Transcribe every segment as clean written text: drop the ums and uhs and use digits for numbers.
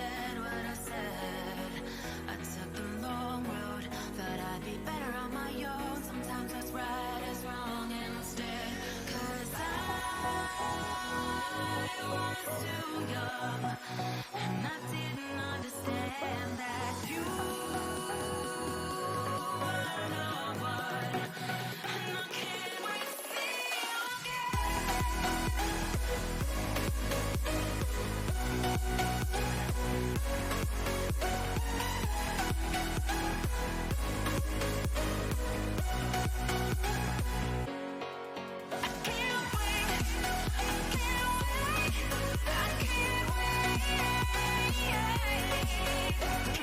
said what I said. I took the long road, thought I'd be better on my own. Sometimes what's right is wrong instead. 'Cause I was too young, and I didn't understand that you were the one. And I can't wait to see you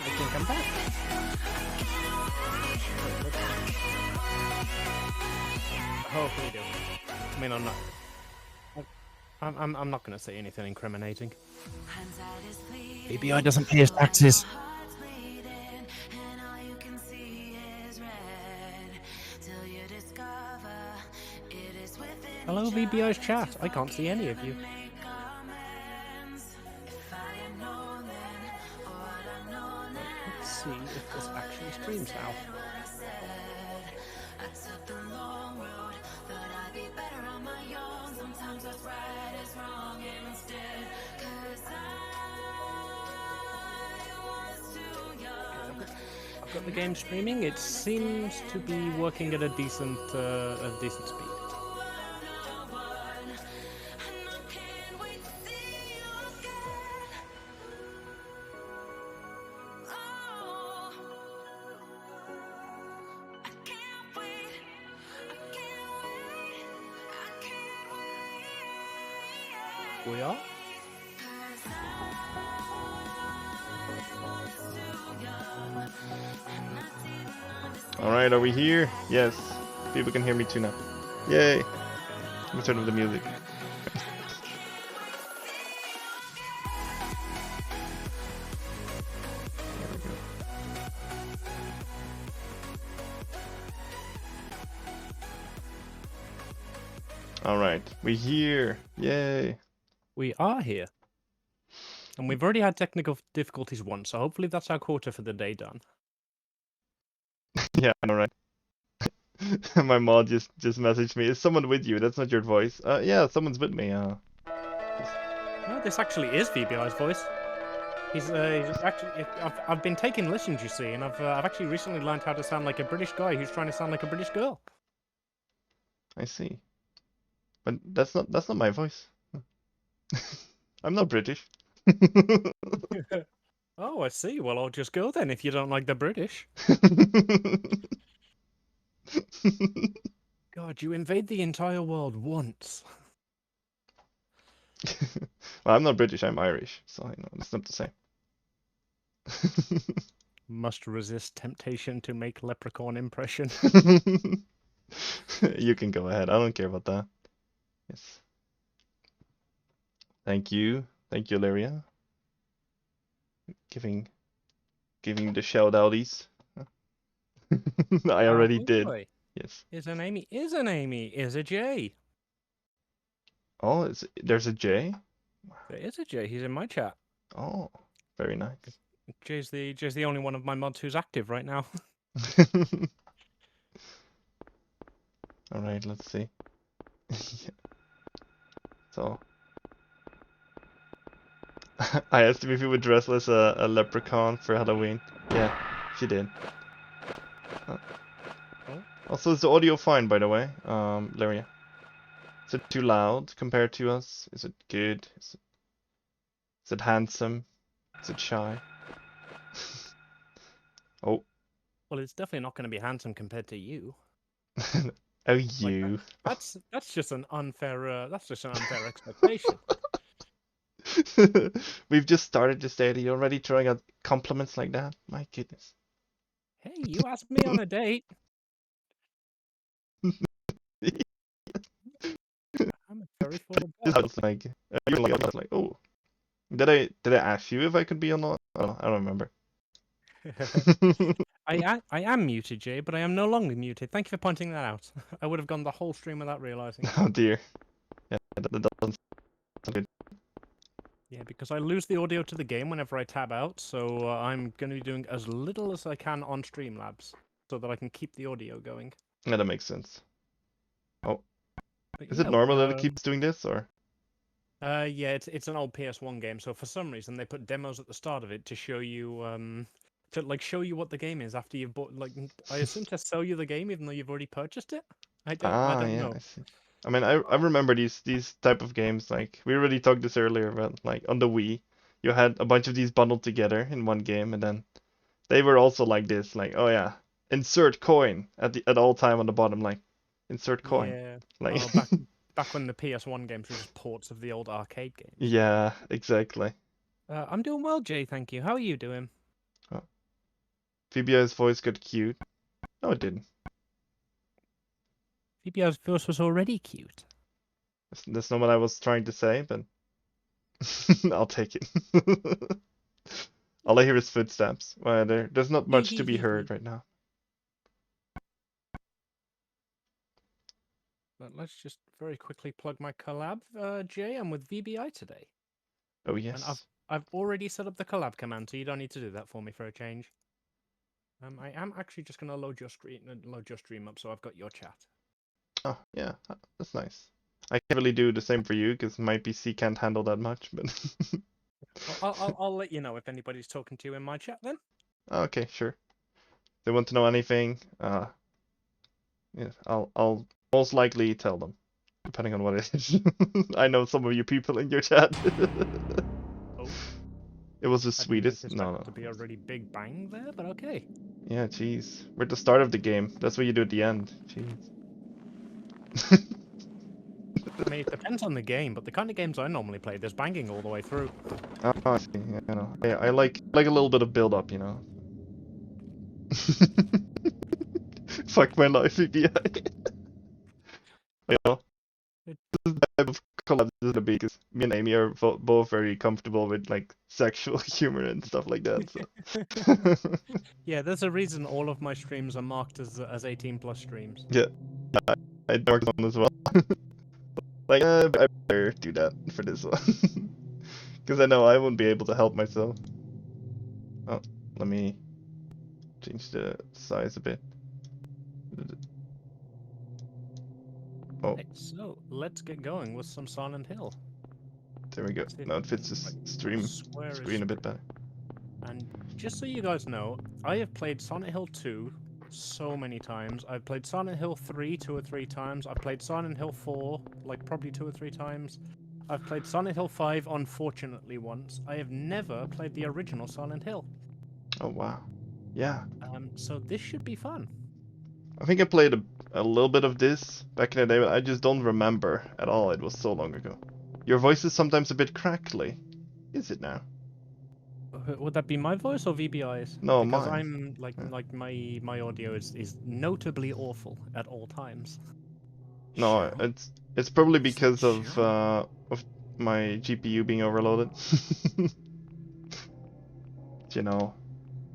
I think I'm back. Hopefully do. I mean, I'm not. I'm not going to say anything incriminating. BBI doesn't pay his taxes. Hello, VBI's chat. I can't see any of you. Let's see if this actually streams now. I've got the game streaming. It seems to be working at a decent speed. We are? Alright, are we here? Yes. People can hear me too now. Yay! Let me turn up the music. There we go. Alright, we're here! Yay! We are here. And we've already had technical difficulties once, so hopefully that's our quota for the day done. Yeah, alright. My mod just messaged me. Is someone with you? That's not your voice. Yeah, someone's with me. No, this actually is VBI's voice. He's actually. I've been taking lessons, you see, and I've actually recently learned how to sound like a British guy who's trying to sound like a British girl. I see. But that's not my voice. I'm not British. Oh, I see. Well, I'll just go then if you don't like the British. God, you invade the entire world once. Well, I'm not British, I'm Irish, so I know it's not the same. Must resist temptation to make leprechaun impression. You can go ahead. I don't care about that. Yes. Thank you, Lyria. Giving the shout outies. I already did. Boy. Yes. Is an Amy? Is an Amy? Is a J? Oh, there's a J? There is a J. He's in my chat. Oh, very nice. Jay's the only one of my mods who's active right now. All right, let's see. So, I asked him if he would dress as a leprechaun for Halloween. Yeah, she did. Also, is the audio fine, by the way, Lyria? Is it too loud compared to us? Is it good? Is it handsome? Is it shy? Oh. Well, it's definitely not going to be handsome compared to you. Oh, you. Like that's just an unfair expectation. We've just started this day. You're already throwing out compliments like that? My goodness. Hey, you asked me on a date. I'm a very full I was like, oh, did I ask you if I could be on? I don't remember. I am muted, Jay, but I am no longer muted. Thank you for pointing that out. I would have gone the whole stream without realizing. Oh dear. Yeah, that doesn't sound good. Yeah, because I lose the audio to the game whenever I tab out, so I'm going to be doing as little as I can on Streamlabs so that I can keep the audio going. Yeah, that makes sense. Oh, But is it yeah, normal that it keeps doing this, or? yeah, it's an old PS1 game, so for some reason they put demos at the start of it to show you to like show you what the game is after you've bought. Like, I assume to sell you the game even though you've already purchased it. I Ah, don't yeah, know. I see. I mean, I remember these type of games. Like we already talked this earlier, but like on the Wii, you had a bunch of these bundled together in one game, and then they were also like this, like, oh yeah, insert coin at all time on the bottom, like insert coin, Yeah. like Oh, back when the PS1 games were just ports of the old arcade games. yeah, exactly. I'm doing well, Jay. Thank you. How are you doing? Oh, VBI's voice got cute. No, it didn't. VBR's voice was already cute. That's not what I was trying to say, but I'll take it. All I hear is footsteps. Well, there's not much to be heard right now. But let's just very quickly plug my collab. Jay, I'm with VBI today. Oh And yes. I've already set up the collab command, so you don't need to do that for me for a change. I am actually just gonna load your stream up, so I've got your chat. Oh yeah, that's nice. I can't really do the same for you because my PC can't handle that much, but I'll let you know if anybody's talking to you in my chat then. okay, sure. If they want to know anything, yeah, I'll most likely tell them, depending on what it is. I know some of you people in your chat. Oh, It was the I didn't sweetest. anticipate No, that no. to be a really big bang there, but okay. Yeah, jeez. We're at the start of the game. That's what you do at the end. Jeez. I mean, it depends on the game, but the kind of games I normally play, there's banging all the way through. Oh, I see. Yeah, I know. I like a little bit of build up, you know. Fuck my life, EBI. You know, It- this type of collab is gonna be because me and Amy are both very comfortable with like sexual humor and stuff like that. So Yeah, there's a reason all of my streams are marked as 18 plus streams. yeah, I marked on as well. Like, I better do that for this one because I know I won't be able to help myself. Oh, let me change the size a bit. Oh, Right, so let's get going with some Silent Hill. there we go. See if Now I it fits can, the like, stream square screen a bit better. And just so you guys know, I have played Silent Hill 2 so many times. I've played Silent Hill 3 2 or 3 times. I've played Silent Hill 4 like probably 2 or 3 times. I've played Silent Hill 5 unfortunately once. I have never played the original Silent Hill. Oh wow, yeah. So this should be fun. I think I played a little bit of this back in the day, but I just don't remember at all. It was so long ago. Your voice is sometimes a bit crackly. Is it now? Would that be my voice or VBI's? No, Because mine. I'm like Yeah. like my audio is notably awful at all times. No, Cheryl? it's probably Is that because Cheryl? of my GPU being overloaded. You know,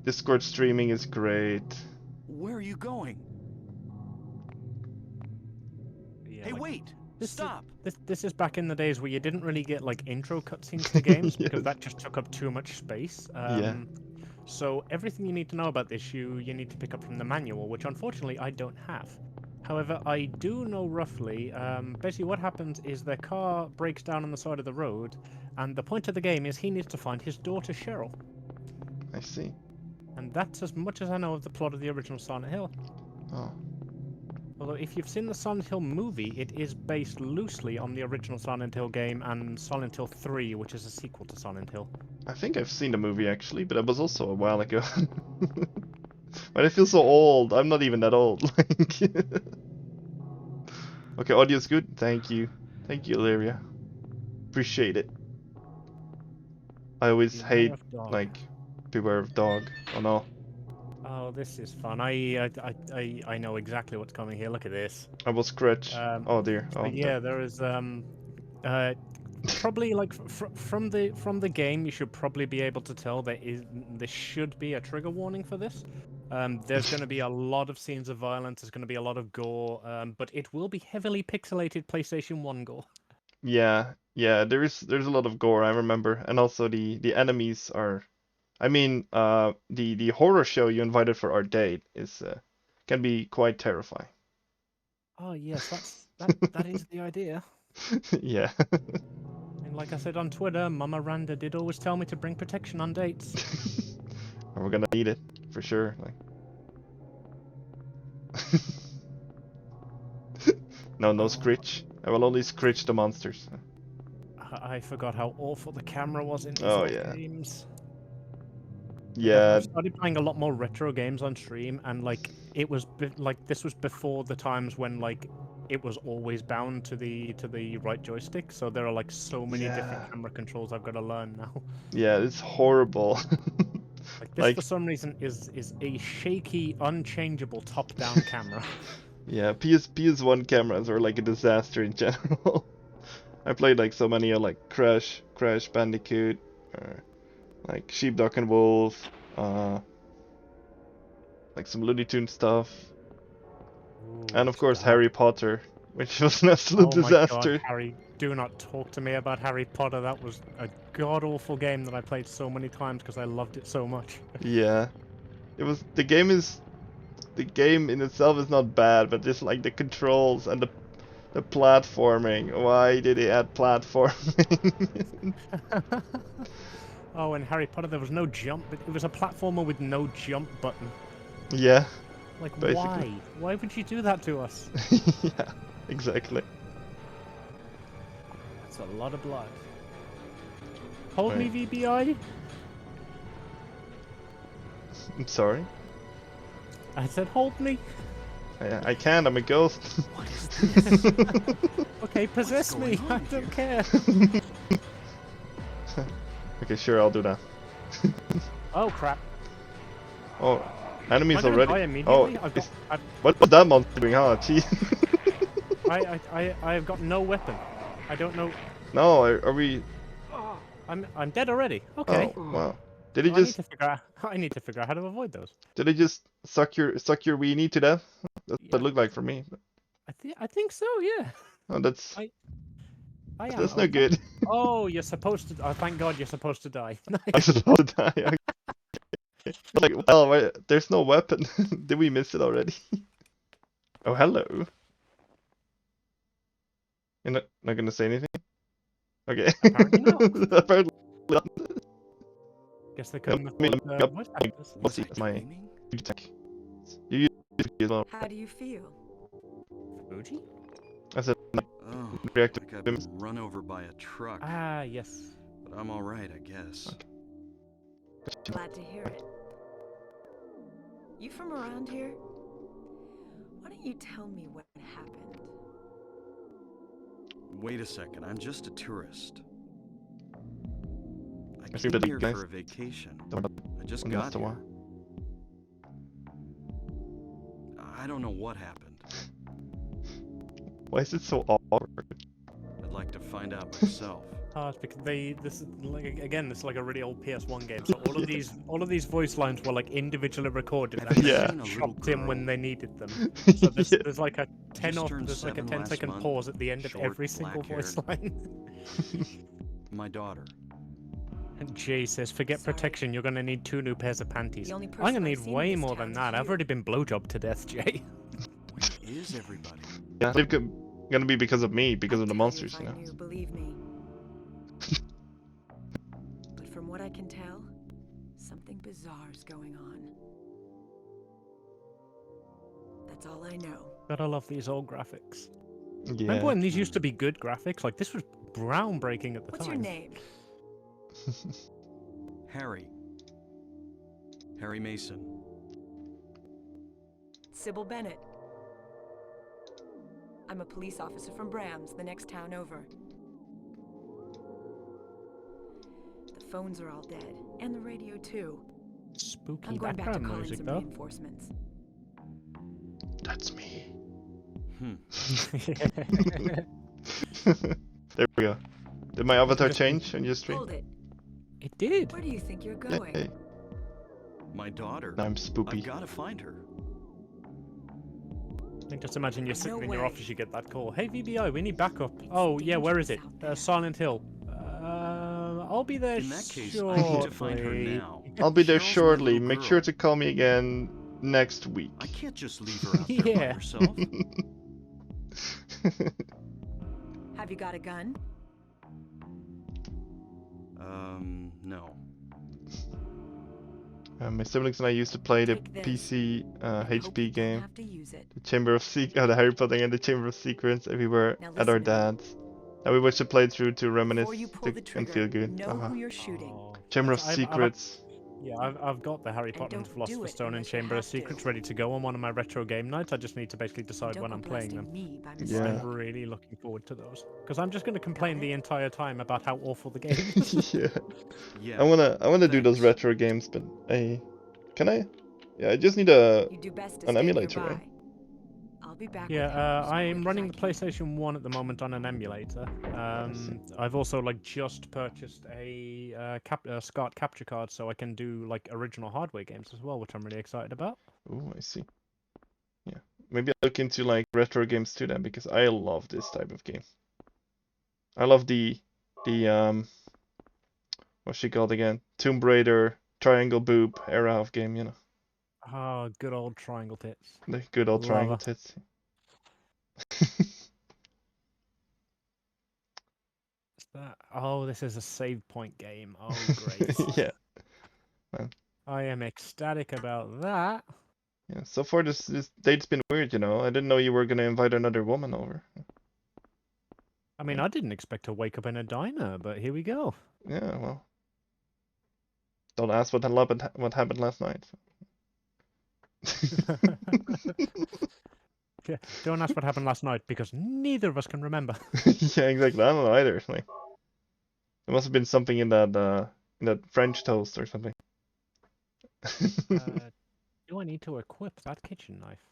Discord streaming is great. Where are you going? Yeah, Hey, like, wait! This Stop! this is back in the days where you didn't really get like intro cutscenes to games because Yes. that just took up too much space. Yeah. So everything you need to know about this you need to pick up from the manual, which unfortunately I don't have. However, I do know roughly. Basically, what happens is their car breaks down on the side of the road, and the point of the game is he needs to find his daughter Cheryl. I see. And that's as much as I know of the plot of the original Silent Hill. Oh. Although, if you've seen the Silent Hill movie, it is based loosely on the original Silent Hill game and Silent Hill 3, which is a sequel to Silent Hill. I think I've seen the movie actually, but it was also a while ago. But I feel so old. I'm not even that old. Like. Okay, audio's good. Thank you. Thank you, Illyria. Appreciate it. I always Beware hate, of dog. like, beware of dog. Oh no. Oh, this is fun. I know exactly what's coming here. Look at this. I will scratch. Oh dear. So Oh, yeah, there is probably like from the game, you should probably be able to tell there should be a trigger warning for this. There's going to be a lot of scenes of violence. There's going to be a lot of gore, but it will be heavily pixelated PlayStation 1 gore. Yeah, there's a lot of gore, I remember, and also the enemies are. I mean, the horror show you invited for our date is can be quite terrifying. Oh yes, that is the idea. Yeah. And like I said on Twitter, Mama Randa did always tell me to bring protection on dates. And we're gonna need it for sure. Like. No scritch. I will only scritch the monsters. I forgot how awful the camera was in these Oh old yeah. games. Like Yeah. I've started playing a lot more retro games on stream, and like it was like this was before the times when like it was always bound to the right joystick. So there are like so many different Yeah. camera controls I've got to learn now. Yeah, it's horrible. Like this Like, for some reason is a shaky, unchangeable top-down camera. yeah, PS1 cameras are like a disaster in general. I played like so many like Crash Bandicoot, or like Sheepdog and Wolf, like some Looney Tunes stuff, Ooh, and of course stop. Harry Potter, which was an absolute Oh my god, disaster. Harry, do not talk to me about Harry Potter. That was a god-awful game that I played so many times because I loved it so much. Yeah, it was. The game in itself is not bad, but just like the controls and the platforming. Why did they add platforming? Oh, in Harry Potter there was no jump, but it was a platformer with no jump button. Yeah, Like, basically. why? Why would you do that to us? Yeah, exactly. That's a lot of blood. Hold me, Right. VBI. I'm sorry. I said, hold me. I can't. I'm a ghost. What is this? Okay, possess me. going I on don't here? care. Okay, sure, I'll do that. Oh crap! Oh, Am I enemies gonna already. die Oh, immediately? what was that monster doing? Huh? Gee. I've got no weapon. I don't know. No, are we? I'm dead already. Okay. Oh, wow. Did he Well, just I need to figure out how to avoid those. suck your weenie to death? That's what Yeah, it looked like for me. I think so. Yeah. Oh, that's I am. that's no Okay. good. Oh, you're supposed to. Oh, thank God, you're supposed to die. I'm Nice. supposed to die. Okay. Like, well, there's no weapon. Did we miss it already? Oh, hello. You're not gonna say anything? Okay. Apparently not. Apparently not. Guess they couldn't I mean, afford I'm the up- voice like, actors. what's Was I my dreaming? tech? You use it as well. How do you feel? Fuji? I said Oh, reactive like I've image. been run over by a truck. Ah, yes. But I'm all right, I guess. Glad to hear it. You from around here? Why don't you tell me what happened? Wait a second, I'm just a tourist. I I see came that here guys- for a vacation. Don't- I just don't got mess the here. wire. I don't know what happened. Why is it so awkward? I'd like to find out myself. Oh, it's because this is like again, this is like a really old PS1 game. So all of these voice lines were like individually recorded and Yeah. then chopped in when they needed them. So Yeah. there's like a 10 Just or turned there's like a 7 10 last second month, pause at the end of short, every single voice line. My daughter. And Jay says, forget Sorry. protection, you're gonna need 2 new pairs of panties. The only I'm person gonna I've need seen way in this more than town is that. I've you. already been blowjobbed to death, Jay. Where is everybody? Yeah, it's gonna be because of me, because I'd of the tell monsters, if you I know. knew, believe me. But from what I can tell, something bizarre's going on. That's all I know. Gotta love these old graphics. Yeah. Remember when these used to be good graphics? Like, this was groundbreaking at the What's time. your name? Harry. Harry Mason. Sybil Bennett. I'm a police officer from Brams, the next town over. The phones are all dead, and the radio too. Spooky I'm going back to background call in music, some though. reinforcements. That's me. Hmm. There we go. Did my avatar change on your stream? Hold it. It did. Where do you think you're going? Yay. My daughter. Now I'm spoopy. I've got to find her. And just imagine you're sitting No in your way. office, you get that call. Hey VBI, we need backup. Oh yeah, where is it? dangerous out there. Silent Hill. I'll be there In that case, shortly. I need to find her now. I'll be there Cheryl's my shortly. little Make sure girl. to call me again next week. I can't just leave her out there by Yeah. herself. Have you got a gun? No. My siblings and I used to play the Take this. PC and hope HP you don't game, have to use it. the the Harry Potter and the Chamber of Secrets, and we were Now at our listen to me. dad's. And we watched it play through to reminisce Before you pull the and trigger, feel good. know who you're shooting. Oh, Chamber of that's- Secrets. I've got the Harry Potter and don't do Philosopher's it Stone and unless you Chamber of have to. Secrets ready to go on one of my retro game nights. I just need to basically decide Don't when go I'm playing blasting them. me by Yeah. mistake. I'm really looking forward to those because I'm just going to complain it? the entire time about how awful the game is. Yeah. Yeah. I wanna do those Thanks. retro games, but can I? Yeah, I just need a You do best to an stay emulator, nearby. right? I'll be back. Yeah, with help as I'm quick as running I the can. PlayStation 1 at the moment on an emulator. see. I've also like just purchased a SCART capture card so I can do like original hardware games as well, which I'm really excited about. Oh, I see. Yeah, maybe I'll look into like retro games too then, because I love this type of game. I love the what's she called again? Tomb Raider, Triangle Boob era of game, you know, Oh, good old triangle tits. the good old Love triangle her. tits. Is that? Oh, this is a save point game. Oh, great. Yeah, I am ecstatic about that. yeah. So far this date's been weird, you know. I didn't know you were gonna invite another woman over. I mean, I didn't expect to wake up in a diner, but here we go. Yeah, well. Don't ask what happened last night. Yeah, don't ask what happened last night because neither of us can remember. Yeah, exactly. I don't know either. Like, there must have been something in that French toast or something. Do I need to equip that kitchen knife?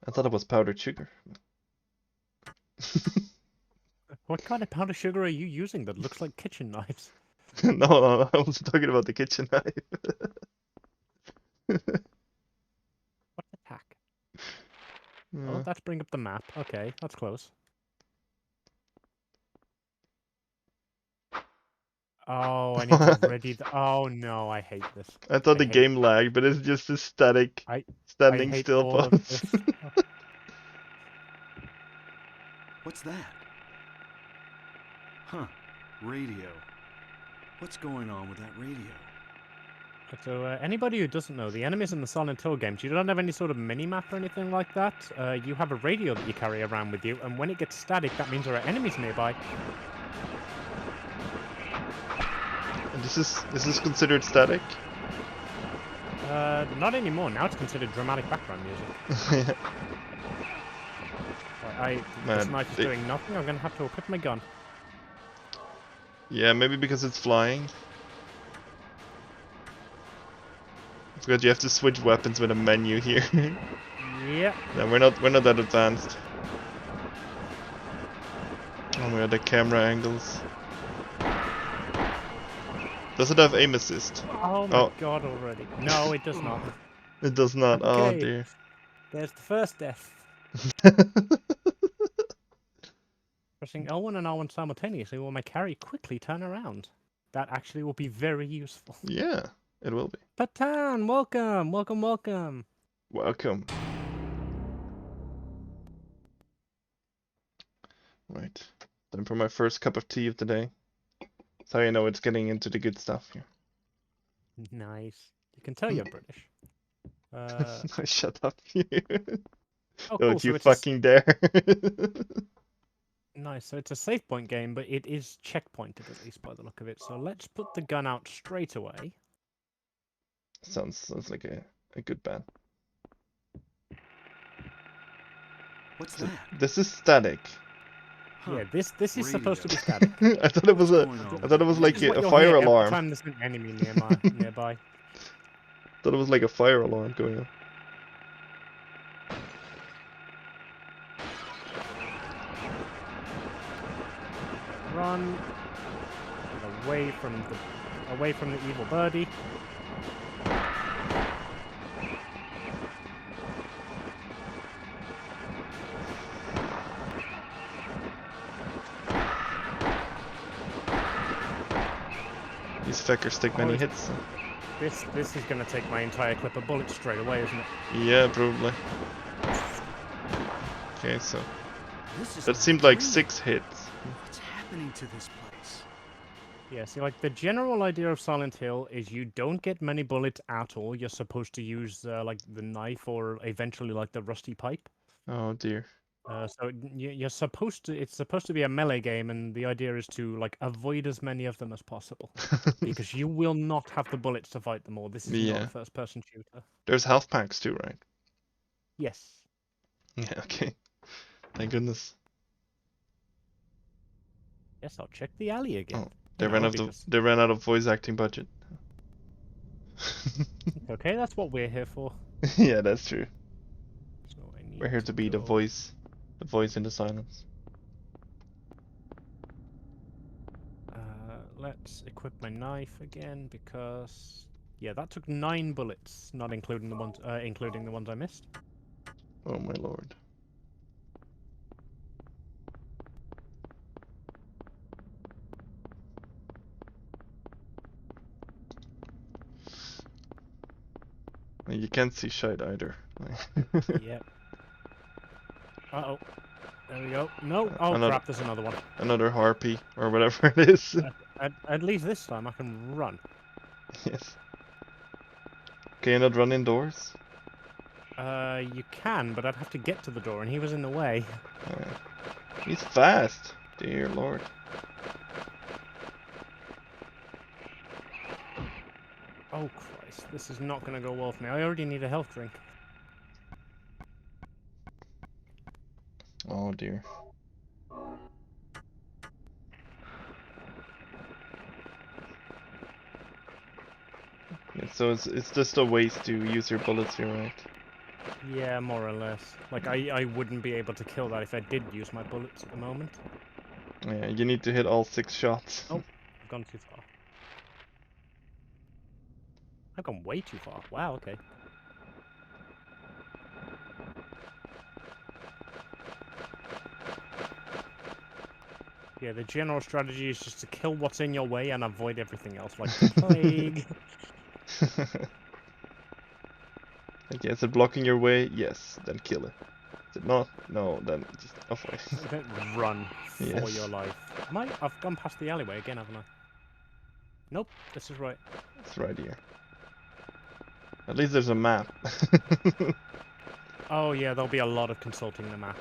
I thought it was powdered sugar. What kind of powdered sugar are you using that looks like kitchen knives? No, I was talking about the kitchen knife. What the heck? Oh, Yeah. that's bring up the map. Okay, that's close. Oh, I need to ready. Oh no, I hate this. I thought the hate- game lagged, but it's just a static I standing hate still all of pose. this. What's that? Huh. Radio. What's going on with that radio? So, anybody who doesn't know, the enemies in the Silent Hill games, you don't have any sort of mini-map or anything like that. You have a radio that you carry around with you, and when it gets static, that means there are enemies nearby. And this is considered static? Not anymore. Now it's considered dramatic background music. Right, this Man, knife is doing nothing. I'm gonna have to equip my gun. Yeah, maybe because it's flying. I forgot you have to switch weapons with a menu here. Yep. Yeah, we're not that advanced. Oh my god, the camera angles. Does it have aim assist? Oh my god already. No, it does not. It does not. Oh Okay. dear. There's the first death. Pressing L1 and R1 simultaneously will make carry quickly turn around. That actually will be very useful. Yeah, it will be. Patan, welcome, welcome, welcome. Welcome. Right. Time for my first cup of tea of the day. That's how you know it's getting into the good stuff here. Nice. You can tell you're British. Shut up, you. Oh, cool. Don't So you it's fucking dare. nice. So it's a save point game, but it is checkpointed at least by the look of it. So let's put the gun out straight away. Sounds like a good ban. What's So that? this is static. Huh. Yeah, this is supposed to be Radio. static. I thought it was What's a going on I with thought it that was radio? like This is what a you'll fire hear every alarm. time there's an enemy nearby. Thought it was like a fire alarm going on. Run away from the evil birdie. feckers take many hits. This is gonna take my entire clip of bullets straight away, isn't it? Yeah, probably. Okay, so This is that my seemed like dream. 6 hits. What's happening to this place? Yeah, see, like, the general idea of Silent Hill is you don't get many bullets at all. You're supposed to use, like, the knife or eventually, like, the rusty pipe. Oh dear. So you're supposed to, it's supposed to be a melee game, and the idea is to, like, avoid as many of them as possible. Because you will not have the bullets to fight them all. This is not Yeah. a first-person shooter. There's health packs too, right? Yes. Yeah, okay. Thank goodness. Yes, I'll check the alley again. Oh, they ran Because, out of voice acting budget. okay, that's what we're here for. Yeah, that's true. So I need We're here to be the go- voice in the silence. Let's equip my knife again because yeah, that took 9 bullets, not including the ones I missed. Oh my lord. Well, you can't see shite either. Yep. Uh-oh. There we go. No. Oh Another- crap, there's another one. Another harpy or whatever it is. At least this time I can run. Yes. Can you not run indoors? You can, but I'd have to get to the door and he was in the way. He's fast. Dear lord. Oh Christ, this is not gonna go well for me. I already need a health drink. Oh dear. Yeah, so it's just a waste to use your bullets here, right? Yeah, more or less. Like, I wouldn't be able to kill that if I did use my bullets at the moment. Yeah, you need to hit all 6 shots. Oh, I've gone too far. I've gone way too far. Wow, okay. Yeah, the general strategy is just to kill what's in your way and avoid everything else, like the plague. Okay, is it blocking your way? Yes, then kill it. Is it not? No, then just avoid. Then run for Yes. your life. I've gone past the alleyway again, haven't I? Nope, this is right. It's right here. At least there's a map. Oh yeah, there'll be a lot of consulting the map.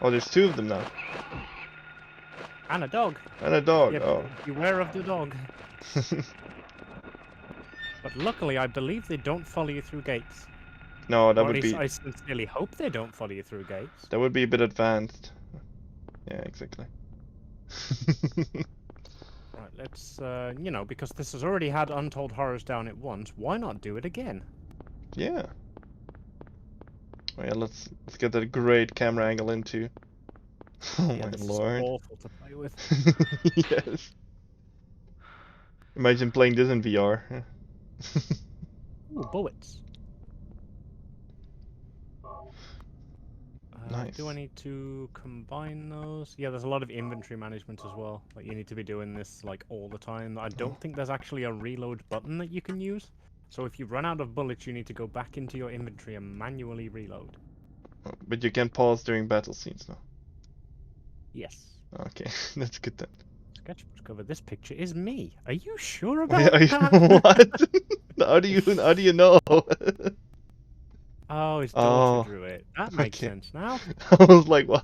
Oh, there's 2 of them now. And a dog. And a dog. Yeah, Oh. beware of the dog. But luckily, I believe they don't follow you through gates. No, that Or at would least be I sincerely hope they don't follow you through gates. a bit advanced. Yeah, exactly. Right, let's, you know, because this has already had Untold Horrors down at once, why not do it again? Yeah. Oh yeah, let's get that great camera angle into. Oh Yeah, my this lord. is awful to play with. Yes. Imagine playing this in VR. Ooh, bullets. Nice. Do I need to combine those? Yeah, there's a lot of inventory management as well. Like, you need to be doing this, like, all the time. I don't think there's actually a reload button that you can use. So if you run out of bullets, you need to go back into your inventory and manually reload. Oh, but you can pause during battle scenes now. Yes. Okay, that's good then. Sketchbook cover. This picture is me. Are you sure Yeah, about that? what? How do you know? Oh, his Oh, daughter drew it. That makes okay. sense now. I was like, what?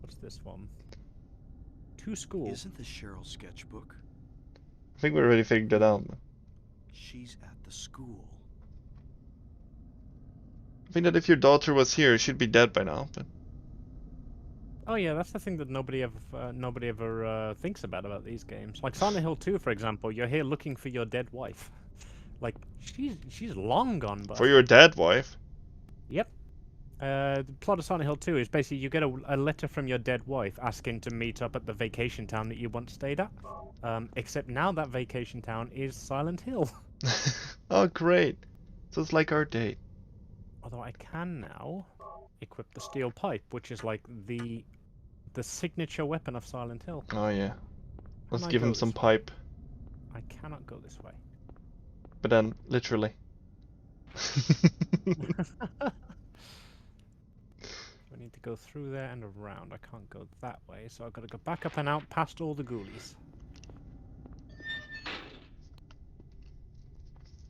What's this one? To school. Isn't this Cheryl's sketchbook? I think we already figured that out. She's at the school. I think that if your daughter was here, she'd be dead by now. But Oh yeah, that's the thing that nobody ever thinks about these games. Like Silent Hill 2, for example, you're here looking for your dead wife. Like she's long gone, but for your dead wife. Yep. The plot of Silent Hill 2 is basically you get a letter from your dead wife asking to meet up at the vacation town that you once stayed at. Except now that vacation town is Silent Hill. Oh, great. So it's like our date. Although I can now equip the steel pipe, which is like the the signature weapon of Silent Hill. Oh yeah. Let's Can I give go him some this way? pipe. I cannot go this way. But then, literally. I need to go through there and around. I can't go that way, so I've got to go back up and out past all the ghoulies.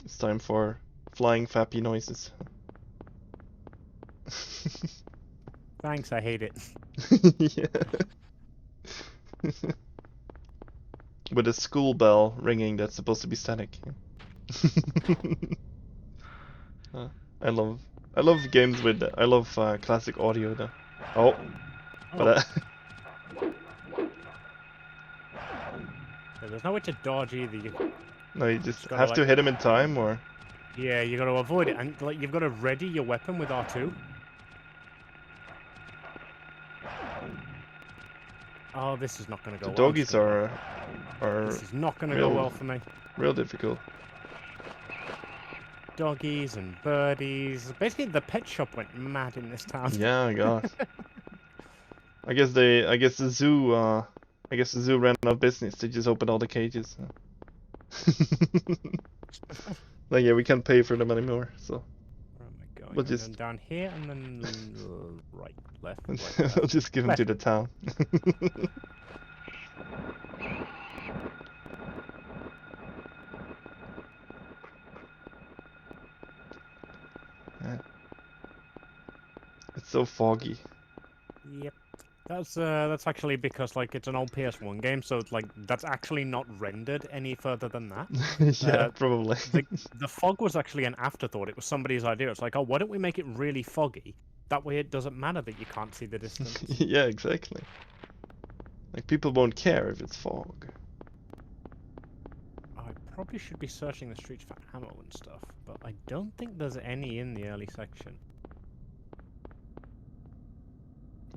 It's time for flying fappy noises. Thanks, I hate it. Yeah. With a school bell ringing that's supposed to be static. I love games with I love classic audio though. Oh, but Yeah, there's no way to dodge either. no, you just gotta, have to like- hit him in time, or Yeah, you got to avoid it, and like you've got to ready your weapon with R2. Oh, this is not going to go the well. I'm just doggies gonna are This is not going to go real- well for me. real difficult. Doggies and birdies. Basically, the pet shop went mad in this town. Yeah, God. I guess the zoo ran out of business. They just opened all the cages. Like, yeah, we can't pay for them anymore, so Where am I going? We'll I'm just- going down here and then right, left, right, we'll left. just give them to the town. Yeah. It's so foggy. Yep. That's actually because like it's an old PS1 game, so it's like that's actually not rendered any further than that. Yeah, Uh, probably. The fog was actually an afterthought. It was somebody's idea. It's like, oh, why don't we make it really foggy? That way it doesn't matter that you can't see the distance. Yeah, exactly. Like, people won't care if it's fog. I probably should be searching the streets for ammo and stuff, but I don't think there's any in the early section.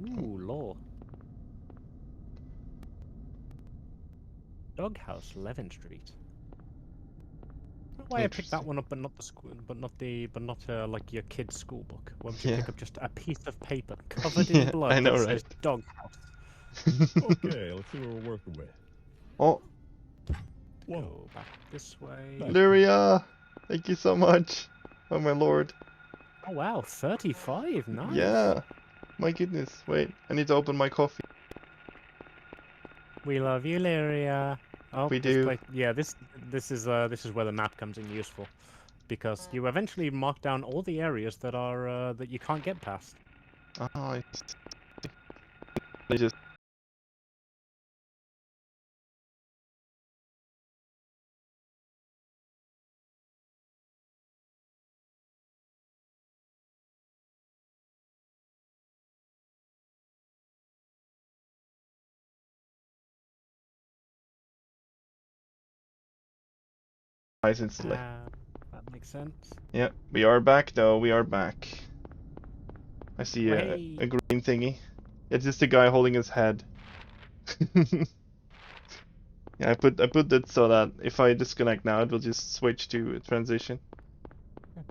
Ooh, law. Doghouse, Levin Street. I don't know why I picked that Interesting. one up, but not the school, but not like your kid's school book. Why would you Yeah. pick up just a piece of paper covered in Yeah, blood I know, that right? says Doghouse? Okay, let's see what we're working with. Oh, Whoa. Go back this way. Nice. Lyria! Thank you so much. Oh my lord. Oh wow, 35, nice. Yeah. My goodness. Wait, I need to open my coffee. We love you, Lyria. Oh, We this do. place- yeah, this is where the map comes in useful, because you eventually mark down all the areas that are that you can't get past. Oh, I see. They just rise instantly. That makes sense. Yeah, we are back though. We are back. I see Hey. a green thingy. It's just a guy holding his head. Yeah, I put it so that if I disconnect now, it will just switch to a transition.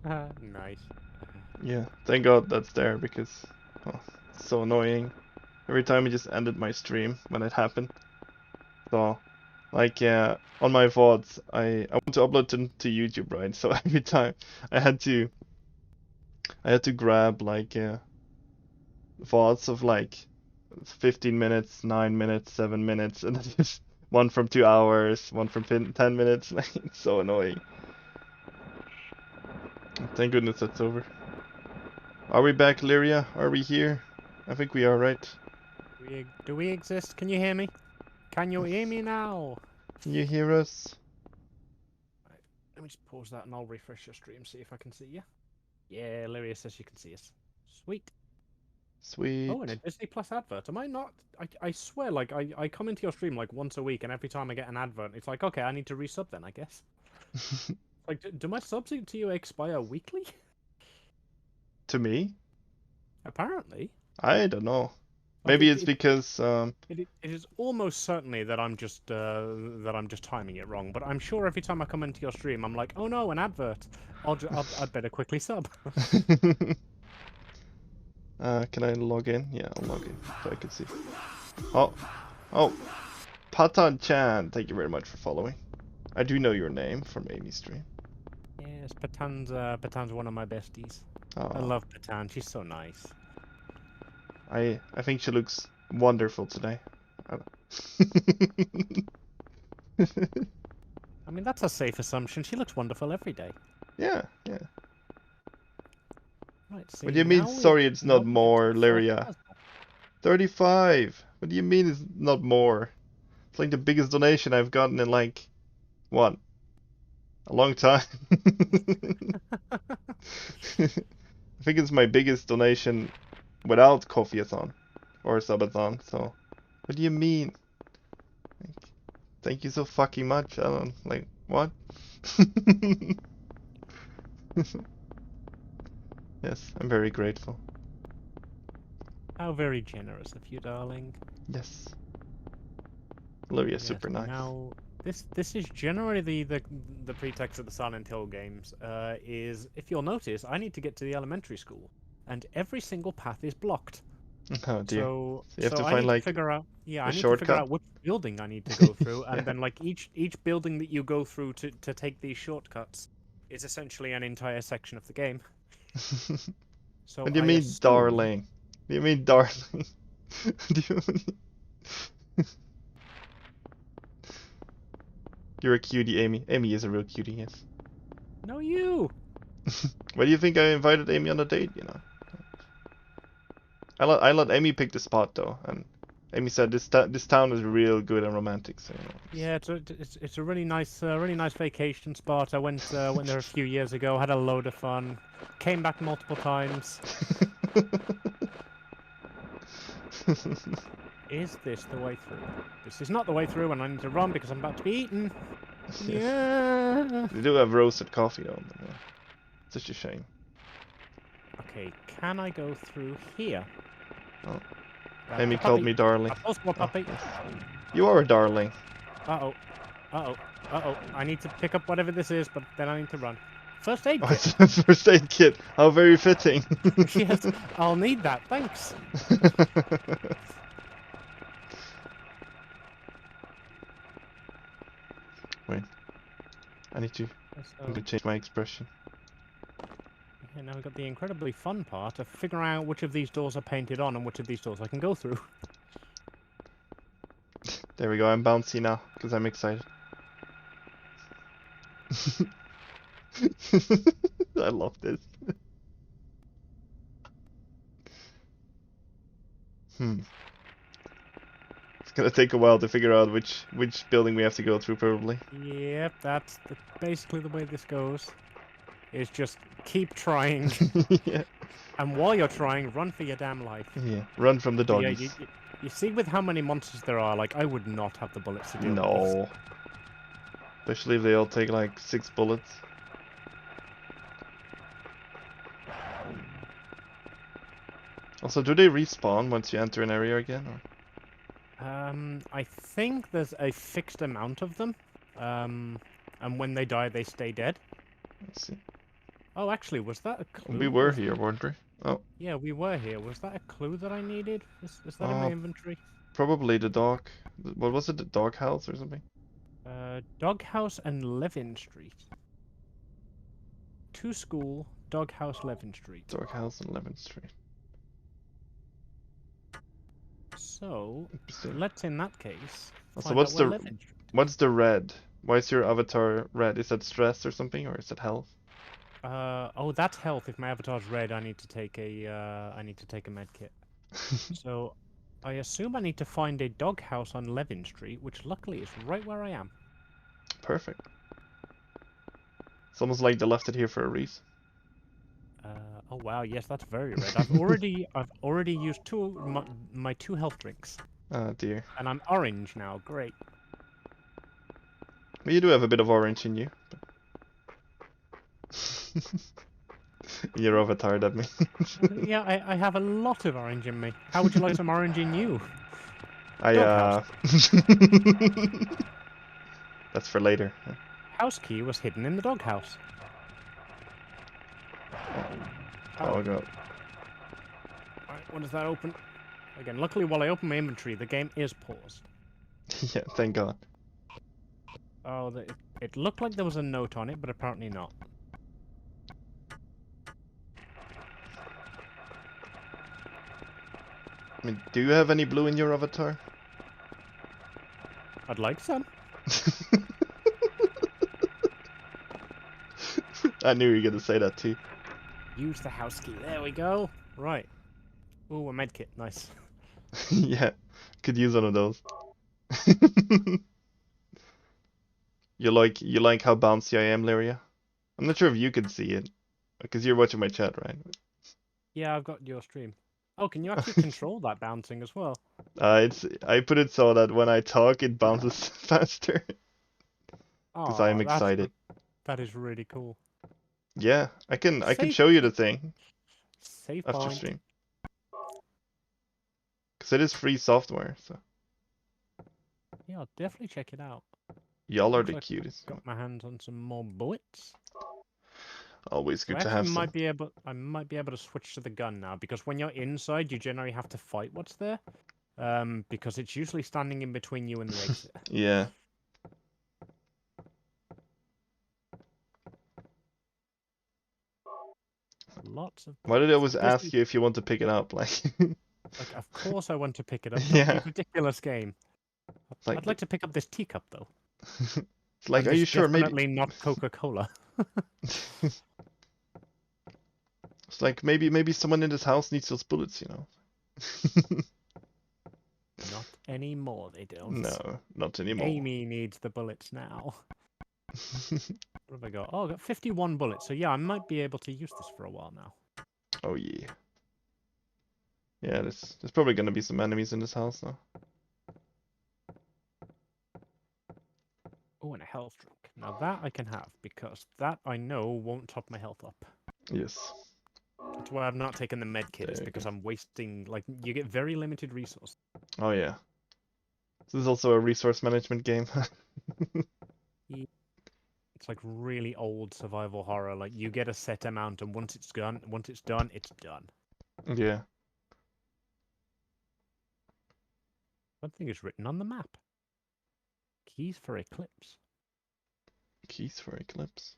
Nice. Yeah, thank God that's there because it's so annoying. Every time I just ended my stream when it happened. So, like, on my VODs, I want to upload them to YouTube, right? So every time I had to grab like VODs of like 15 minutes, 9 minutes, 7 minutes, and then just one from 2 hours, one from 10 minutes. Like, it's so annoying. Thank goodness that's over. Are we back, Lyria? Are we here? I think we are, right? Do we exist? Can you hear me? Can you hear me now? Can you hear us? Let me just pause that and I'll refresh your stream, see if I can see you. Yeah, Lyria says you can see us. Sweet. Sweet. Oh, and a Disney Plus advert. Am I not? I swear, like, I come into your stream like once a week, and every time I get an advert, it's like, okay, I need to resub then, I guess. Like, do my subs to you expire weekly? To me? Apparently. I don't know. Like, Maybe it's because It is almost certainly that I'm just timing it wrong. But I'm sure every time I come into your stream, I'm like, oh no, an advert. I'd better quickly sub. can I log in? Yeah, I'll log in so I can see. Oh, oh, Patan-chan, thank you very much for following. I do know your name from Amy's stream. Yes, Patan's one of my besties. I Oh, love Patan. She's so nice. I think she looks wonderful today. I mean, that's a safe assumption. She looks wonderful every day. Yeah, yeah. Right, see, What do you mean, now sorry it's not we get to more, the first Lyria? puzzle. 35! What do you mean it's not more? It's like the biggest donation I've gotten in like, what? A long time. I think it's my biggest donation without Coffeeathon or Subathon, so what do you mean? Like, thank you so fucking much. I don't like what? Yes, I'm very grateful. How very generous of you, darling. Yes. Lyria's Yes, super nice. now, this is generally the pretext of the Silent Hill games. Is if you'll notice, I need to get to the elementary school, and every single path is blocked. Oh dear. So you have to I find need like to figure out. Yeah, a I need to figure shortcut? out which building I need to go through, and Yeah. then like each building that you go through to take these shortcuts is essentially an entire section of the game. So What do you I mean, assume- darling? What do you mean, darling? Do you... You're a cutie, Amy. Amy is a real cutie, yes. No, you. Why do you think I invited Amy on a date, you know? I let Amy pick the spot, though, and Amy said this town is real good and romantic, so, you know. Yeah, it's a really nice vacation spot. I went there a few years ago. Had a load of fun. Came back multiple times. Is this the way through? This is not the way through, and I need to run because I'm about to be eaten. Yes. Yeah. They do have roasted coffee, though. But, yeah. Such a shame. Okay, can I go through here? Oh. That's Amy the called puppy. me darling. That's also a puppy. yes. You are a darling. Uh-oh. Uh-oh. Uh-oh. I need to pick up whatever this is, but then I need to run. First aid Oh, kit. it's a first aid kit. How very fitting. Yes, I'll need that. Thanks. Wait. I need to change my expression. And now we've got the incredibly fun part of figuring out which of these doors are painted on and which of these doors I can go through. There we go. I'm bouncy now because I'm excited. I love this. It's gonna take a while to figure out which building we have to go through, probably. Yep, that's basically the way this goes. Is just keep trying, Yeah. and while you're trying, run for your damn life. Yeah. Run from the But yeah, doggies. you see with how many monsters there are, like, I would not have the bullets to deal with this. No. Especially if they all take like 6 bullets. Also, do they respawn once you enter an area again? Or? I think there's a fixed amount of them. And when they die, they stay dead. Let's see. Oh, actually, was that a clue? We were Was here, that- weren't we? Oh, Yeah, we were here. Was that a clue that I needed? Is that in my inventory? probably the dog. What was it? The dog house or something? Doghouse and Levin Street. To school, Doghouse, Levin Street. Dog house on 11th Street. So, Interesting. let's in that case. So find what's out where the- Levin Street- What's the red? Why is your avatar red? Is that stress or something, or is it health? Oh, that's health. If my avatar's red, I need to take a med kit. So, I assume I need to find a doghouse on Levin Street, which luckily is right where I am. Perfect. It's almost like they left it here for a reason. Oh wow, yes, that's very red. I've already used my 2 health drinks, Oh dear. and I'm orange now. Great. Well, you do have a bit of orange in you. In your avatar, that means. Yeah, I have a lot of orange in me. How would you like some orange in you? That's for later. House key was hidden in the doghouse. Oh god. Alright, what does that open? Again, luckily while I open my inventory, the game is paused. Yeah, thank God. Oh, it looked like there was a note on it, but apparently not. I mean, do you have any blue in your avatar? I'd like some. I knew you were gonna say that too. Use the house key. There we go. Right. Ooh, a medkit. Nice. Yeah, could use one of those. You like how bouncy I am, Lyria? I'm not sure if you can see it, because you're watching my chat, right? Yeah, I've got your stream. Oh, can you actually control that bouncing as well? I put it so that when I talk, it bounces faster, because I'm Oh, excited. that is really cool. Yeah, I can Save show you the point. thing Save after point. stream, because it is free software. So Yeah, I'll definitely check it out. y'all are Looks the like cutest. I've got my hands on some more bullets. Always So good I to actually have some. I might be able to switch to the gun now because when you're inside, you generally have to fight what's there. Because it's usually standing in between you and the exit. Yeah. Lots of Why do they always bullets. This ask is you if you want to pick it up? Like, like, of course I want to pick it up. Don't be yeah, ridiculous, game. like, I'd like to pick up this teacup though, it's like, and are this you sure? Maybe definitely not Coca-Cola. it's like maybe someone in this house needs those bullets, you know? Not anymore, they don't. No, not anymore. Amy needs the bullets now. What have I got? Oh, I got 51 bullets. So yeah, I might be able to use this for a while now. Oh yeah. Yeah, there's probably gonna be some enemies in this house now. Oh, and a health drink. Now that I can have, because that I know won't top my health up. Yes. That's why I've not taken the med kit, is There you because go. I'm wasting, like, you get very limited resources. Oh yeah. This is also a resource management game. It's like really old survival horror. Like, you get a set amount, and once it's done, it's done. Yeah. Something is written on the map. Keys for Eclipse. Keys for Eclipse.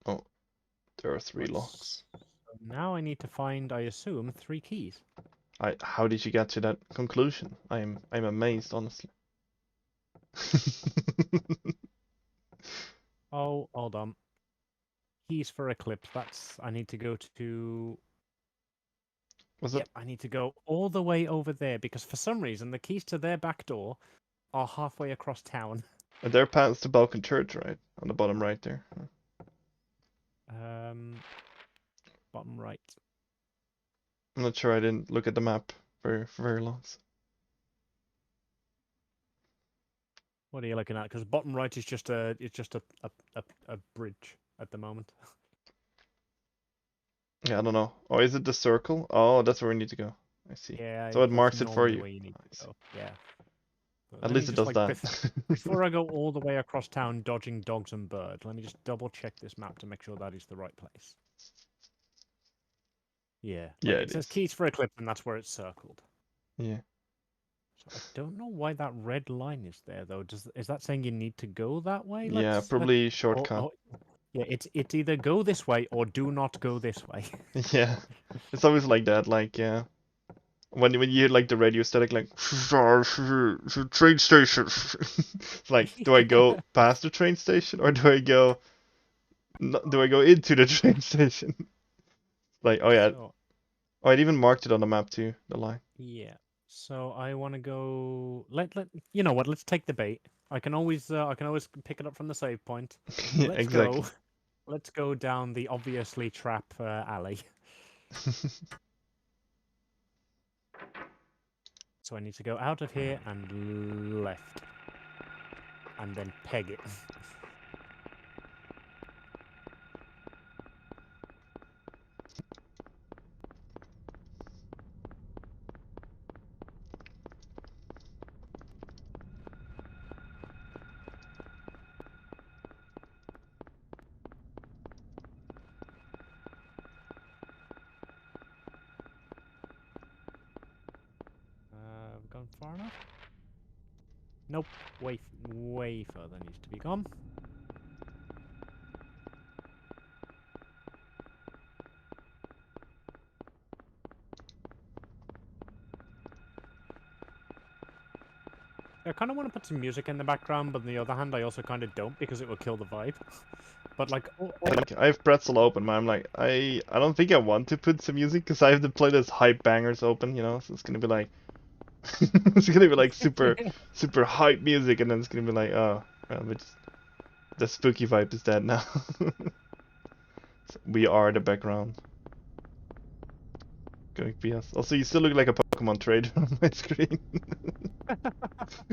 Oh, there are 3 locks. So now I need to find, I assume, 3 keys. How did you get to that conclusion? I'm amazed, honestly. Oh, hold on. Keys for Eclipse. I need to go to... Was Yep, it? I need to go all the way over there, because for some reason, the keys to their back door are halfway across town. There past the Balkan Church, right? On the bottom right there. Bottom right. I'm not sure, I didn't look at the map for very long. So. What are you looking at? Because bottom right is just a bridge at the moment. Yeah, I don't know. Oh, is it the circle? Oh, that's where we need to go. I see. Yeah, So it that's marks it for normally you. where you need I to see. go. Yeah. But At let me least it just, does like, that. before I go all the way across town dodging dogs and birds, let me just double check this map to make sure that is the right place. Yeah, Yeah, like it it says is. keys for Eclipse, and that's where it's circled. Yeah. So I don't know why that red line is there, though. Is that saying you need to go that way? Yeah, Let's probably shortcut. yeah, it's either go this way or do not go this way. Yeah. It's always like that, like, yeah. When you hear like the radio static, like train station. It's like, do I go past the train station or do I go into the train station? Like, oh yeah. So Oh, I'd even marked it on the map too, the line. yeah, so I want to go. Let you know what? Let's take the bait. I can always pick it up from the save point. Yeah, Let's exactly. go. Let's go down the obviously trap alley. So I need to go out of here and left, and then peg it. Far enough? Nope. Way further needs to be gone. I kind of want to put some music in the background, but on the other hand, I also kind of don't because it will kill the vibe. But like, Like, I have Pretzel open, but I'm like, I don't think I want to put some music because I have to play this hype bangers open, you know. So it's gonna be like, it's gonna be like super hype music, and then it's gonna be like, oh, well, the spooky vibe is dead now. So we are the background. Going to be us. Also, you still look like a Pokemon trader on my screen.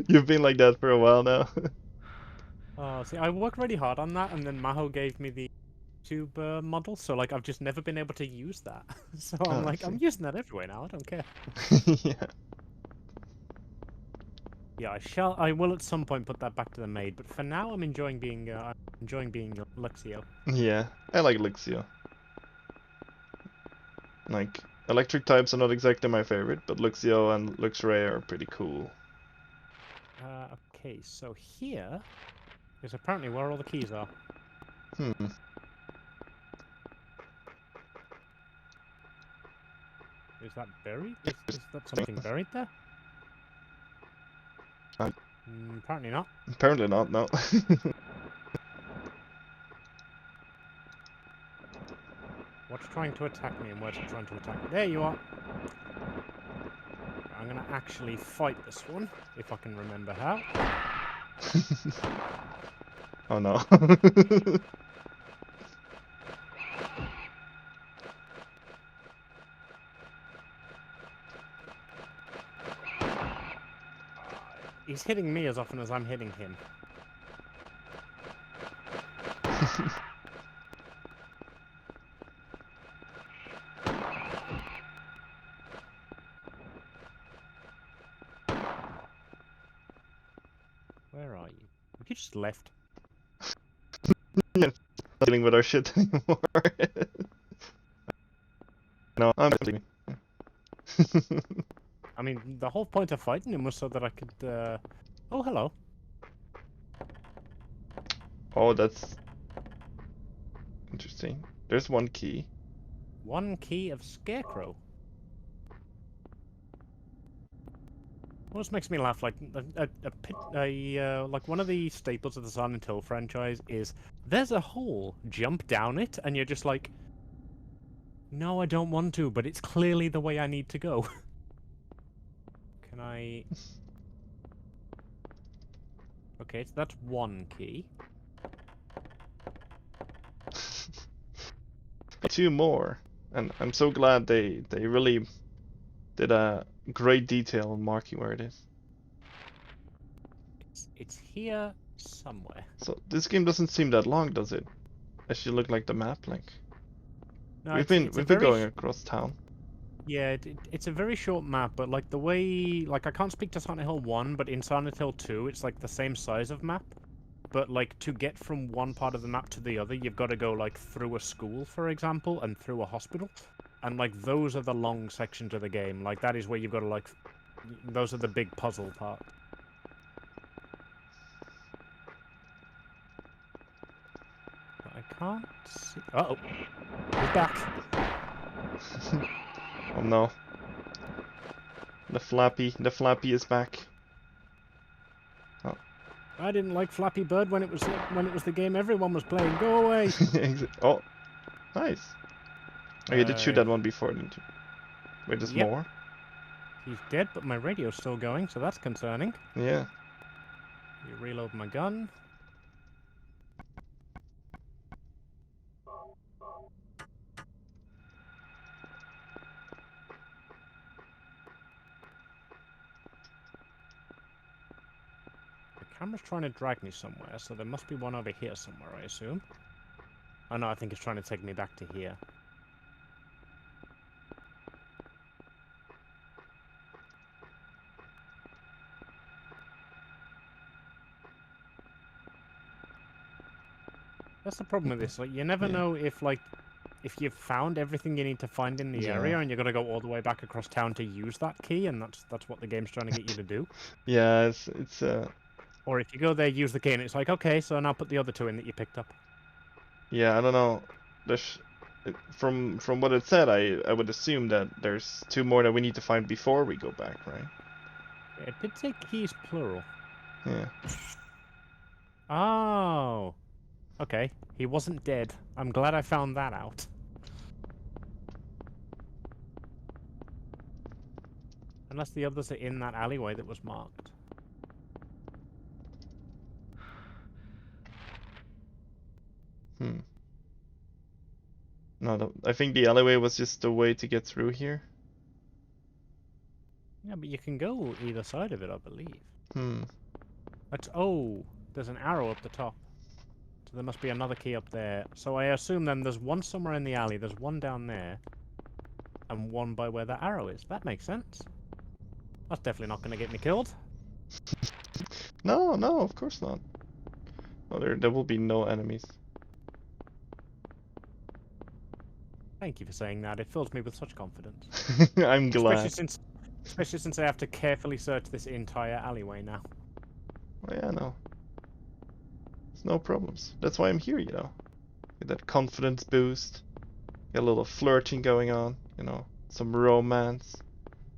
You've been like that for a while now. see, I worked really hard on that, and then Maho gave me the Vtuber model, so like I've just never been able to use that. So I'm Oh, I like, I'm see. using that everywhere now. I don't care. Yeah. Yeah, I will at some point put that back to the maid, but for now, I'm enjoying being Luxio. Yeah, I like Luxio. Like, electric types are not exactly my favorite, but Luxio and Luxray are pretty cool. Okay, so here is apparently where all the keys are. Hmm. Is that buried? Is that something buried there? Apparently not. Apparently not, no. What's trying to attack me and where's it trying to attack me? There you are! I'm gonna actually fight this one, if I can remember how. Oh no. He's hitting me as often as I'm hitting him. Where are you? You just left. Yeah, not dealing with our shit anymore. No, I'm leaving. I mean, the whole point of fighting him was so that I could, Oh, hello. Oh, that's interesting. There's one key. One key of Scarecrow. Almost makes me laugh. Like like one of the staples of the Silent Hill franchise is there's a hole, jump down it, and you're just like, no, I don't want to, but it's clearly the way I need to go. Can I? Okay, so that's one key. Two more, and I'm so glad they really did a great detail on marking where it is. It's here somewhere. So this game doesn't seem that long, does it? As you look like the map, like No, we've been going across town. Yeah, it's a very short map, but like the way, like I can't speak to Silent Hill 1, but in Silent Hill 2, it's like the same size of map. But like to get from one part of the map to the other, you've got to go like through a school, for example, and through a hospital. And like those are the long sections of the game. Like that is where you've got to like, those are the big puzzle parts. But I can't see. Uh-oh. He's back. Oh no. The Flappy is back. Oh. I didn't like Flappy Bird when it was the game everyone was playing. Go away. Oh, nice. Oh, you did shoot that one before, didn't you? Wait, there's Yep. more? He's dead, but my radio's still going, so that's concerning. Yeah. You reload my gun. The camera's trying to drag me somewhere, so there must be one over here somewhere, I assume. Oh no, I think it's trying to take me back to here. That's the problem with this, like, you never know if, like, if you've found everything you need to find in the Yeah. area and you're gonna go all the way back across town to use that key, and that's what the game's trying to get you to do. Yeah, it's Or if you go there, use the key, and it's like, okay, so now put the other two in that you picked up. yeah, I don't know. From what it said, I would assume that there's 2 more that we need to find before we go back, right? It did say keys plural. Yeah. Oh. Okay. He wasn't dead. I'm glad I found that out. Unless the others are in that alleyway that was marked. Hmm. No, I think the alleyway was just a way to get through here. Yeah, but you can go either side of it, I believe. Hmm. Oh, there's an arrow up the top. So there must be another key up there. So I assume then there's one somewhere in the alley, there's one down there, and one by where that arrow is. That makes sense. That's definitely not going to get me killed. No, of course not. No, there will be no enemies. Thank you for saying that. It fills me with such confidence. I'm glad. Especially since I have to carefully search this entire alleyway now. Oh yeah, no. There's no problems. That's why I'm here, you know. Get that confidence boost. Get a little flirting going on, you know. Some romance.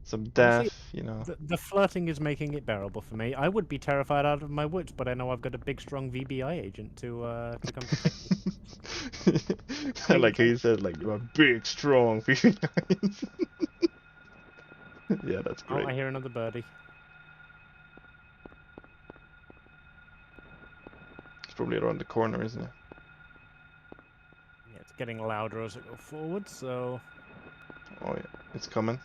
Some death, Honestly, you know. The flirting is making it bearable for me. I would be terrified out of my wits, but I know I've got a big, strong VBI agent to come protect me. I like how you said, like, you're a big, strong feline. Yeah, that's Oh, great. I hear another birdie. It's probably around the corner, isn't it? Yeah, it's getting louder as I go forward, so Oh yeah, it's coming.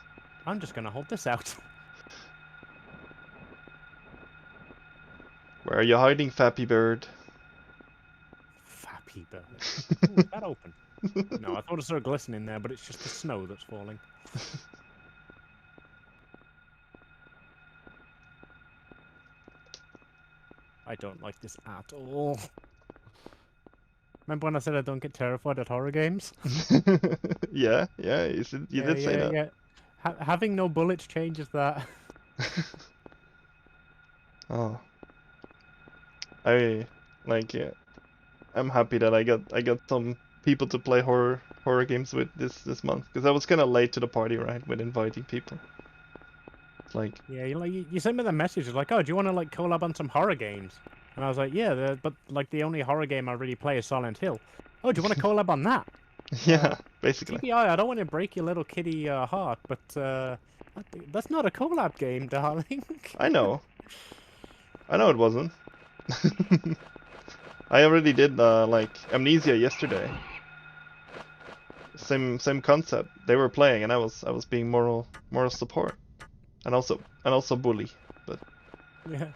I'm just gonna hold this out. Where are you hiding, Fappy Bird? Fappy bird. Ooh, is that open? No, I thought I saw a glisten in there, but it's just the snow that's falling. I don't like this at all. Remember when I said I don't get terrified at horror games? Yeah, you did say that. Yeah. Having no bullets changes that. Oh, I like yeah. I'm happy that I got some people to play horror games with this month, because I was kind of late to the party, right, with inviting people. It's like, Yeah, you sent me the message. It's like, oh, do you want to like collab on some horror games? And I was like, yeah, but like the only horror game I really play is Silent Hill. Oh, do you want to collab on that? yeah, basically. TBI, I don't want to break your little kitty heart, but that's not a collab game, darling. I know it wasn't. I already did like Amnesia yesterday. Same concept. They were playing, and I was being moral support, and also bully. But Yeah,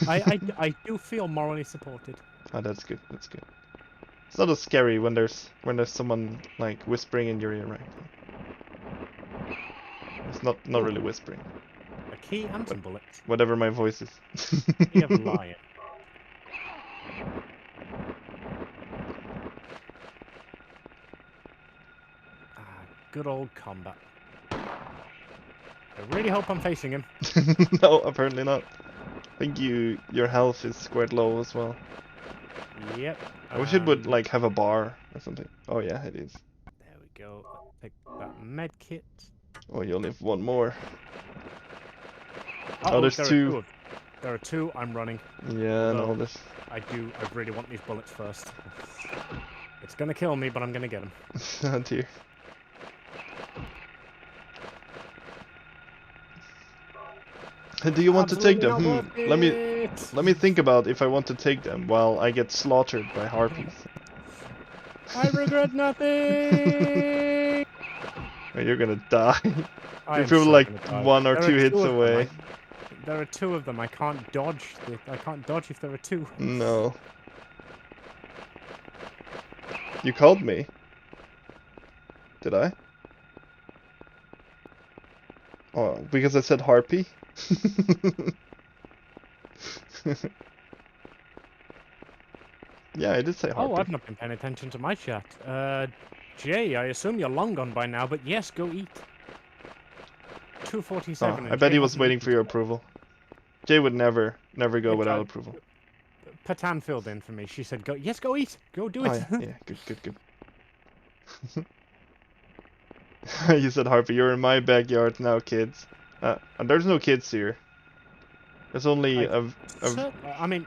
I do feel morally supported. oh, that's good. That's good. It's not as scary when there's someone like whispering in your ear, right? It's not really whispering. A key and some bullets. Whatever my voice is. Key of lion. Good old combat. I really hope I'm facing him. No, apparently not. I think your health is quite low as well. Yep. I wish it would like have a bar or something. Oh yeah, it is. There we go. Let's take that med kit. Oh, you only have one more. Uh-oh, there's there two. There are two. I'm running. Yeah, Although, no, this. I really want these bullets first. It's gonna kill me, but I'm gonna get them. Oh dear. Do you want to take them? Let me think about if I want to take them while I get slaughtered by harpies. I regret nothing. You're gonna die. I You're am probably so like gonna die. 1 or There 2 are hits two of them. away. There are two of them. I can't dodge. I can't dodge if there are two. No. You called me. Did I? Oh, because I said harpy? Yeah, I did say harpy. Oh, I've not been paying attention to my chat. Jay, I assume you're long gone by now, but yes, go eat. 2:47. Oh, and I bet Jay he was hasn't waiting eaten. for your approval. Jay would never go It, without approval. Patan filled in for me. She said, "Go, yes, go eat. Go do it." Oh yeah, yeah, good. You said, Harvey, you're in my backyard now, kids. And there's no kids here. There's only I mean,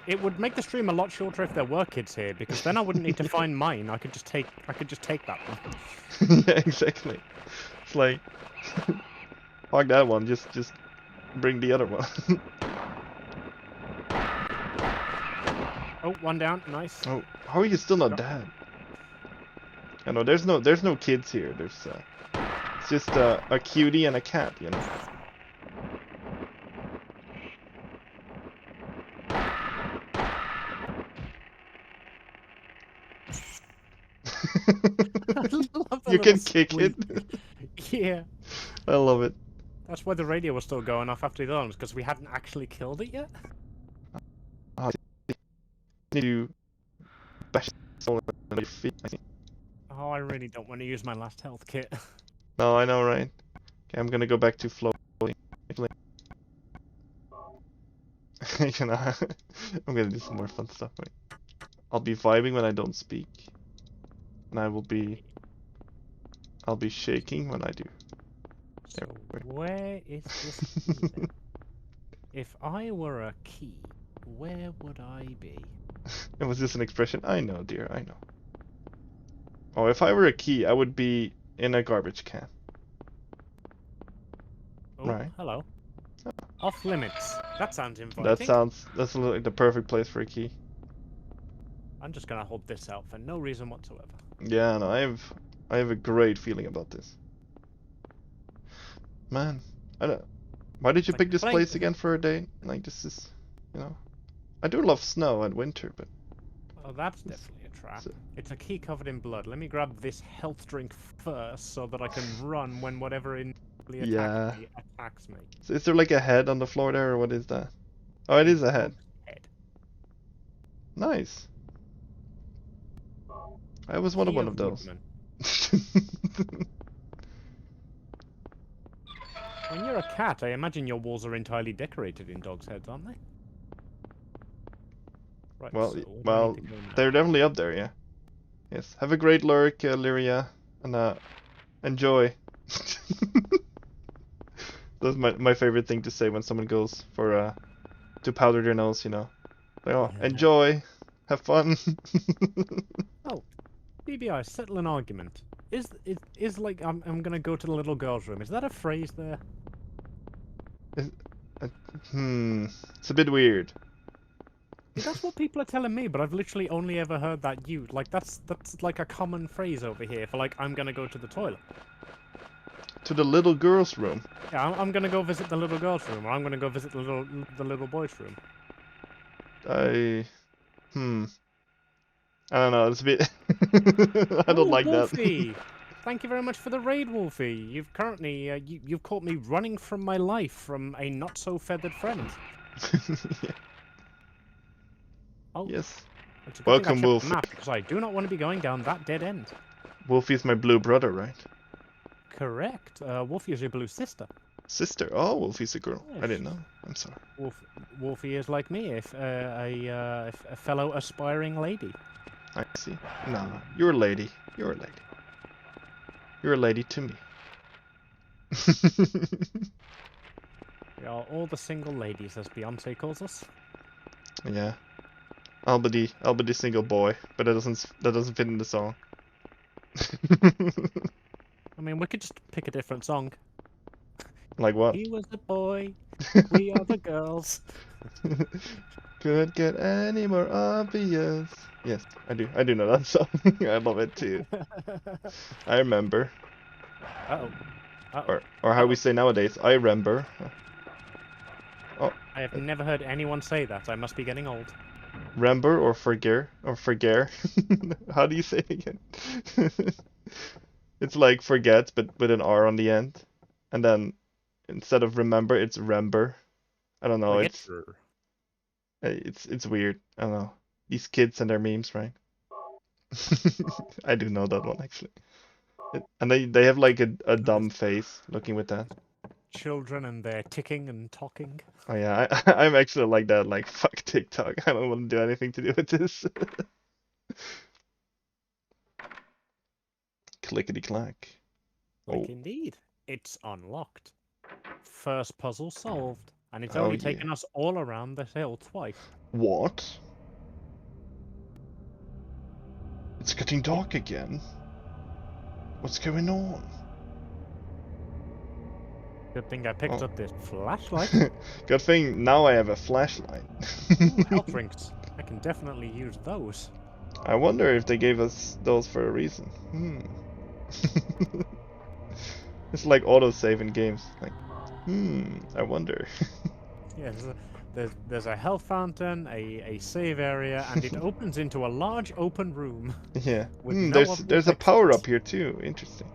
it would make the stream a lot shorter if there were kids here, because then I wouldn't need to find mine. I could just take that one. yeah, exactly. It's like, fuck that one. Just bring the other one. Oh, one down. Nice. Oh, how are you still not dead? I know there's no kids here. There's it's just a cutie and a cat, you know. You can kick it. Yeah. I love it. That's why the radio was still going off after the alarms, because we hadn't actually killed it yet. You bash someone on your feet. I think. Oh, I really don't want to use my last health kit. No, I know, right? Okay, I'm gonna go back to floating. You know, I'm gonna do some more fun stuff. Right? I'll be vibing when I don't speak, and I'll be shaking when I do. So where is this key then? If I were a key, where would I be? It was just an expression. I know, dear. I know. Oh, if I were a key, I would be in a garbage can. Oh, Right. hello. Off limits. That sounds inviting. That's like the perfect place for a key. I'm just gonna hold this out for no reason whatsoever. Yeah, no, I have a great feeling about this. Man, why did you Like pick this playing- place again for a day? Like this is, you know, I do love snow and winter, but Oh, that's definitely a trap. So- It's a key covered in blood. Let me grab this health drink first so that I can run when whatever Yeah. attacks me. is there like a head on the floor there, or what is that? Oh, it is a head. Head. Nice. I always wanted Key one of those. woodman. When you're a cat, I imagine your walls are entirely decorated in dogs' heads, aren't they? Right, Well, so where do I well, need to go now? they're definitely up there, yeah. Yes. Have a great lurk, Lyria, and enjoy. That's my favorite thing to say when someone goes for to powder their nose, you know. Like, oh, enjoy, have fun. Oh, BBI, settle an argument. Is like I'm gonna go to the little girl's room. Is that a phrase there? It's a bit weird. See, that's what people are telling me, but I've literally only ever heard that used. Like that's like a common phrase over here for like I'm gonna go to the toilet. To the little girl's room. Yeah, I'm gonna go visit the little girl's room, or I'm gonna go visit the little boy's room. I don't know, it's a bit I don't like Wolfie! that. Thank you very much for the raid, Wolfie. You've currently you've caught me running from my life from a not so feathered friend. Yeah. Oh, Yes. it's a good thing I Welcome, checked the Wolfie. map, because I do not want to be going down that dead end. Wolfie's my blue brother, right? Correct. Wolfie is your blue sister. Sister. Oh, Wolfie's a girl. I Yes. didn't know. I'm sorry. Wolfie is like me, if a fellow aspiring lady. I see. No, you're a lady. You're a lady. You're a lady to me. We are all the single ladies, as Beyonce calls us. Yeah. I'll be the single boy, but that doesn't fit in the song. I mean, we could just pick a different song. Like what? He was the boy, we are the girls. Could get any more obvious. Yes, I do know that song. I love it too. I remember. Uh-oh. Uh-oh. Or how we say nowadays, I remember. Oh, I have never heard anyone say that. I must be getting old. remember or forget or forget. How do you say it again? It's like forget, but with an R on the end, and then instead of remember, it's remember. I don't know. It's weird. I don't know. These kids and their memes, right? I do know that one actually. And they have like a dumb face looking with that. Children and their ticking and talking. Oh yeah, I'm actually like that. Like fuck TikTok. I don't want to do anything to do with this. Clickety clack. Like Oh, indeed, it's unlocked. First puzzle solved, and it's oh only yeah. taken us all around the hill twice. What? It's getting dark again. What's going on? Good thing I picked Oh. up this flashlight. Good thing now I have a flashlight. Ooh, health drinks. I can definitely use those. I wonder if they gave us those for a reason. It's like autosave in games. Like, I wonder. Yeah, there's a health fountain, a save area, and it opens into a large open room Yeah. with no There's obvious a power exits. up here too. Interesting.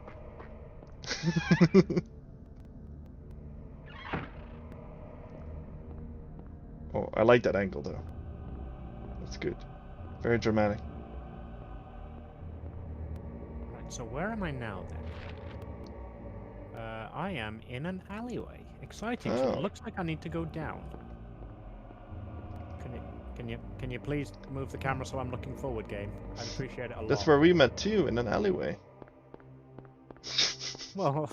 Oh, I like that angle though. That's good. Very dramatic. Right, so where am I now then? I am in an alleyway. Exciting. So it Oh. looks like I need to go down. Can you please move the camera so I'm looking forward, game? I'd appreciate it a lot. That's where we met too, in an alleyway. Well,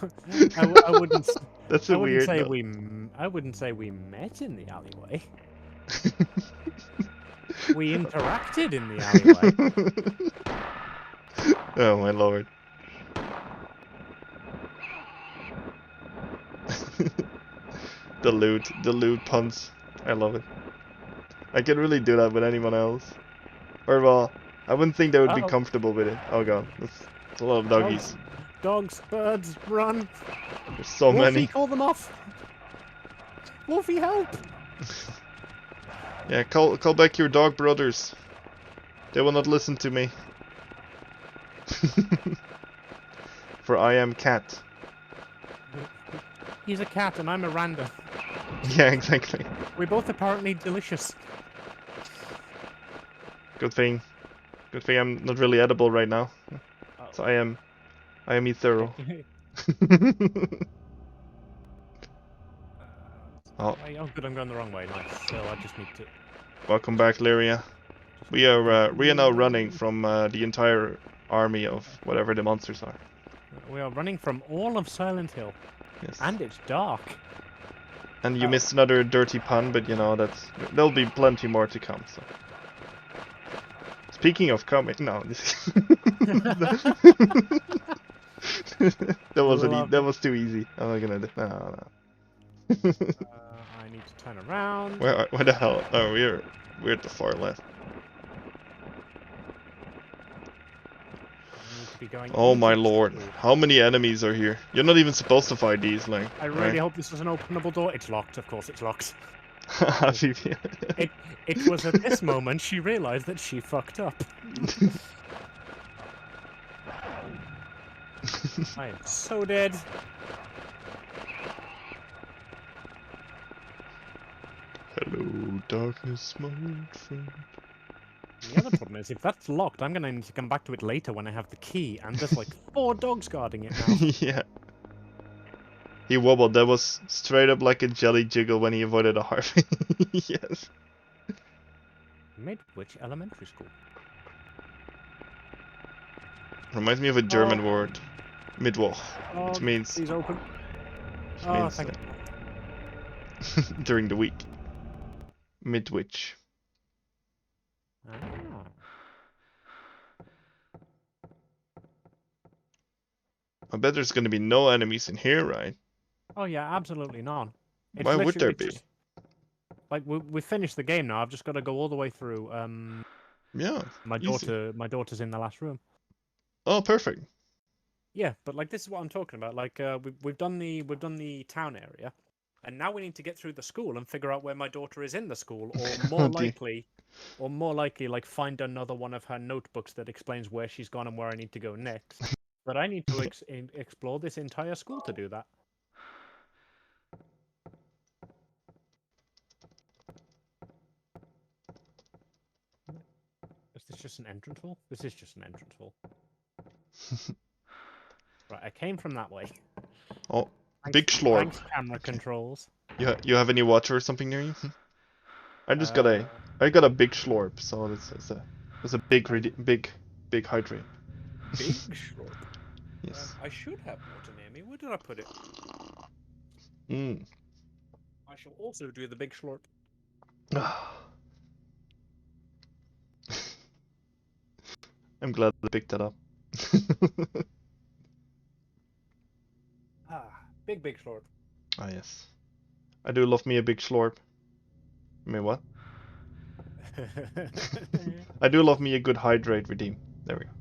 I wouldn't. That's I a wouldn't weird say note. I wouldn't say we met in the alleyway. We interacted in the alleyway. Oh my lord. The loot puns. I love it. I can really do that with anyone else. Or well, I wouldn't think they would be Uh-oh. comfortable with it. Oh god, that's a lot of doggies. Dogs, birds, run! There's so Wolfie, many. call them off! Wolfie, help! Yeah, call back your dog brothers. They will not listen to me. For I am cat. He's a cat and I'm a random. Yeah, exactly. We're both apparently delicious. Good thing I'm not really edible right now. So I am thorough. Oh, Oh, good, I'm going the wrong way. Nice. So I just need to. welcome back, Lyria. We are now running from the entire army of whatever the monsters are. We are running from all of Silent Hill. Yes. And it's dark. And you missed another dirty pun, but you know there'll be plenty more to come. So. Speaking of coming, no, that was too easy. I'm not gonna do. No. I need to turn around. Where the hell? Oh, we're at the far left. I need to be going Oh into my the lord, school. how many enemies are here? You're not even supposed to fight these, like. I really hope this is an openable door. It's locked, of course it's locked. It was at this moment she realized that she fucked up. I am so dead. Hello, darkness, my old friend. The other problem is, if that's locked, I'm gonna need to come back to it later when I have the key, and there's like 4 dogs guarding it now. Yeah. He wobbled. That was straight up like a jelly jiggle when he avoided a harpy. Yes. Midwich Elementary School. Reminds me of a German word. Midwoch. Oh, Which means, please open. which Oh, means thank during the week. Midwich. Ah. I bet there's gonna be no enemies in here, right? Oh yeah, absolutely none. It's Why would there literally be? just- like we finished the game now. I've just got to go all the way through. Yeah. My easy. daughter's in the last room. Oh, perfect. Yeah, but like this is what I'm talking about. Like we've done the town area, and now we need to get through the school and figure out where my daughter is in the school, or more Oh, dear. likely, like find another one of her notebooks that explains where she's gone and where I need to go next. But I need to explore this entire school to do that. Is this just an entrance hall? This is just an entrance hall. Right, I came from that way. Oh, big slorp. Thanks, camera controls. You have any water or something near you? I just got a big slorp, so it's a big hydrate. Big slurp. Yes. I should have water near me. Where did I put it? Mm. I shall also do the big slurp. I'm glad I picked that up. Big slurp. Ah, yes. I do love me a big slorp. I mean, what? I do love me a good hydrate redeem. There we go.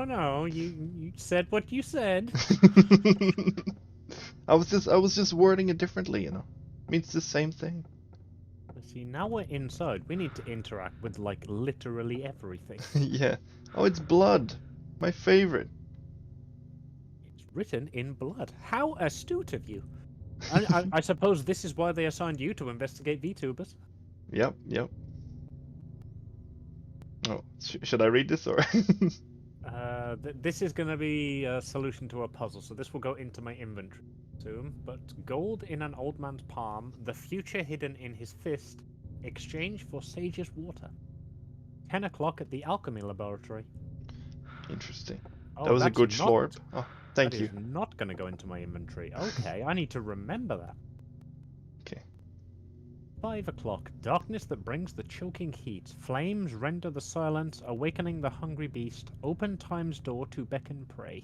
No. You said what you said. I was just wording it differently, you know. Means the same thing. See, now we're inside. We need to interact with like literally everything. Yeah. Oh, it's blood. My favorite. It's written in blood. How astute of you. I suppose this is why they assigned you to investigate VTubers. Yep. Oh, should I read this or? This is going to be a solution to a puzzle, so this will go into my inventory soon. But gold in an old man's palm, the future hidden in his fist, exchange for sage's water. 10 o'clock at the alchemy laboratory. Interesting. Oh, That was a that's good not- slorp. Oh, thank that you. is not going to go into my inventory. Okay, I need to remember that. Okay. 5 o'clock. Darkness that brings the choking heat. Flames render the silence, awakening the hungry beast. Open time's door to beckon prey.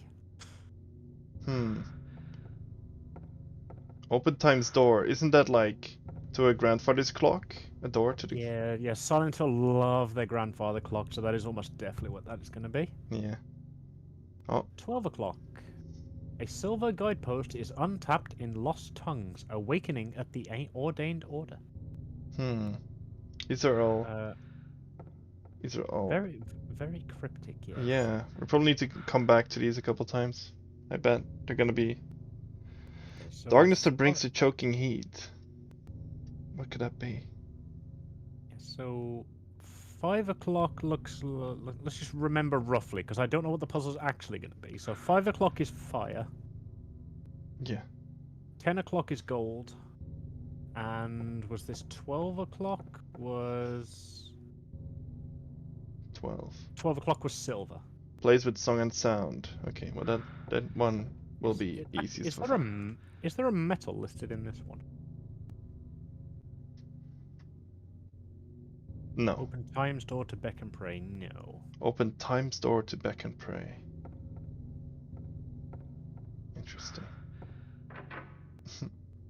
Open time's door. Isn't that like to a grandfather's clock? A door to the... Yeah. Silent Hill love their grandfather clock, so that is almost definitely what that is going to be. Yeah. Oh. 12 o'clock. A silver guidepost is untapped in Lost Tongues, awakening at the ordained order. These are all... These are all... Very, very cryptic, yes. Yeah. We probably need to come back to these a couple times. I bet they're gonna be... So Darkness that brings the choking heat. What could that be? So 5 o'clock looks... Let's just remember roughly, because I don't know what the puzzle's actually going to be. So 5 o'clock is fire. Yeah. 10 o'clock is gold. And was this 12 o'clock? Was... 12. 12 o'clock was silver. Plays with song and sound. Okay, well that one will be easiest. Is there a metal listed in this one? No. Open time's door to beck and pray? No. Open time's door to beck and pray. Interesting.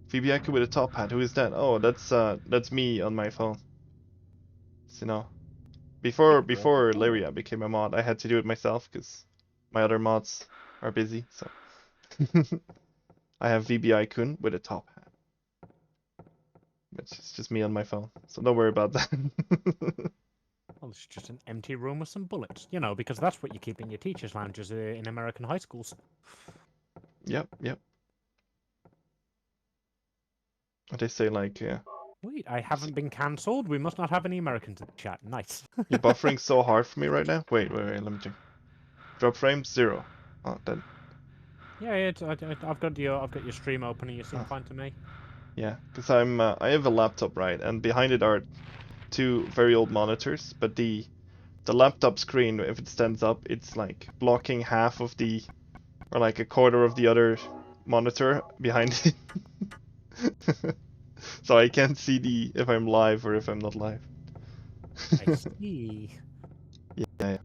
Phoebe with a top hat. Who is that? Oh, that's me on my phone. So, you know, before Lyria became a mod, I had to do it myself because my other mods are busy. So I have VBI-kun with a top hat. It's just me on my phone, so don't worry about that. Well, it's just an empty room with some bullets. You know, because that's what you keep in your teachers' lounges in American high schools. Yep. They say like, yeah. Wait, I haven't been cancelled. We must not have any Americans in the chat. Nice. You're buffering so hard for me right now. Wait. Let me check. Drop frame 0. Oh, then. Yeah. I've got your stream open and you seem fine to me. Yeah, because I have a laptop, right, and behind it are 2 very old monitors, but the laptop screen, if it stands up, it's like blocking half of the, or like a quarter of the other monitor behind it. So I can't see if I'm live or if I'm not live. I see. Yeah.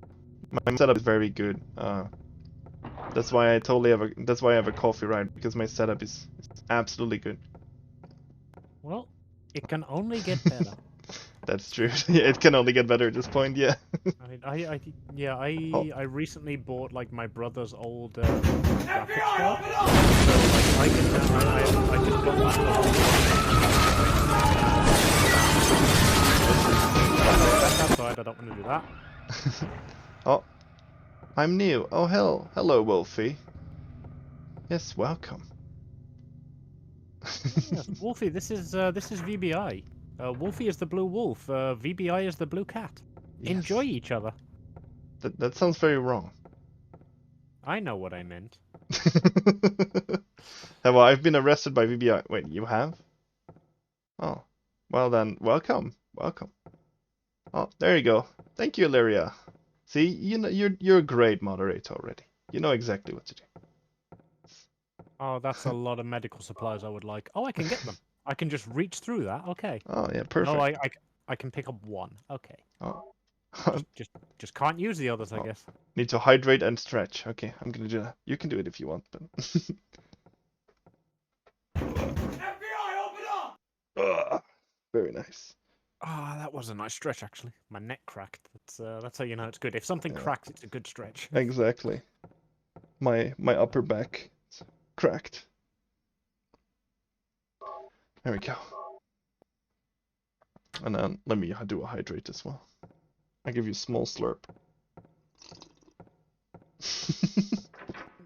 My setup is very good. That's why I have a coffee, right? Because my setup is absolutely good. Well, it can only get better. That's true. It can only get better at this point, yeah. I recently bought like my brother's old graphics card. So like I just got that's outside. I don't want to do that. Oh, I'm new. Oh hello, Wolfie. Yes, welcome. Yes, Wolfie, this is VBI. Wolfie is the blue wolf. VBI is the blue cat. Enjoy Yes. each other. That sounds very wrong. I know what I meant. Well, I've been arrested by VBI. Wait, you have? Oh, well then, welcome, welcome. Oh, there you go. Thank you, Lyria. See, you know, you're a great moderator already. You know exactly what to do. Oh, that's a lot of medical supplies I would like. Oh, I can get them. I can just reach through that. Okay. Oh yeah, No, perfect. I can pick up one. Okay. Oh. Just can't use the others, I Oh. guess. Need to hydrate and stretch. Okay, I'm gonna do that. You can do it if you want, but. FBI, open up! Ugh, very nice. Ah, that was a nice stretch, actually. My neck cracked. That's how you know it's good. If something Yeah. cracks, it's a good stretch. Exactly. My upper back is cracked. There we go. And then let me do a hydrate as well. I give you a small slurp.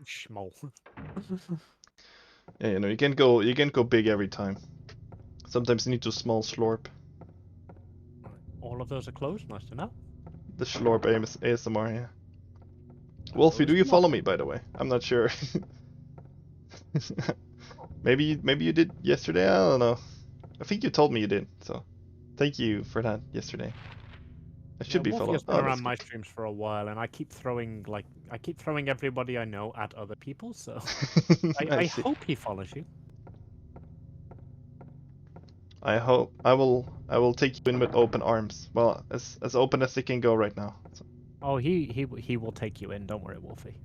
Schmoll. Yeah, you know, you can't go big every time. Sometimes you need to small slurp. All of those are closed. Nice to know. The slurp ASMR, yeah. Wolfie, do you follow me, by the way? I'm not sure. maybe you did yesterday. I don't know. I think you told me you did. So, thank you for that yesterday. I should be Wolfie followed. has been Oh, around that's my good. streams for a while, and I keep throwing everybody I know at other people. So I see. hope he follows you. I hope I will take you in with open arms. Well, as open as they can go right now. So. Oh, he will take you in. Don't worry, Wolfie.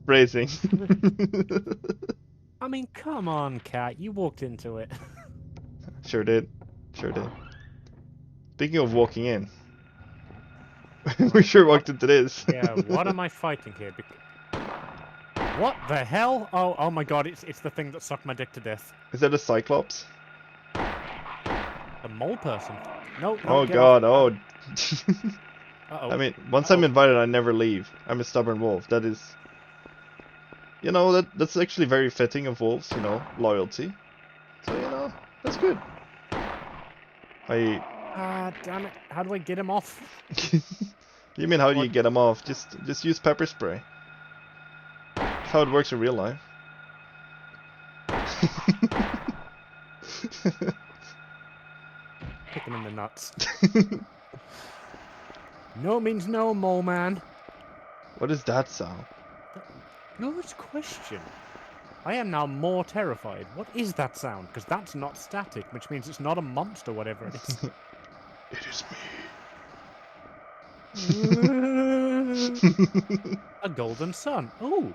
Phrasing. I mean, come on, cat. You walked into it. Sure did. Sure did. Speaking of walking in, we sure walked into this. Yeah. What am I fighting here? What the hell? Oh my God! It's the thing that sucked my dick to death. Is that a Cyclops? The mole person. No. Oh Get off. God! Oh. Uh-oh. I mean, once I'm invited, I never leave. I'm a stubborn wolf. That is, you know, that's actually very fitting of wolves. You know, loyalty. So you know, that's good. Ah, damn it! How do I get him off? You mean how do you What? get them off? Just use pepper spray. That's how it works in real life. Kick him in the nuts. No means no, mole man. What is that sound? Good question. I am now more terrified. What is that sound? Because that's not static, which means it's not a monster, whatever it is. It is me. A golden sun. Oh,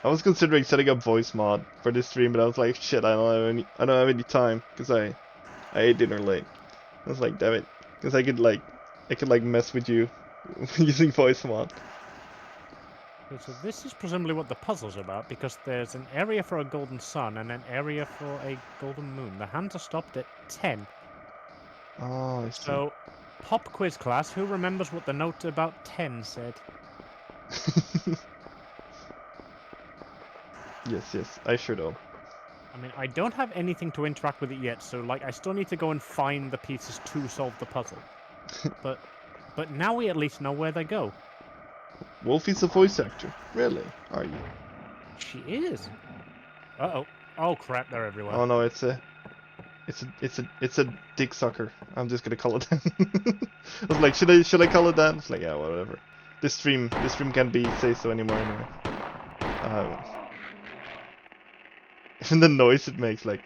I was considering setting up voice mod for this stream, but I was like, shit, I don't have any time because I ate dinner late. I was like, damn it, because I could like mess with you using voice mod. okay, so this is presumably what the puzzle's about, because there's an area for a golden sun and an area for a golden moon. The hands are stopped at 10. Oh, I see. So, pop quiz class, who remembers what the note about 10 said? Yes, I sure do. I mean, I don't have anything to interact with it yet, so like I still need to go and find the pieces to solve the puzzle. But now we at least know where they go. Wolfie's a voice actor. Really? Are you? She is. Uh-oh. Oh crap, they're everywhere. Oh no, it's a dick sucker. I'm just gonna call it that. I was like, should I call it that? It's like, yeah, whatever. This stream can't be say so anymore anyway. Even the noise it makes, like.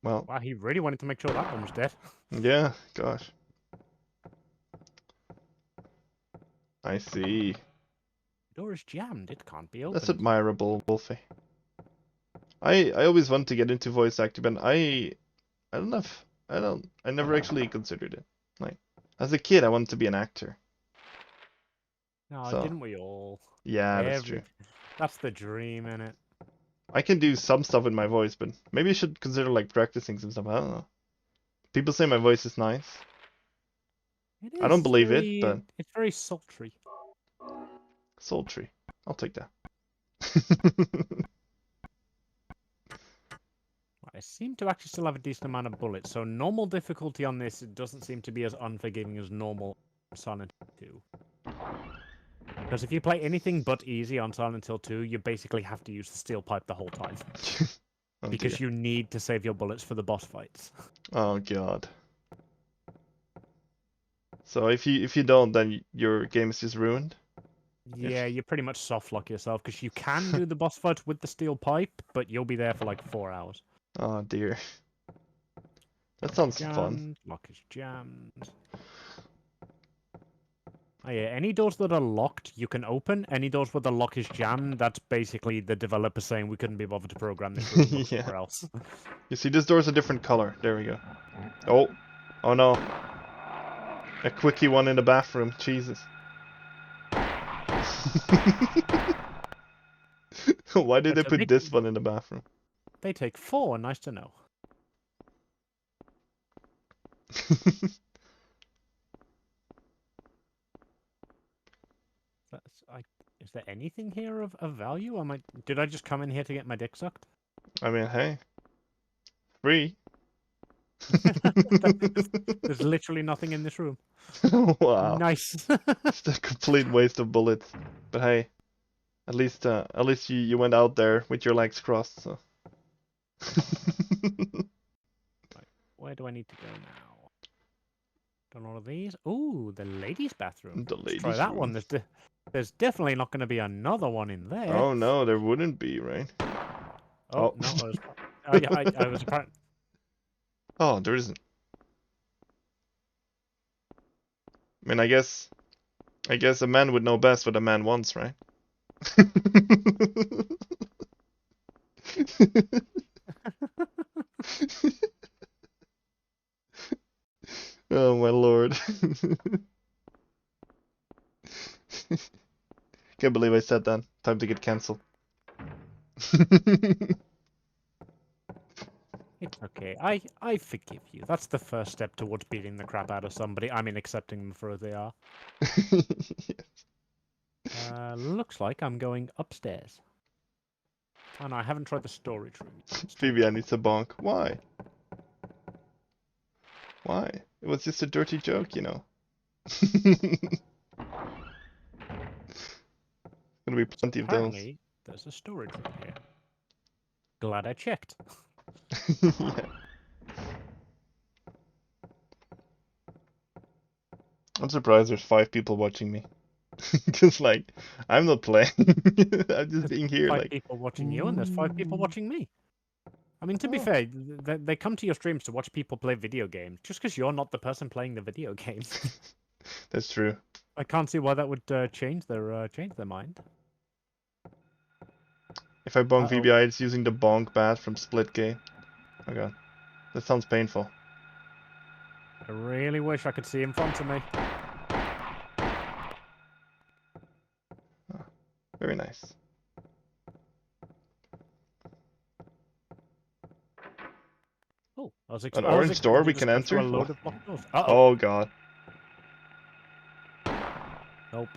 Well. Wow, he really wanted to make sure that one was dead. Yeah, gosh. I see. The door is jammed. It can't be opened. That's admirable, Wolfie. I always want to get into voice acting, but I never actually considered it. Like, as a kid, I wanted to be an actor. No, So, didn't we all? yeah, that's true. That's the dream, innit? I can do some stuff with my voice, but maybe I should consider like practicing some stuff. I don't know. People say my voice is nice. I don't believe it, but it's very sultry. sultry. I'll take that. I seem to actually still have a decent amount of bullets, so normal difficulty on this doesn't seem to be as unforgiving as normal Silent Hill 2. Because if you play anything but easy on Silent Hill 2, you basically have to use the steel pipe the whole time. Oh, Because dear. you need to save your bullets for the boss fights. Oh god. So if you don't, then your game is just ruined. Yeah, you pretty much soft lock yourself, because you can do the boss fights with the steel pipe, but you'll be there for like 4 hours. Oh dear. That sounds fun. Jammed, lock is jammed. Oh yeah, any doors that are locked, you can open. Any doors where the lock is jammed, that's basically the developer saying we couldn't be bothered to program this room, look Yeah. somewhere else. You see, this door's a different color. There we go. Oh. Oh no. A quickie one in the bathroom. Jesus. Why did they So put this one in the bathroom? They take 4, nice to know. Is there anything here of value? Did I just come in here to get my dick sucked? I mean, hey. Free. There's literally nothing in this room. Wow. Nice. It's a complete waste of bullets. But hey, at least you went out there with your legs crossed, so. Where do I need to go now? Done all of these. Ooh, the ladies' bathroom. The Let's try ladies' that room. one. There's definitely not going to be another one in there. Oh no, there wouldn't be, right? Oh, Oh. no, I was surprised. Oh, there isn't. I mean, I guess a man would know best what a man wants, right? Oh my lord. Can't believe I said that. Time to get cancelled. It's okay. I forgive you. That's the first step towards beating the crap out of somebody. I mean, accepting them for who they are. Looks like I'm going upstairs. Oh no, I haven't tried the storage room. Phoebe, I need a bonk. Why? Why? It was just a dirty joke, you know. Gonna be plenty of those. Apparently, there's a storage room here. Glad I checked. Yeah. I'm surprised there's 5 people watching me. Just like, I'm not playing. I'm just being here, 5 like. people watching you, and there's 5 people watching me. I mean, to be Oh. fair, they come to your streams to watch people play video games. Just because you're not the person playing the video game. That's true. I can't see why that would change their mind. If I bonk Uh-oh. VBI, it's using the bonk bat from Splitgate. Oh god. That sounds painful. I really wish I could see in front of me. Oh, very nice. Oh, An orange door we can enter? A load of blocked doors. Uh-oh. Oh god. Nope.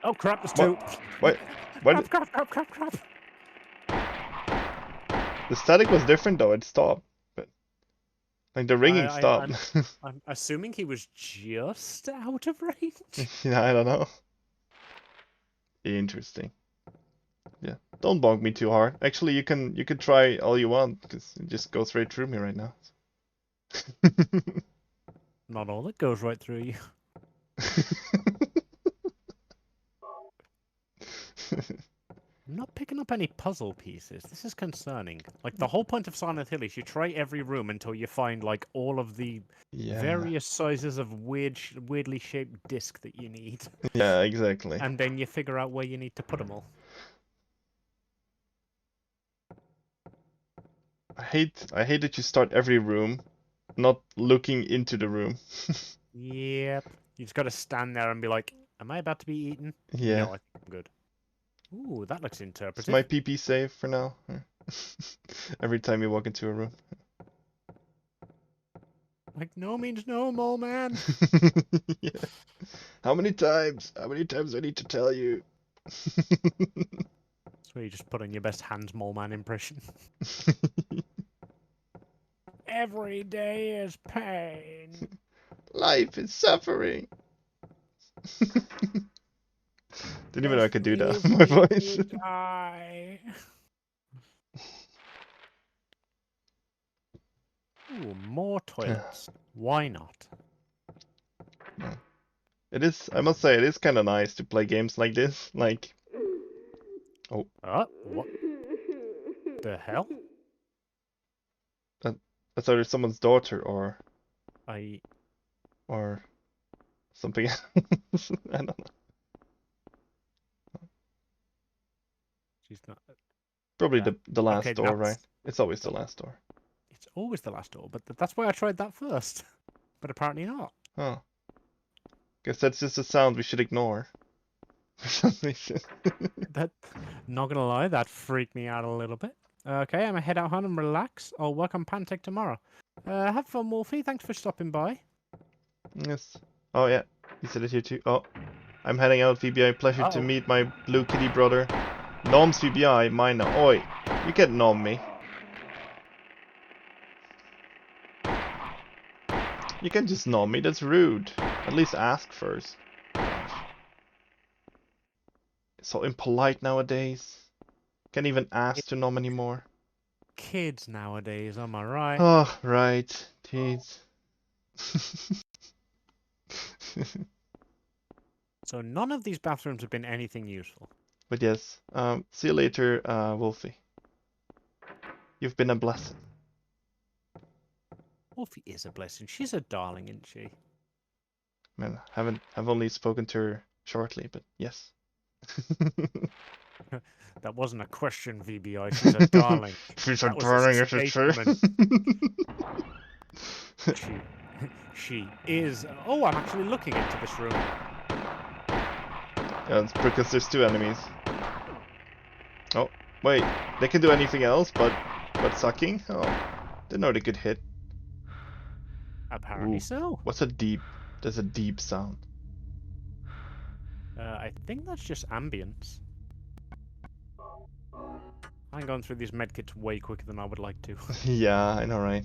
Oh crap, there's 2. What? What? Crap. The static was different though, it stopped. But like the ringing stopped. I'm assuming he was just out of range. Yeah, I don't know. Interesting. Yeah. Don't bonk me too hard. Actually, you could try all you want, because it just goes right through me right now. Not all that goes right through you. I'm not picking up any puzzle pieces. This is concerning. Like, the whole point of Silent Hill is you try every room until you find, like, all of the various sizes of weirdly shaped disc that you need. Yeah, exactly. And then you figure out where you need to put them all. I hate that you start every room not looking into the room. Yep. You just gotta stand there and be like, am I about to be eaten? Yeah. No, I think I'm good. Ooh, that looks Is interpretive. my PP safe for now? Every time you walk into a room. Like, no means no, mole man. Yeah. How many times? How many times do I need to tell you? So you just put on your best Hans mole man impression. Every day is pain. Life is suffering. Didn't even know I could do that Leave with my me voice. to die. Ooh, more toilets. Why not? It is, I must say, it is kind of nice to play games like this. Like, oh, What the hell? that's either someone's daughter I or something else. I don't know. She's not. Probably That- the last okay, door, that's- right? It's always the last door. It's always the last door, but that's why I tried that first. But apparently not. Oh. Guess that's just a sound we should ignore. For some reason. That, not gonna lie, that freaked me out a little bit. Okay, I'm gonna head out home and relax. I'll work on Pantech tomorrow. Have fun, Wolfie. Thanks for stopping by. Yes. Oh yeah, you said it here too. Oh, I'm heading out, VBI. Pleasure to Uh-oh. meet my blue kitty brother. Noms VBI, mine now. Oi, you can't nom me. You can't just nom me, that's rude. At least ask first. Gosh. It's so impolite nowadays. Can't even ask to nom anymore. Kids nowadays, am I right? Oh, right. Jeez. So none of these bathrooms have been anything useful. But yes, see you later, Wolfie. You've been a blessing. Wolfie is a blessing. She's a darling, isn't she? Man, I've only spoken to her shortly, but yes. That wasn't a question, VBI. She's a darling. She's a That was a darling, is it true? She is. Oh, I'm actually looking into this room. Yeah, it's because there's two enemies. Oh, wait, they can do anything else but sucking? Oh, didn't know they could hit. Apparently Ooh. so. What's a deep? There's a deep sound. I think that's just ambience. I'm going through these medkits way quicker than I would like to. Yeah, I know, right?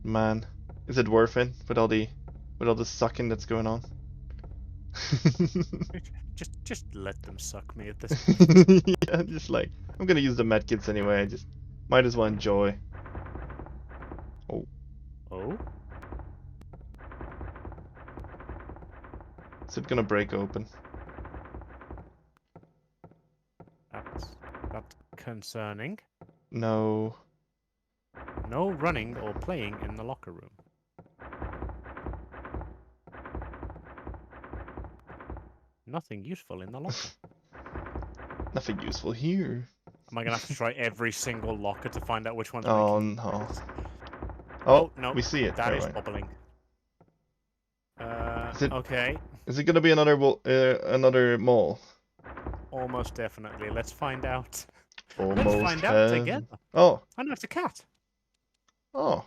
Man, is it worth it with all the sucking that's going on? just let them suck me at this point. Yeah, just like I'm gonna use the medkits anyway. I just might as well enjoy. Oh, Oh? is it gonna break open? That's concerning. No. No running or playing in the locker room. Nothing useful in the locker. Nothing useful here. Am I gonna have to try every single locker to find out which one's Oh making? no. Oh no, we see it. that is Never mind. bubbling. Is it- Okay, Is it gonna be another mole? almost definitely. Let's find out. Almost. Let's find out together. Oh. I know it's a cat. Oh.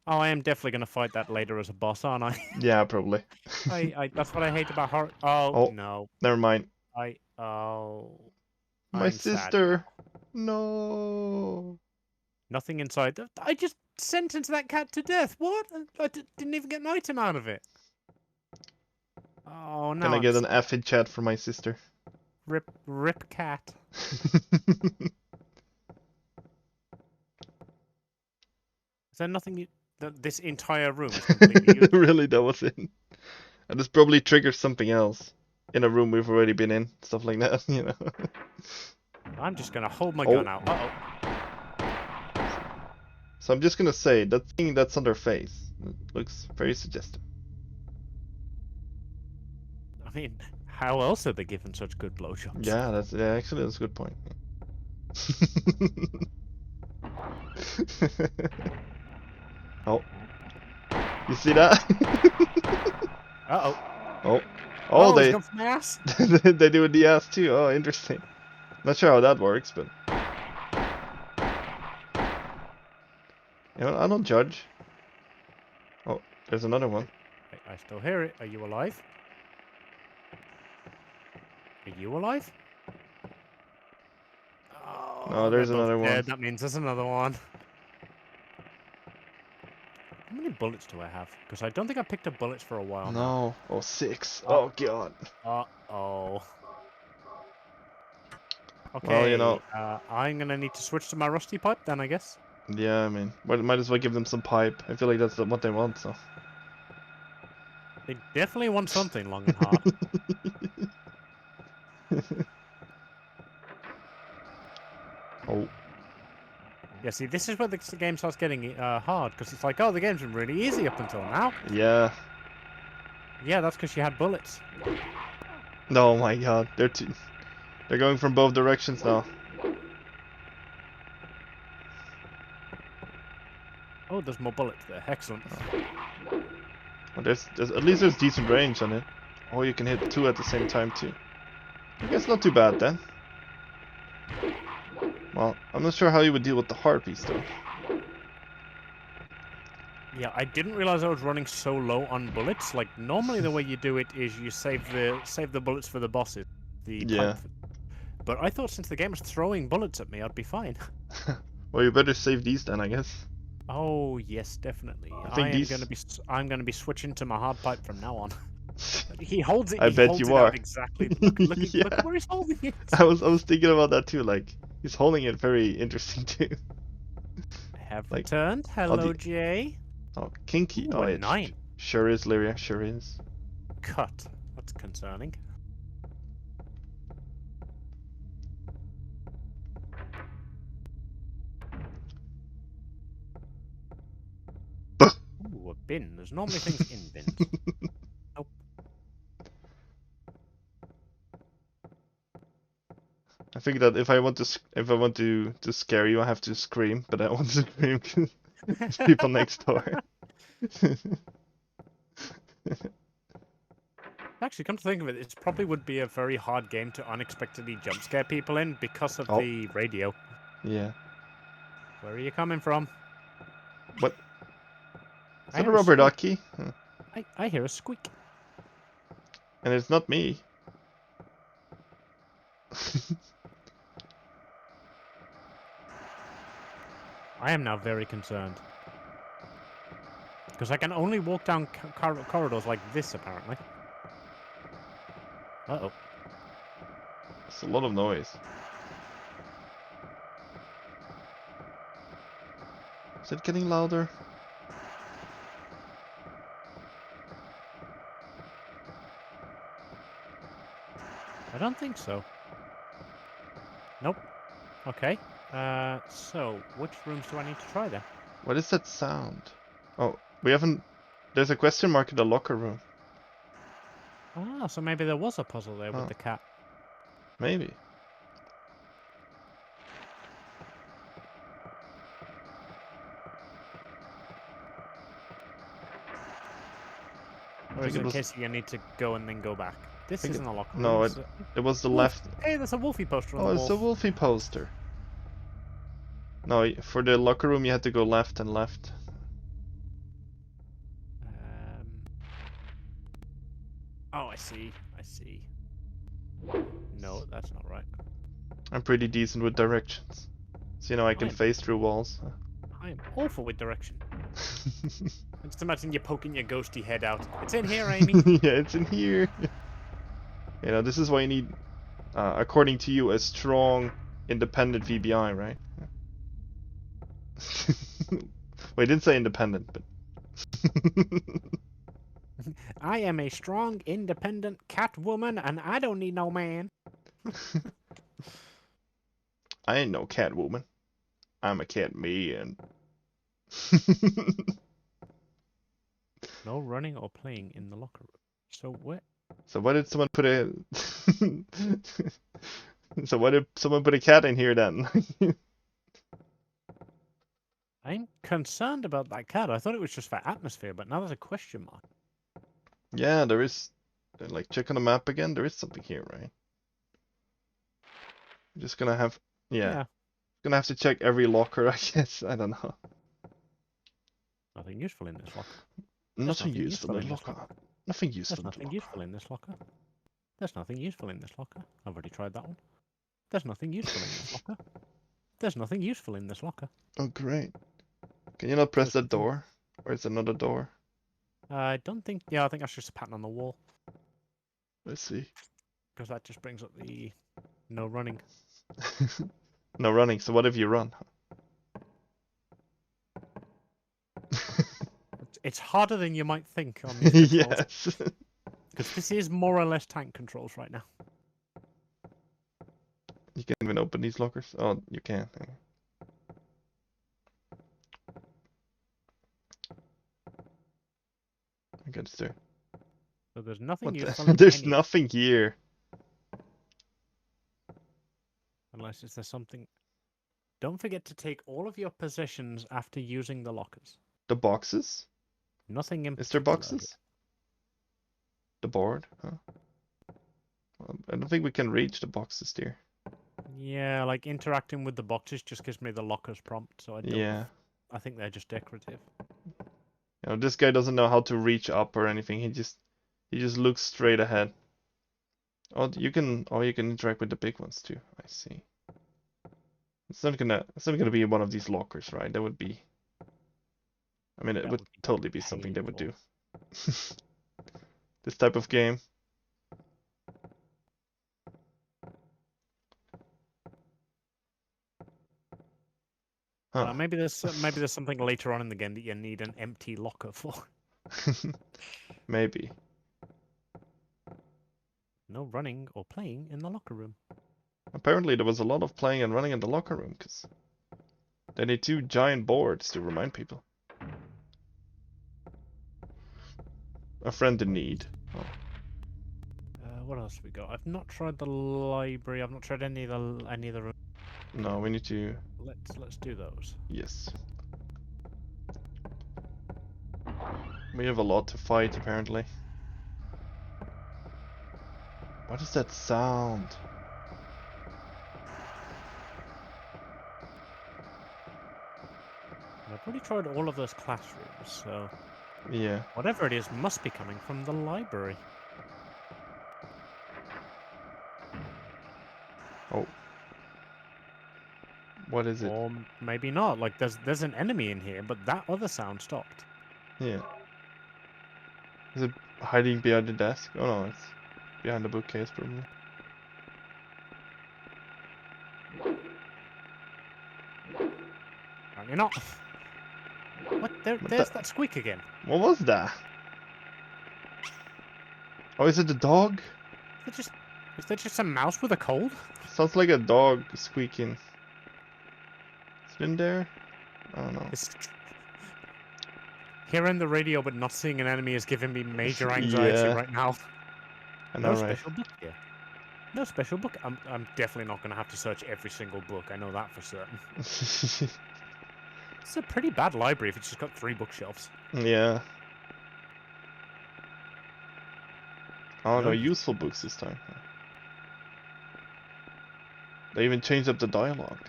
Oh, I am definitely gonna fight that later as a boss, aren't I? Yeah, probably. That's what I hate about horror. Oh, Oh. no. Never mind. My I'm sad sister. now. No. Nothing inside. I just sentenced that cat to death. What? I didn't even get an item out of it. Oh no! Can I get an F in chat for my sister? Rip cat. Is there nothing? This entire room is completely useless. Really, that was it. And this probably triggers something else in a room we've already been in, stuff like that, you know. I'm just gonna hold my Oh. gun out. Uh-oh. So I'm just gonna say that thing that's on their face looks very suggestive. I mean, how else are they given such good blowjobs? Yeah, actually that's a good point. Oh, you see that? Uh-oh. Oh, he's they gone for my ass. they do the ass too. Oh, interesting. Not sure how that works, but you know, I don't judge. There's another one. I still hear it. Are you alive? Are you alive? No, Oh, there's they're both another one. dead. That means there's another one. How many bullets do I have? Because I don't think I picked up bullets for a while now. No. Oh, 6. Oh. Oh, God. Uh-oh. Okay, Well, you know. I'm gonna need to switch to my rusty pipe then, I guess. Yeah, I mean, might as well give them some pipe. I feel like that's what they want, so. They definitely want something long and hard. Oh. Yeah, see, this is where the game starts getting hard, because it's like, oh, the game's been really easy up until now. Yeah. Yeah, that's because you had bullets. Oh my God. They're going from both directions now. Oh, there's more bullets there. Excellent. Well, there's at least there's decent range on it. Oh, you can hit 2 at the same time too. I guess not too bad then. Well, I'm not sure how you would deal with the harpies though. Yeah, I didn't realize I was running so low on bullets. Like, normally the way you do it is you save the bullets for the bosses. The Yeah. pipe. But I thought since the game was throwing bullets at me, I'd be fine. Well, you better save these then, I guess. Oh yes, definitely. I think these. I'm gonna be switching to my hard pipe from now on. He holds it. I he bet holds you it out are. exactly. Look Yeah. at where he's holding it. I was thinking about that too. Like he's holding it very interesting too. Have Like, returned. Hello, Jay. Oh, kinky. Ooh, Oh, a it 9. sure is, Lyria. Sure is. Cut. That's concerning. Ooh, a bin. There's normally things in bins. Nope. I think that if I want to scare you, I have to scream, but I want to scream because people next door. Actually, come to think of it, it probably would be a very hard game to unexpectedly jump scare people in because of Oh. the radio. Yeah. Where are you coming from? What? Is I that a hear rubber squeak. ducky? Huh. I hear a squeak. And it's not me. I am now very concerned. Because I can only walk down corridors like this, apparently. Uh-oh. It's a lot of noise. Is it getting louder? I don't think so. Nope. Okay. So, which rooms do I need to try then? What is that sound? Oh, we haven't... There's a question mark in the locker room. Ah, so maybe there was a puzzle there with Oh. the cat. Maybe. Or is it in case you need to go and then go back? This isn't a locker room. No, this is it was the Wolf. left. Hey, there's a Wolfie poster on Oh, the it's wall. a Wolfie poster. No, for the locker room you had to go left and left. Oh, I see. I see. No, that's not right. I'm pretty decent with directions. So, you know, I can phase through walls. I am awful with direction. I just imagine you poking your ghosty head out. It's in here, Amy. Yeah, it's in here. You know, this is why you need, according to you, a strong, independent VBI, right? Well, I didn't say independent, but... I am a strong, independent cat woman, and I don't need no man. I ain't no cat woman. I'm a cat man. No running or playing in the locker room. So what? So why did someone put a... So why did someone put a cat in here then? I'm concerned about that cat. I thought it was just for atmosphere, but now there's a question mark. Yeah, there is... Like, check on the map again. There is something here, right? I'm just gonna have... Yeah. Gonna have to check every locker, I guess. I don't know. Nothing useful in this locker. Nothing useful in the locker. Nothing useful There's in the nothing locker. useful in this locker. There's nothing useful in this locker. I've already tried that one. There's nothing useful in this locker. There's nothing useful in this locker. Oh, great. Can you not press There's that nothing- door? Or is it another door? I don't think. Yeah, I think that's just a pattern on the wall. Let's see. Because that just brings up the no running. No running, so what if you run? It's harder than you might think on these controls. Yes. Because this is more or less tank controls right now. You can't even open these lockers? Oh, you can. I got it there. So there's nothing What useful the? in There's any, nothing here. unless there's something. Don't forget to take all of your possessions after using the lockers. The boxes? Nothing in Is there particular boxes? The board? Huh? Well, I don't think we can reach the boxes there. here. Yeah, like interacting with the boxes just gives me the lockers prompt, so I don't. Yeah. I think they're just decorative. You know, this guy doesn't know how to reach up or anything. He just looks straight ahead. Oh, you can interact with the big ones too. I see. It's not gonna be one of these lockers, right? That would be. I mean, it That would would be totally be something they would do. painful. This type of game. Huh. Maybe there's something later on in the game that you need an empty locker for. Maybe. No running or playing in the locker room. Apparently there was a lot of playing and running in the locker room, because they need 2 giant boards to remind people. A friend in need. Oh. What else have we got? I've not tried the library. I've not tried any of the rooms. No, we need to. Let's do those. Yes. We have a lot to fight, apparently. What is that sound? I've already tried all of those classrooms, so Yeah. whatever it is must be coming from the library. Oh. What is it? Or maybe not. Like there's an enemy in here, but that other sound stopped. Yeah. Is it hiding behind the desk? Oh no, it's behind the bookcase probably. Apparently not. What? There's that squeak again. What was that? Oh, is it the dog? Is that just a mouse with a cold? Sounds like a dog squeaking. It's been there? I don't know. Hearing the radio but not seeing an enemy is giving me major anxiety Yeah. right now. I No know, right? special book here. No special book. I'm definitely not going to have to search every single book. I know that for certain. It's a pretty bad library if it's just got 3 bookshelves. Yeah. Oh no, Nope. useful books this time. They even changed up the dialogue.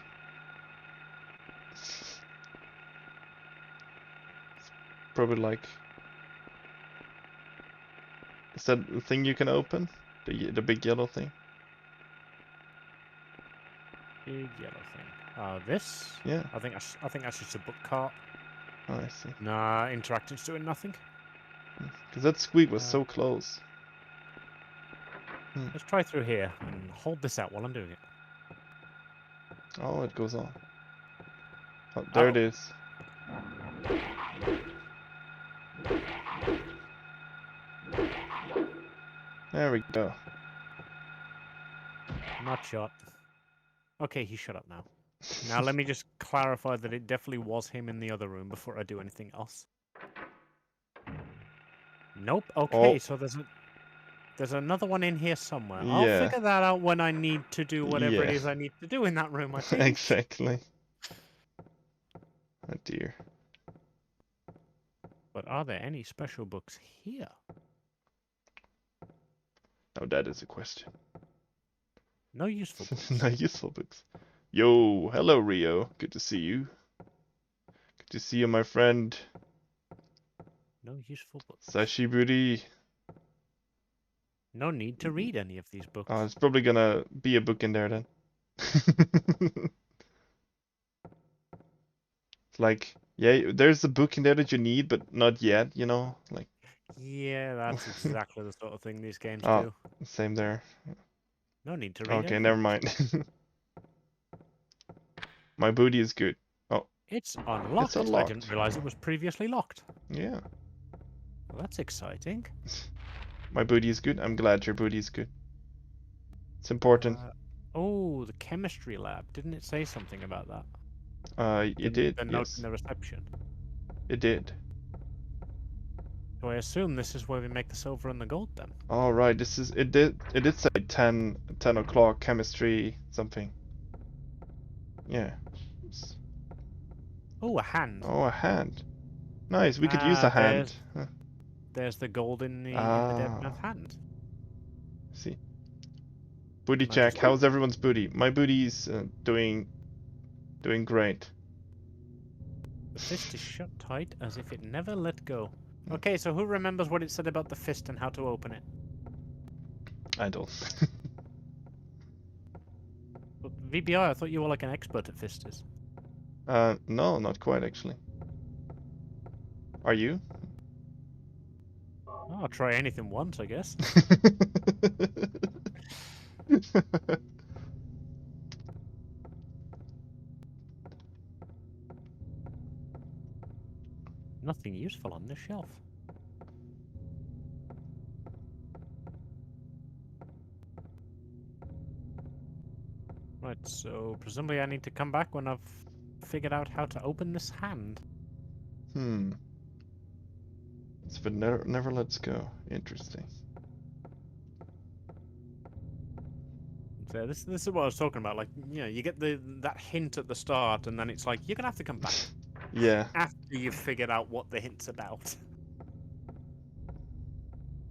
It's probably like... Is that the thing you can open? The big yellow thing? Big yellow thing. This? Yeah. I think that's just a book cart. Oh, I see. Nah, interacting's doing nothing. Because that squeak was so close. Let's try through here and hold this out while I'm doing it. Oh, it goes on. Oh, there it is. There we go. Not shot. Okay, he shut up now. Now let me just clarify that it definitely was him in the other room before I do anything else. Nope. Okay, Oh. so there's another one in here somewhere. I'll Yeah. figure that out when I need to do whatever it Yeah. is I need to do in that room, I think. Exactly. Oh dear. But are there any special books here? Now that is a question. No useful books. No useful books. Yo, hello Rio. Good to see you. Good to see you, my friend. No useful books. Sashi booty. No need to read any of these books. Oh, it's probably gonna be a book in there then. It's like, yeah, there's a book in there that you need, but not yet, you know? Like, Yeah, that's exactly the sort of thing these games oh, do. same there. No need to read Okay, any never of mind. My booty is good. Oh, It's unlocked. I unlocked. didn't realize it was previously locked. yeah. Well, that's exciting. My booty is good. I'm glad your booty is good. It's important. Oh, the chemistry lab. Didn't it say something about that? It did, The note yes. in the reception. It did. So I assume this is where we make the silver and the gold then. All right, this is it did say 10 o'clock chemistry something. Yeah. Oh, a hand. Oh, a hand. Nice. We could use a hand. There's the gold in the dead man's hand. See. Booty Can I check. just- How's everyone's booty? My booty's doing great. The fist is shut tight as if it never let go. Okay, so who remembers what it said about the fist and how to open it? I don't. But VBI, I thought you were like an expert at fisters. No, not quite actually. Are you? Oh, I'll try anything once, I guess. Nothing useful on this shelf. Right, so presumably I need to come back when I've figured out how to open this hand. It's but never lets go. Interesting. So this is what I was talking about. Like, you know, you get that hint at the start, and then it's like you're gonna have to come back Yeah. after you've figured out what the hint's about.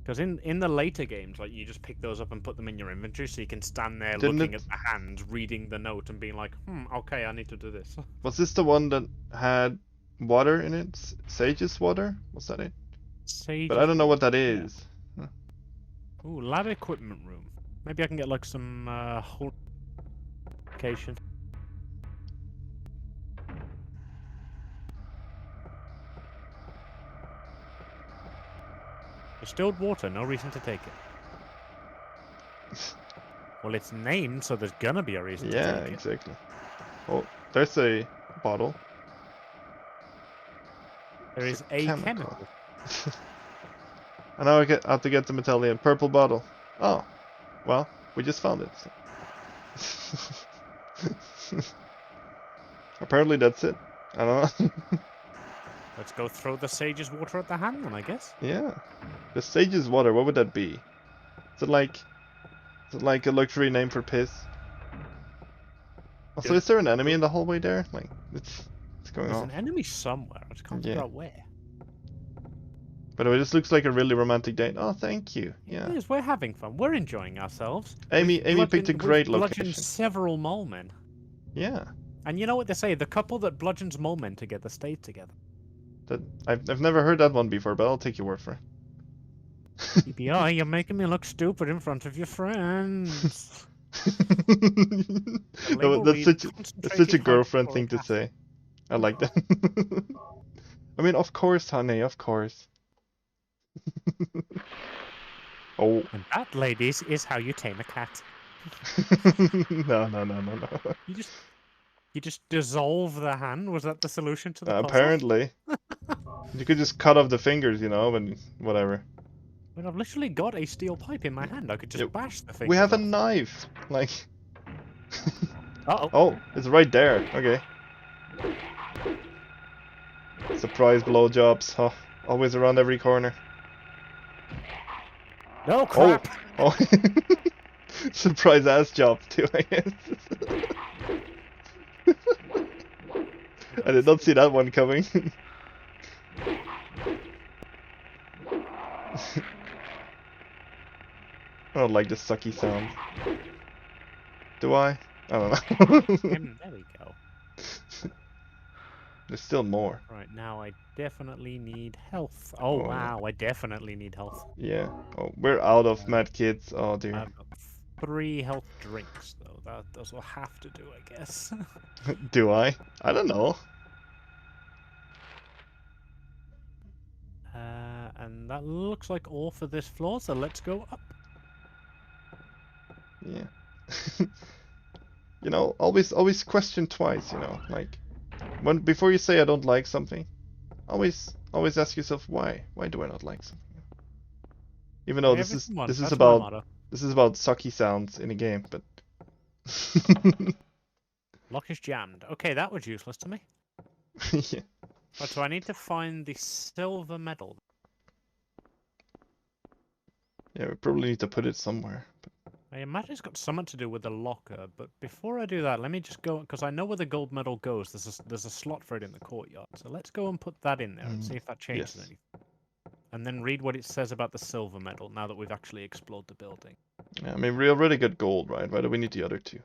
Because in the later games, like you just pick those up and put them in your inventory, so you can stand there Didn't looking it- at the hand, reading the note, and being like, okay, I need to do this. Was this the one that had water in it? Sage's water? Was that it? Sage. But I don't know what that is. Ooh, lab equipment room. Maybe I can get like some whole location. Distilled water, no reason to take it. Well, it's named, so there's gonna be a reason Yeah, to take it. exactly. Oh, there's a bottle. There It's is a a chemical. chemical. And now I have to get the medallion. Purple bottle. Oh, well, we just found it. So. Apparently that's it. I don't know. Let's go throw the sage's water at the hand, then I guess. Yeah. The Sage's water, what would that be? Is it like a luxury name for piss? Also, Yeah. is there an enemy in the hallway there? Like, it's going There's off. an enemy somewhere. I just can't figure Yeah. out where. By the way, this looks like a really romantic date. Oh, thank you. Yeah. It is. We're having fun. We're enjoying ourselves. Amy picked a great we've bludgeoned location. several mole men. Yeah. And you know what they say? The couple that bludgeons mole men together stays together. That I've never heard that one before, but I'll take your word for it. EBI, you're making me look stupid in front of your friends. No, label that's reads such a concentrated girlfriend thing hydrochloric to acid. say. I like that. I mean, of course, honey, of course. Oh. And that, ladies, is how you tame a cat. No. You just dissolve the hand. Was that the solution to the puzzle? Apparently. You could just cut off the fingers, you know, and whatever. I mean, I've literally got a steel pipe in my hand. I could just Yeah, bash the fingers We have a off. knife. Like. Uh-oh. Oh, it's right there. Okay. Surprise blowjobs. Huh. Always around every corner. No crap! Oh. Surprise ass job too, I guess. I did not see that one coming. I don't like the sucky sound. Do I? I don't know. There we go. There's still more. Right, now I definitely need health. Oh, Oh, yeah. wow, I definitely need health. Yeah. Oh, we're out of med kits. Oh dear. I've got 3 health drinks, though. Those will have to do, I guess. Do I? I don't know. And that looks like all for this floor, so let's go up. Yeah. You know, always question twice, you know, like before you say I don't like something, always ask yourself why. Why do I not like something? Even though Every someone, this is that's my about motto. sucky sounds in a game, but Lock is jammed. Okay, that was useless to me. yeah. Right, so I need to find the silver medal. Yeah, we probably need to put it somewhere. But I imagine it's got something to do with the locker, but before I do that, let me just go, because I know where the gold medal goes. There's a slot for it in the courtyard, so let's go and put that in there and see if that changes yes. anything. And then read what it says about the silver medal now that we've actually explored the building. Yeah, I mean we already got gold, right? Why do we need the other two?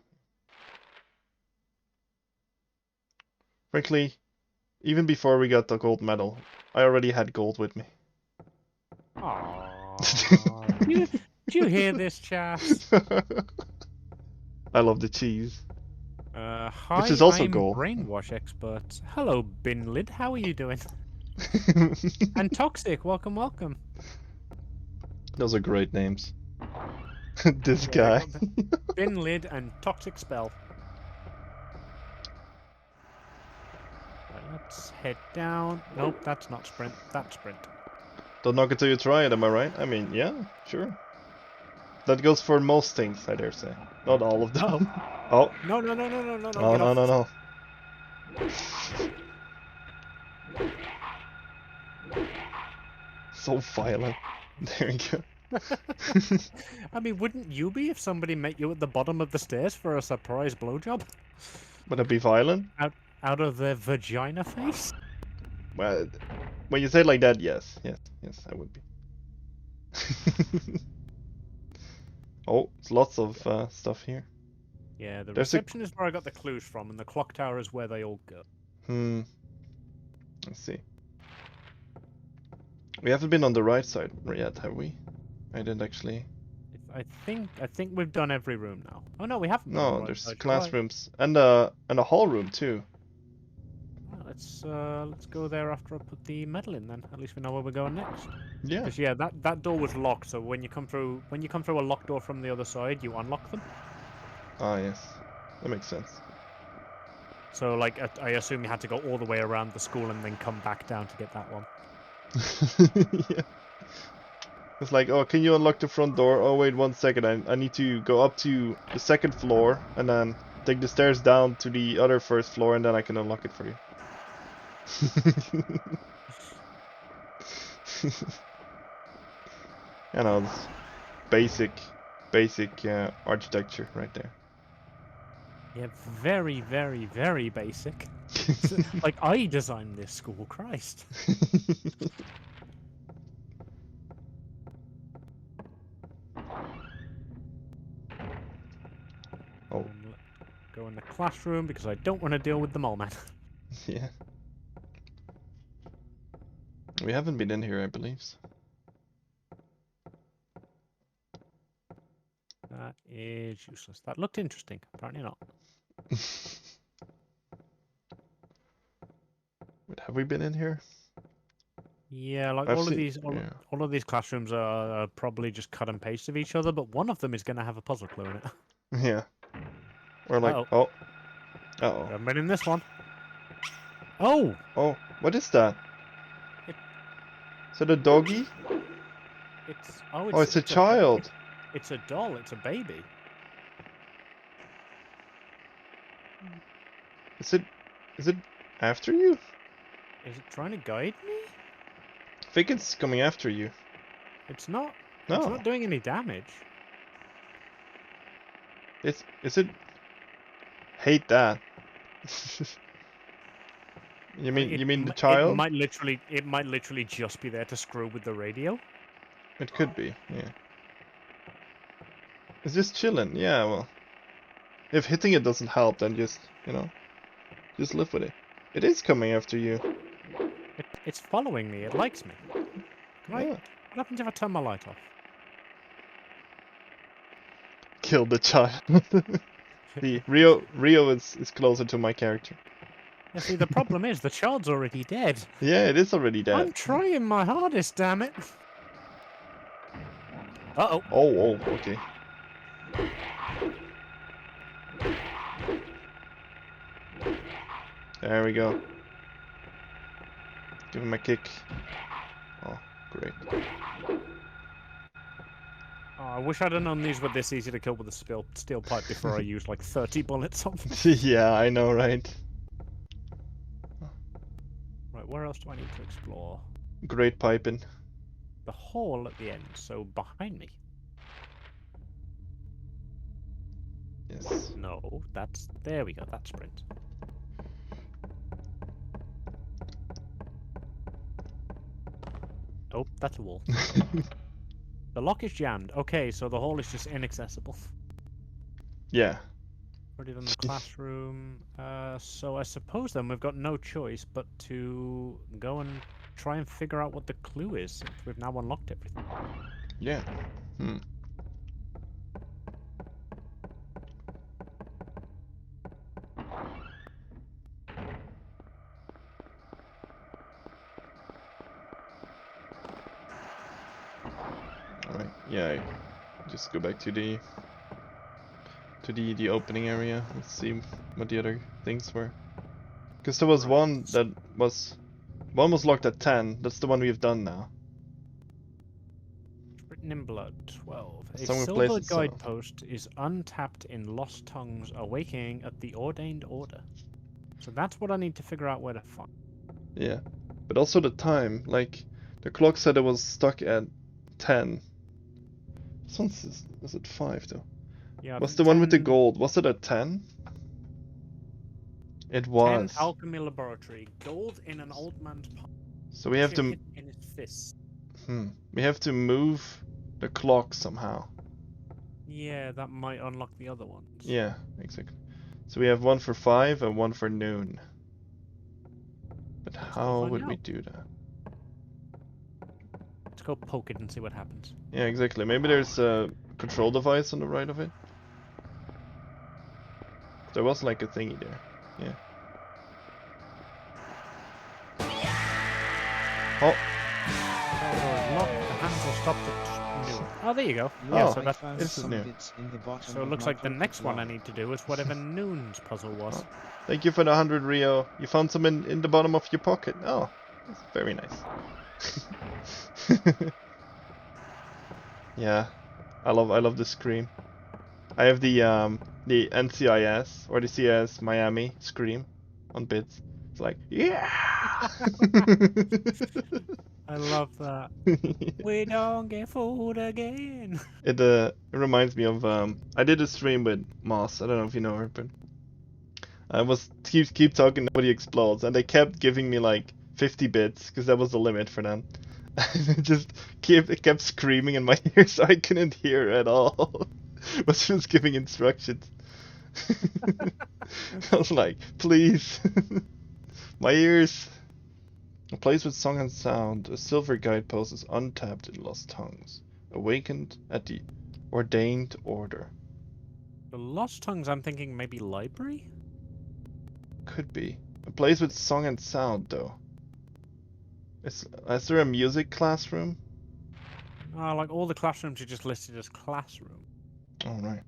Frankly, even before we got the gold medal, I already had gold with me. Aww. do you hear this, chat? I love the cheese. Hi, Which is also I'm gold. Brainwash Expert. Hello, Binlid. How are you doing? And Toxic, welcome, welcome. Those are great names. This Yeah, guy. Binlid and Toxic Spell. Right, let's head down. Nope, that's not sprint. That's sprint. Don't knock it till you try it, am I right? I mean, yeah, sure. That goes for most things, I dare say. Not all of them. Oh. No, Oh, get off. no. So violent. There you go. I mean, wouldn't you be if somebody met you at the bottom of the stairs for a surprise blowjob? Would it be violent? Out of their vagina face? Well, when you say it like that, yes, I would be. Oh, there's lots of stuff here. Yeah, the There's a- reception is where I got the clues from, and the clock tower is where they all go. Let's see. We haven't been on the right side yet, have we? I didn't actually. I think we've done every room now. Oh no, we haven't. Been on the No, right there's side, you're right. classrooms and a hall room too. Well, let's go there after I put the medal in. Then at least we know where we're going next. Yeah. Because yeah, that door was locked. So when you come through a locked door from the other side, you unlock them. Ah, yes, that makes sense. So like I assume you had to go all the way around the school and then come back down to get that one. Yeah. It's like, oh, can you unlock the front door? Oh, wait 1 second. I need to go up to the second floor and then take the stairs down to the other first floor and then I can unlock it for you. You know, this basic architecture right there. Yeah, very, very, very basic. Like I designed this school, Christ. Oh. Go in the classroom because I don't want to deal with the mole man. Yeah. We haven't been in here, I believe. That is useless. That looked interesting. Apparently not. Wait, have we been in here? Yeah, like all of these classrooms are probably just cut and paste of each other, but one of them is going to have a puzzle clue in it. Yeah. Or like, Uh-oh. oh. I haven't been in this one. Oh! Oh, what is that? Is it a doggy? It's a child. It's a doll. It's a baby. Is it after you? Is it trying to guide me? I think it's coming after you. It's not. No. It's not doing any damage. Is it? Hate that. You mean the child? It might literally just be there to screw with the radio. It could be, yeah. It's just chilling, yeah. Well, if hitting it doesn't help, then just live with it. It is coming after you. It's following me. It likes me. Right? Yeah. What happens if I turn my light off? Kill the child. See, Rio is closer to my character. Yeah, see, the problem is the child's already dead. Yeah, it is already dead. I'm trying my hardest, damn it. Uh-oh. Oh, okay. There we go. Give him a kick. Oh, great. Oh, I wish I'd have known these were this easy to kill with a steel pipe before I used like 30 bullets on them. Yeah, I know, right? Right, where else do I need to explore? Great piping. The hall at the end, so behind me. Yes. No, that's... There we go, that's sprint. Oh, that's a wall. The lock is jammed. Okay, so the hall is just inaccessible. Yeah. Already done the classroom. So I suppose then we've got no choice but to go and try and figure out what the clue is, since we've now unlocked everything. Yeah. Alright, yeah, just go back to the opening area. Let's see what the other things were. Because there was one was locked at 10. That's the one we've done now. Written in blood, 12. A Somewhere silver placed itself. guidepost is untapped in lost tongues awakening at the ordained order. So that's what I need to figure out where to find. Yeah. But also the time, like the clock said it was stuck at 10. This one's is it 5 though? Yeah, What's the one with the 10 gold? Was it at 10? It was. 10 alchemy laboratory. Gold in an old man's palm. So we have to Chicken in his fist. we have to move the clock somehow. Yeah, that might unlock the other ones. Yeah, exactly. So we have one for 5 and one for noon. But how find would we out. do that? Let's go poke it and see what happens. Yeah, exactly. Maybe there's a control device on the right of it. There was like a thingy there. Yeah. Oh, Oh, locked. The handle stopped at noon. Oh, there you go. Yeah, Oh, so that it's new. so it looks like the next one I need to do is whatever Noon's puzzle was. Thank you for the 100, Rio. You found some in the bottom of your pocket. Oh, that's very nice. Yeah, I love the scream. I have the NCIS or the CS Miami scream on bits. It's like, yeah. I love that. We don't get fooled again. It reminds me of I did a stream with Moss. I don't know if you know her, but I was keep talking, nobody explodes, and they kept giving me like 50 bits because that was the limit for them. It just kept screaming in my ear, so I couldn't hear at all. But she was giving instructions. I was like, please, my ears. A place with song and sound. A silver guidepost is untapped in lost tongues, awakened at the ordained order. The Lost Tongues, I'm thinking maybe library? Could be. A place with song and sound, though. Is there a music classroom? Oh, like all the classrooms are just listed as classroom. Oh, right.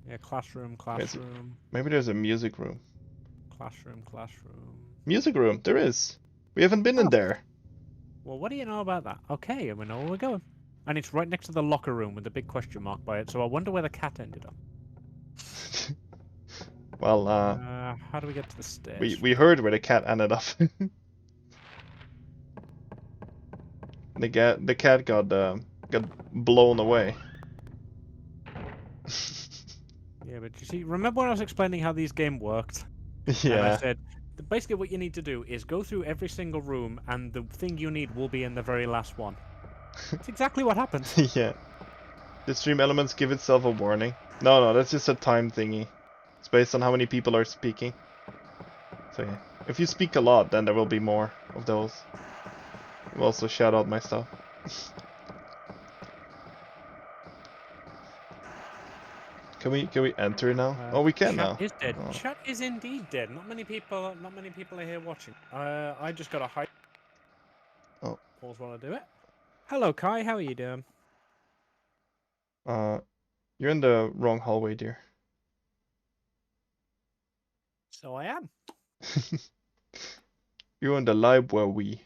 Yeah, classroom, classroom, Maybe there's a music room. classroom, classroom. Music room, there is. We haven't been in there. Well, what do you know about that? Okay, we know where we're going. And it's right next to the locker room with a big question mark by it, so I wonder where the cat ended up. Well, How do we get to the stairs? we heard where the cat ended up. The cat got blown away. Yeah, but you see, remember when I was explaining how these games worked? And I Yeah. said, basically what you need to do is go through every single room, and the thing you need will be in the very last one. That's exactly what happened. Yeah. The stream elements give itself a warning. No, that's just a time thingy. It's based on how many people are speaking. So yeah. If you speak a lot, then there will be more of those. I'll also shout out my stuff. Can we enter now? Oh, we can Chat now. is dead. Oh. Chat is indeed dead. Not many people are here watching. I just got a high. Oh. Pause while I do it. Hello, Kai. How are you doing? You're in the wrong hallway, dear. So I am. You're in the library.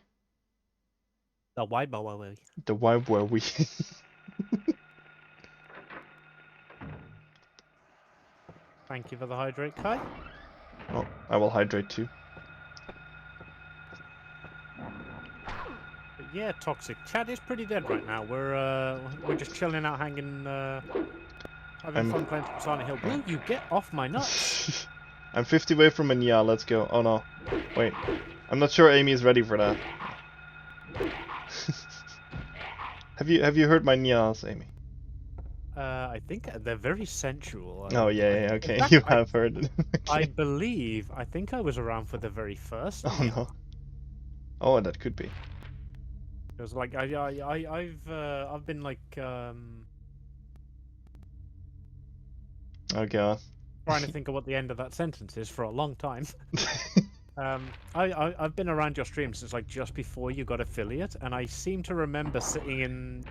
The wide bow way. The library. Thank you for the hydrate, Kai. Oh, I will hydrate too. But yeah, toxic. Chat is pretty dead right now. We're just chilling out, hanging, having fun playing some Silent Hill. Will you get off my nuts? I'm 50 away from a Nya, let's go. Oh no. Wait. I'm not sure Amy is ready for that. Have you heard my Nyas, Amy? I think they're very sensual. Oh yeah, okay. fact, You have heard it. I Okay. think I was around for the very first. Oh no. Oh, that could be. It was like I've been like Oh god. trying to think of what the end of that sentence is for a long time. I've been around your stream since like just before you got affiliate, and I seem to remember sitting in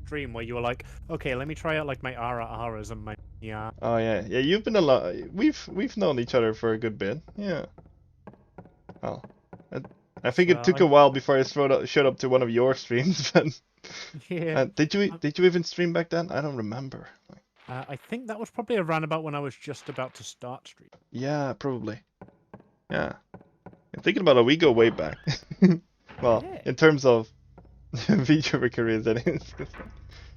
stream where you were like, okay, let me try out like my aras and my yeah. Oh yeah, yeah. You've been a lot. We've known each other for a good bit. Yeah. Well, I think it took a while before I showed up to one of your streams, but yeah. did you even stream back then? I don't remember. I think that was probably around about when I was just about to start stream. Yeah, probably. Yeah. I'm thinking about it, we go way back. Well, Yeah. in terms of VTuber careers, that is.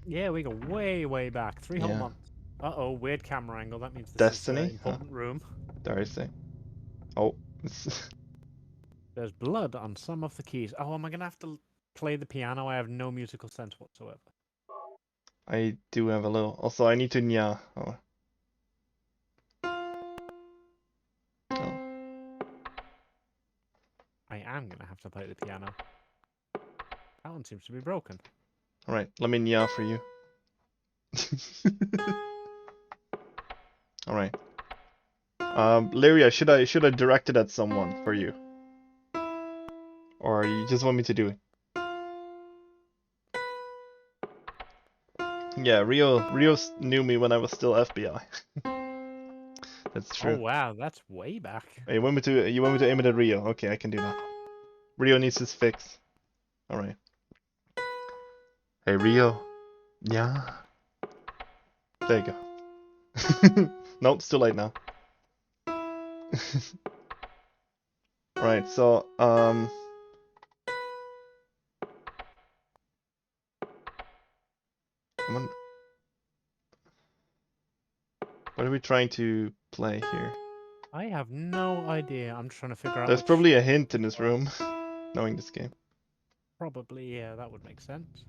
Yeah, we go way back. 3 whole Yeah. months. Uh-oh, weird camera angle. That means this Destiny? is an important room. Dare I say? Oh. There's blood on some of the keys. Oh, am I gonna have to play the piano? I have no musical sense whatsoever. I do have a little. Also, I need to nya. Oh. I am gonna have to play the piano. That one seems to be broken. All right, let me nya for you. All right. Lyria, should I direct it at someone for you, or you just want me to do it? Yeah, Rio knew me when I was still FBI. That's true. Oh wow, that's way back. Hey, you want me to aim it at Rio? Okay, I can do that. Rio needs his fix. All right. Hey Rio. Yeah. There you go. No, it's too late now. Right, so what are we trying to play here? I have no idea. I'm trying to figure out. There's probably a hint in this room, knowing this game. Probably, yeah, that would make sense.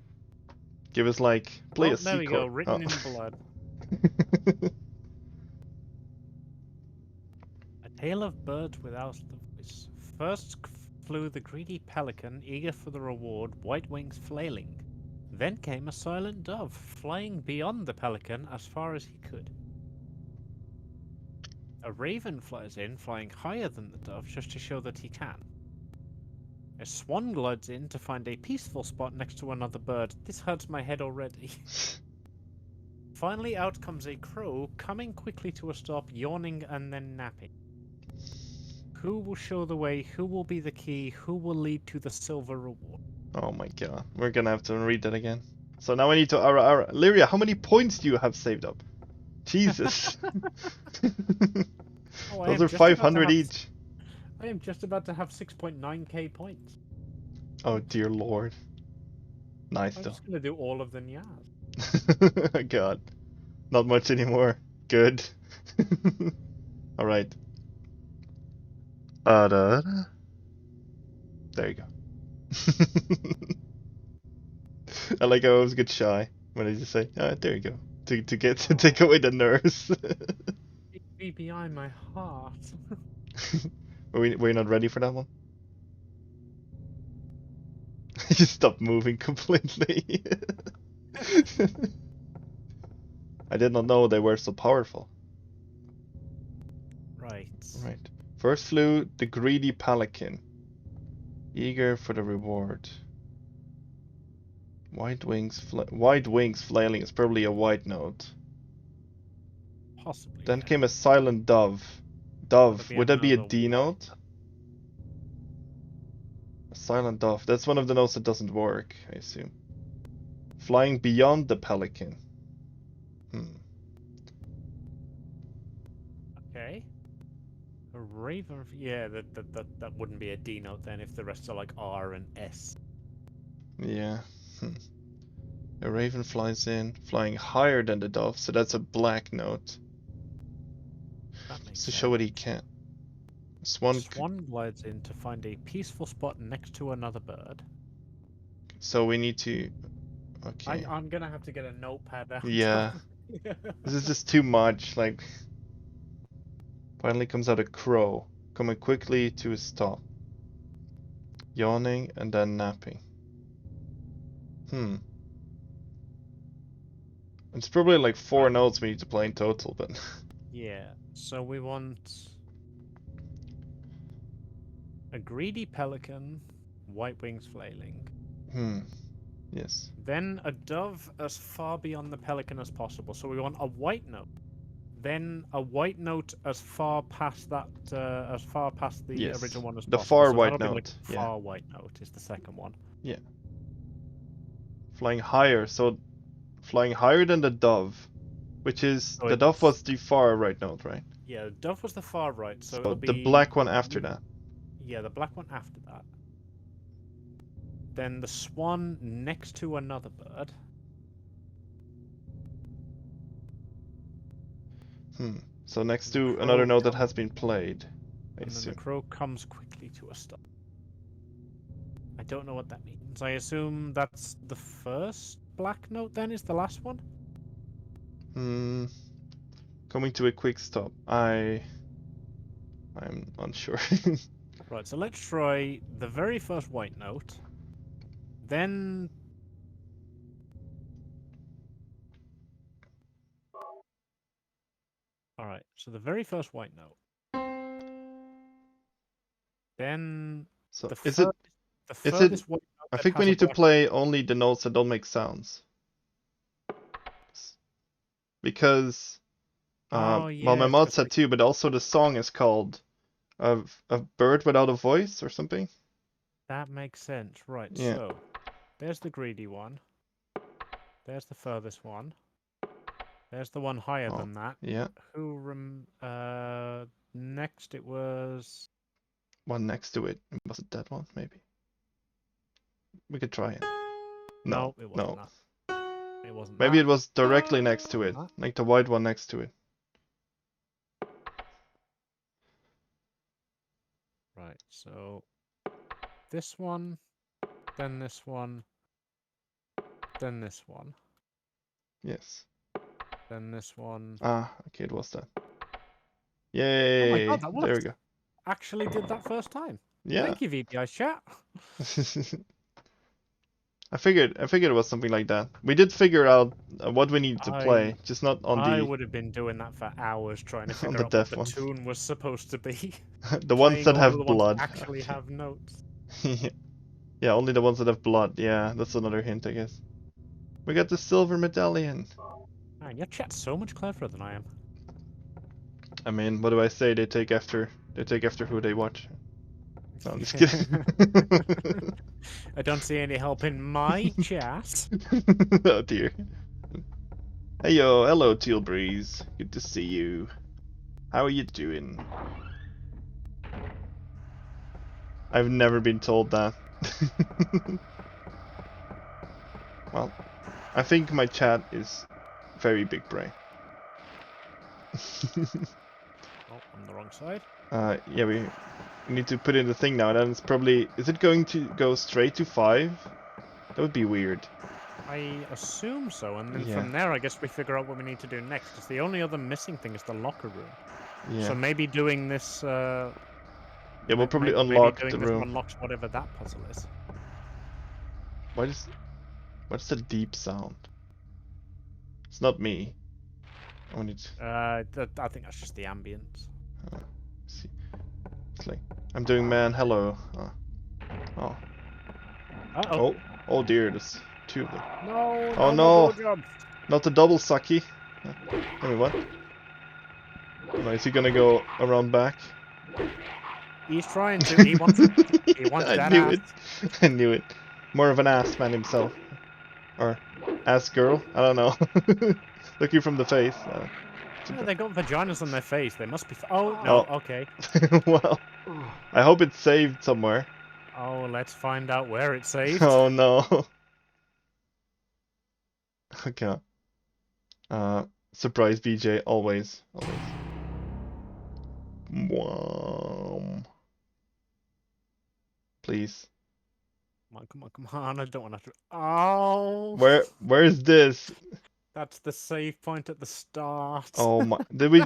Give us like play a C There we go, chord. written in blood. A tale of birds without the voice. First flew the greedy pelican, eager for the reward, white wings flailing. Then came a silent dove, flying beyond the pelican as far as he could. A raven flies in, flying higher than the dove, just to show that he can. A swan glides in to find a peaceful spot next to another bird. This hurts my head already. Finally out comes a crow, coming quickly to a stop, yawning and then napping. Who will show the way? Who will be the key? Who will lead to the silver reward? Oh my god, we're gonna have to read that again. So now I need to Lyria, how many points do you have saved up? Jesus. Oh, Those are 500 each. I am just about to have 6.9k points. Oh dear lord. Nice I'm though. just gonna do all of the nyas. God. Not much anymore. Good. Alright. There you go. I like how I always get shy when I just say, there you go. To take away the nerves. Be behind my heart. Were you not ready for that one? He just stopped moving completely. I did not know they were so powerful. Right. Right. First flew the greedy pelican, eager for the reward. White wings flailing is probably a white note. Possibly. Then yeah. came a silent dove. Would that be a another D white note? A silent dove. That's one of the notes that doesn't work, I assume. Flying beyond the pelican. Okay. A raven. Yeah, that wouldn't be a D note then if the rest are like R and S. Yeah. A raven flies in, flying higher than the dove, so that's a black note. That makes To sense. show what he can. Swan. Swan glides in to find a peaceful spot next to another bird. So we need to. Okay. I'm gonna have to get a notepad out. Yeah. This is just too much. Like. Finally comes out a crow, coming quickly to a stop. Yawning and then napping. It's probably like 4 notes we need to play in total, but. Yeah. So we want a greedy pelican, white wings flailing. Yes. Then a dove as far beyond the pelican as possible. So we want a white note. Then a white note as far past that, as far past the Yes. original one as The possible. far So white that'll be note, like yeah. far white note is the second one. Yeah. Flying higher, so flying higher than the dove, which is So the dove it's- was the far right note, right? Yeah, the dove was the far right, so So it'll the be black one after that. Yeah, the black one after that. Then the swan next to another bird. So next The to another crow note that comes- has been played, I And then the assume. crow comes quickly to a stop. I don't know what that means. I assume that's the first black note then is the last one? Coming to a quick stop. I'm unsure. Right, so let's try the very first white note. Then Alright, so the very first white note. Then So the is it? the is it- furthest white note I that think we has a need to black- play only the notes that don't make sounds. Because Oh, well, my yeah, mod 'cause said too, but also the song is called a bird without a voice or something. that makes sense. Right, Yeah. so there's the greedy one. There's the furthest one. There's the one higher Oh, than that. yeah. Next it was One next to it. Was it that one? Maybe. We could try it. No, it wasn't no. that. It wasn't Maybe that. it was directly next to it, Huh? like the white one next to it. Right, so this one, then this one, then this one, Yes. then this one. Ah, okay, it was that. Yay! God, that There we worked. go. Actually did that first time. Yeah. Thank you, VPI chat. I figured it was something like that. We did figure out what we needed to play, just not on I the would have been doing that for hours trying to on figure the out what deaf the ones. tune was supposed to be. The ones Playing that over have the ones blood. that actually Okay. have notes. Yeah, only the ones that have blood. Yeah, that's another hint, I guess. We got the silver medallion. Man, your chat's so much cleverer than I am. I mean, what do I say? They take after who they watch. No, I'm just kidding. I don't see any help in my chat. Oh dear. Hey yo, hello Teal Breeze. Good to see you. How are you doing? I've never been told that. Well, I think my chat is very big brain. Oh, I'm the wrong side. Yeah, we need to put in the thing now, and then it's probably... Is it going to go straight to 5? That would be weird. I assume so, and then Yeah. from there I guess we figure out what we need to do next, because the only other missing thing is the locker room. Yeah. So maybe doing this Yeah, we'll probably Maybe unlock doing the this room. unlocks whatever that puzzle is. What's the deep sound? It's not me. I need to I think that's just the ambience. see. It's like I'm doing man hello. Oh. Uh-oh. Oh dear, there's two of them. No, Oh no no! more blowjobs. Not the double sucky. Wait, what? Oh, no, is he gonna go around back? He's trying to. He wants I that knew ass. it. I knew it. More of an ass man himself. Or ass girl? I don't know. Looking from the face. Yeah, they got vaginas on their face. They must be. Oh no. Oh. Okay. Well, I hope it's saved somewhere. Oh, let's find out where it's saved. Oh no. Okay. Surprise BJ, always. Always. Mwam. Please. Come on. I don't want to. Oh. Where is this? That's the save point at the start. Oh my, did we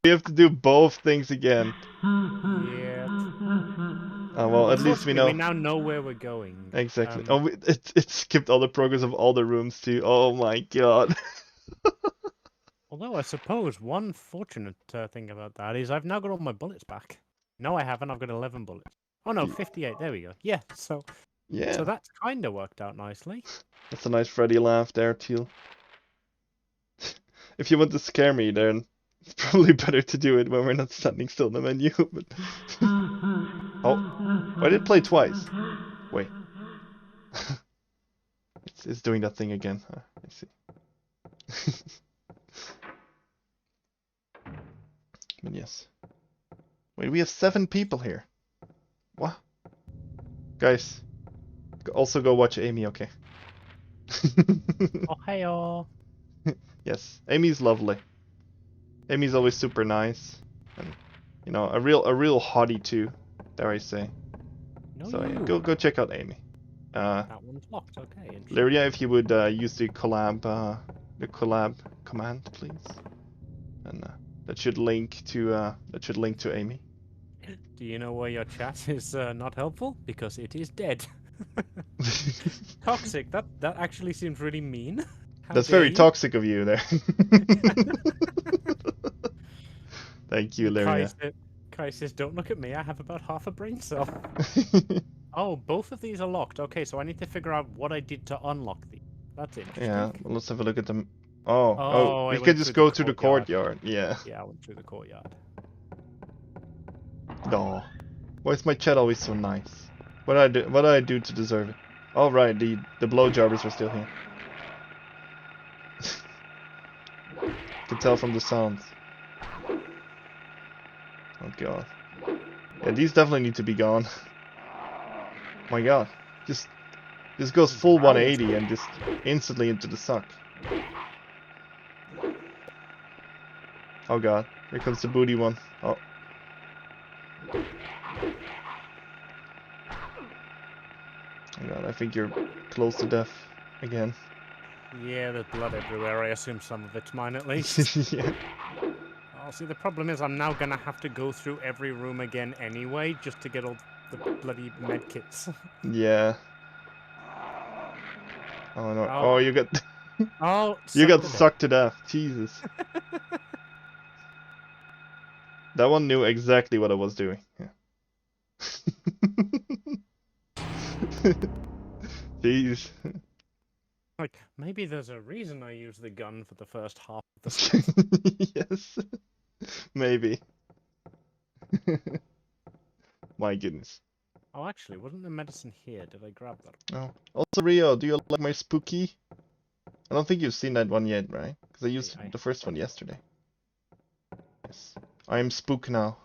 have to do both things again? Yeah. Well, at least we Unfortunately, we know. now know where we're going. Exactly. Oh, it skipped all the progress of all the rooms too. Oh my god. Although I suppose one fortunate thing about that is I've now got all my bullets back. No, I haven't. I've got 11 bullets. Oh no, 58. There we go. Yeah. So Yeah. that's kind of worked out nicely. That's a nice Freddy laugh there, Teal. If you want to scare me, then it's probably better to do it when we're not standing still in the menu. But oh, why did it play twice? Wait. It's doing that thing again. I see. But yes. Wait, we have 7 people here. What? Guys, also go watch Amy, okay? Oh, hey-oh. Yes, Amy's lovely. Amy's always super nice, and you know, a real hottie too, dare I say. No, So yeah, you. go check out Amy. That one's locked. Okay. Interesting. Lyria, if you would use the collab command, please, and that should link to Amy. Do you know why your chat is not helpful? Because it is dead. Toxic. That actually seems really mean. How That's dare very you? toxic of you there. Thank you, Lyria. Kai says, don't look at me. I have about half a brain cell. Oh, both of these are locked. Okay, so I need to figure out what I did to unlock these. That's interesting. Yeah, well, let's have a look at them. Oh, Oh, I we went can just through go the to the courtyard. courtyard. Yeah. Yeah, I went through the courtyard. No. Why is my chat always so nice? What did I do to deserve it? Oh right, the blowjobbers are still here. Can tell from the sounds. Oh god. Yeah, these definitely need to be gone. My god. Just goes full 180 and just instantly into the suck. Oh god. Here comes the booty one. Oh. Oh god, I think you're close to death again. Yeah, there's blood everywhere. I assume some of it's mine at least. Yeah. Oh, see, the problem is I'm now gonna have to go through every room again anyway, just to get all the bloody medkits. Yeah. Oh no. Oh. Oh, you got Oh, you got sucked to death. sucked to death. Jesus. That one knew exactly what I was doing. Yeah. Jeez. Like, maybe there's a reason I use the gun for the first half of the slot. Yes. Maybe. My goodness. Oh, actually, wasn't the medicine here? Did I grab that? Oh. Also, Rio, do you like my spooky? I don't think you've seen that one yet, right? Because I used the first one yesterday. Yes. I'm spook now.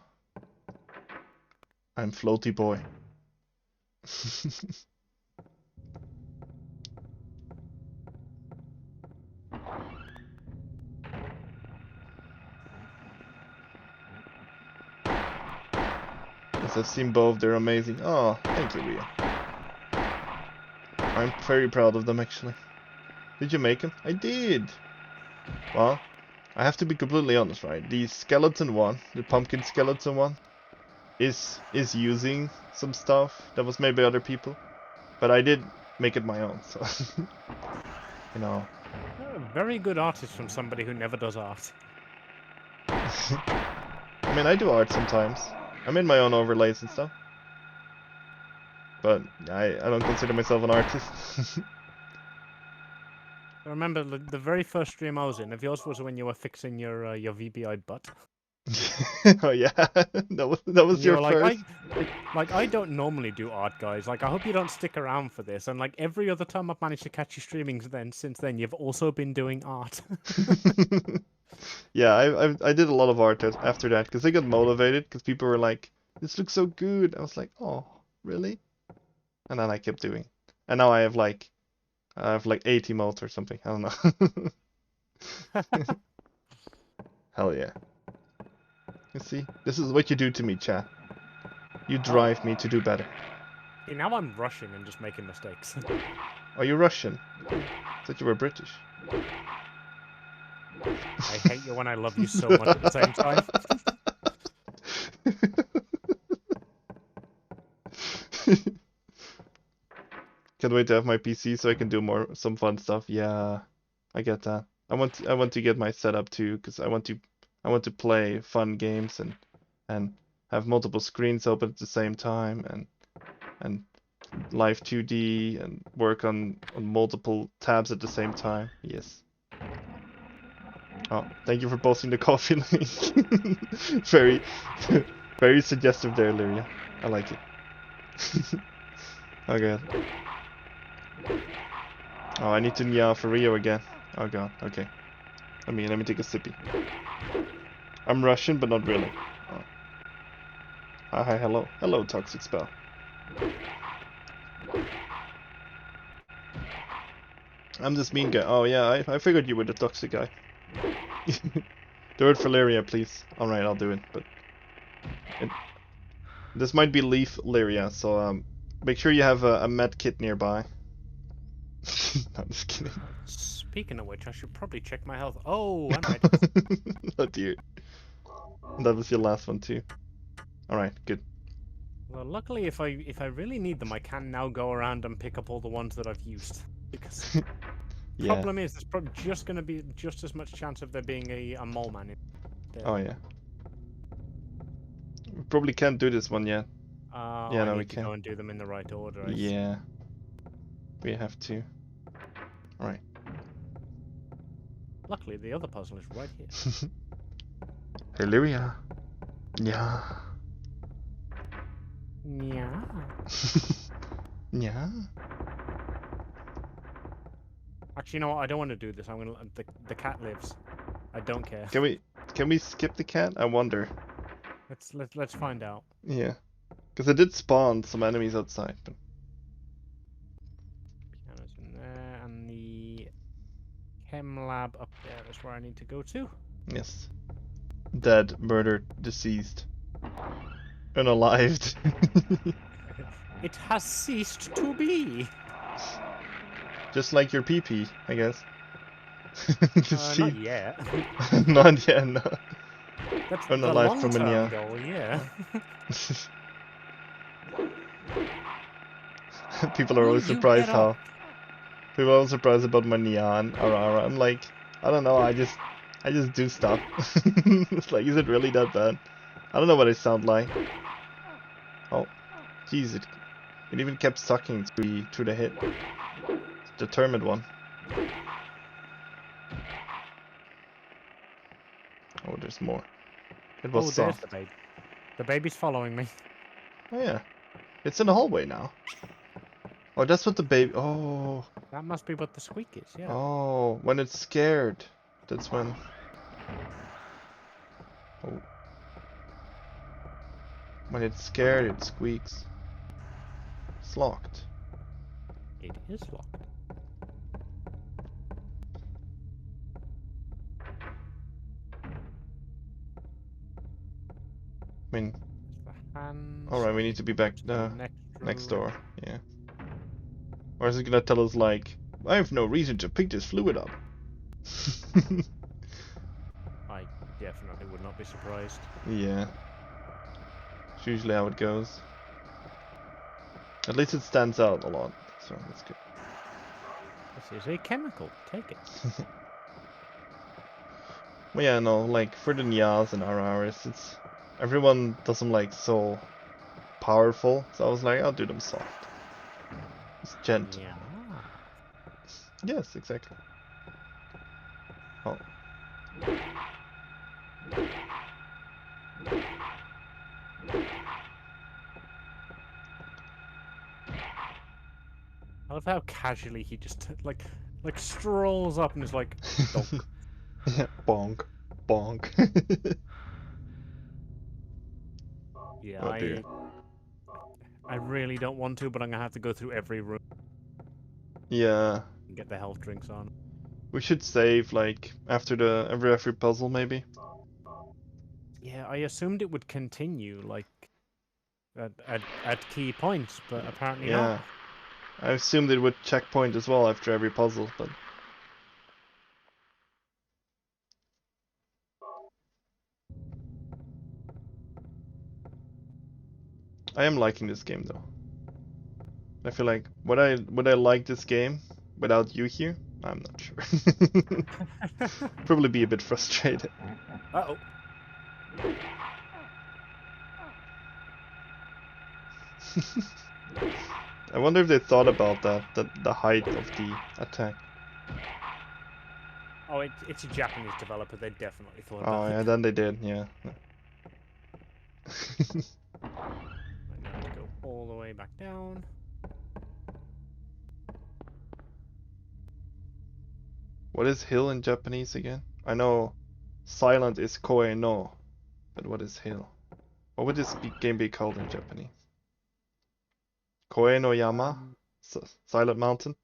I'm floaty boy. Yes, I've seen both. They're amazing. Oh, thank you, Rio. I'm very proud of them, actually. Did you make them? I did! Well, I have to be completely honest, right? The skeleton one, the pumpkin skeleton one, is using some stuff that was made by other people, but I did make it my own. So you know, A very good artist from somebody who never does art. I mean, I do art sometimes. I made my own overlays and stuff, but I don't consider myself an artist. I remember the very first stream I was in of yours was when you were fixing your VBI butt. Oh yeah, that was And you your were like, first. I don't normally do art, guys. Like, I hope you don't stick around for this. And like every other time I've managed to catch you streaming since then, you've also been doing art. Yeah, I did a lot of art after that because I got motivated because people were like, "This looks so good." I was like, "Oh, really?" And then I kept doing. And now I have like 8 emotes or something. I don't know. Hell yeah. You see, this is what you do to me, chat. You drive me to do better. See, now I'm rushing and just making mistakes. Are you Russian? I thought you were British. I hate you when I love you so much at the same time. Can't wait to have my PC so I can do some fun stuff. Yeah, I get that. I want to get my setup too because I want to play fun games and have multiple screens open at the same time and live 2D and work on multiple tabs at the same time. Yes. Oh, thank you for posting the coffee link. Very, very suggestive there, Lyria. I like it. Oh god. Oh, I need to meow for Rio again. Oh god. Okay. Let me take a sippy. I'm Russian, but not really. Oh. Hi, hello, hello, toxic spell. I'm this mean guy. Oh yeah, I figured you were the toxic guy. Do it for Lyria, please. Alright, I'll do it, but this might be Leaf Lyria, so make sure you have a med kit nearby. No, I'm just kidding. Speaking of which, I should probably check my health. Oh, I'm right. Oh dear. That was your last one too. Alright, good. Well, luckily, if I really need them, I can now go around and pick up all the ones that I've used. Because Yeah. problem is, there's probably just going to be just as much chance of there being a mole man in there. Oh yeah. We probably can't do this one yet. Yeah, I no, need we to can't. go and do them in the right order. I see. Yeah. We have to. Alright. Luckily, the other puzzle is right here. Hey, Lyria. Yeah. Yeah. Yeah. Actually, you know what? I don't want to do this. I'm gonna. The cat lives. I don't care. Can we skip the cat? I wonder. Let's find out. Yeah. Because I did spawn some enemies outside. But... Piano's in there, and the chem lab up there is where I need to go to. Yes. Dead, murdered, deceased. Unalived. It has ceased to be. Just like your PP, I guess. Not yet. Not yet, no. That's Unalived the from long-term Anya. goal, yeah. People are always surprised how... People are always surprised about my neon Aurora. I'm like, I don't know, I just do stuff. It's like, is it really that bad? I don't know what I sound like. Oh, jeez, it even kept sucking through the hit. Determined one. Oh, there's more. It was There's soft. the baby. The baby's following me. Oh yeah, it's in the hallway now. Oh, that's what the baby. Oh. That must be what the squeak is, yeah. Oh, when it's scared, that's when. Oh. When it's scared, it squeaks. It's locked. It is locked. I mean, The hands. alright, we need to be back next door. Yeah. Or is it gonna tell us like, I have no reason to pick this fluid up? I definitely would not be surprised. Yeah. usually how it goes. At least it stands out a lot, so that's good. This is a chemical. Take it. Well, yeah, no, like for the Nyas and RRs, it's everyone does them like so powerful, so I was like, I'll do them soft. It's gentle. Yeah. Yes, exactly. Oh. I love how casually he just like strolls up and is like, donk. Yeah, bonk, bonk. Yeah, Oh dear. I really don't want to, but I'm gonna have to go through every room Yeah, and get the health drinks on. we should save like after the every puzzle maybe. Yeah, I assumed it would continue like at key points, but apparently Yeah, not. I assumed it would checkpoint as well after every puzzle, but I am liking this game though. I feel like would I like this game without you here? I'm not sure. Probably be a bit frustrated. Uh-oh. I wonder if they thought about that, the height of the attack. Oh, it's a Japanese developer. They definitely thought Oh about yeah, it. then they did, yeah. Right, now to go all the way back down. What is hill in Japanese again? I know silent is koe no, but what is hill? What would this game be called in Japanese? Koe no yama? Silent mountain?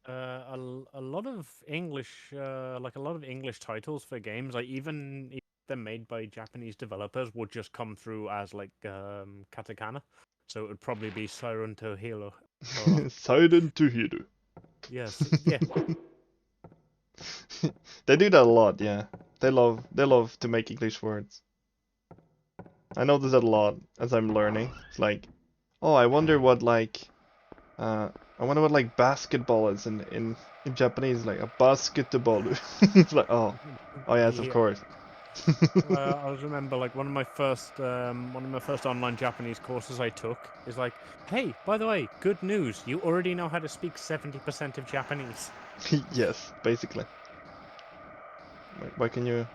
A lot of English, like a lot of English titles for games, like even if they're made by Japanese developers, would just come through as like katakana. So it would probably be Siren to Hilo. Silent to hiru. Yes, yeah. They do that a lot, yeah. They love to make English words. I notice that a lot as I'm learning. It's like, oh, I wonder what like basketball is in Japanese, like a basketball. It's like, oh yes, of Yeah. course. I always remember like one of my first online Japanese courses I took is like, hey, by the way, good news, you already know how to speak 70% of Japanese. Yes, basically. Why can you?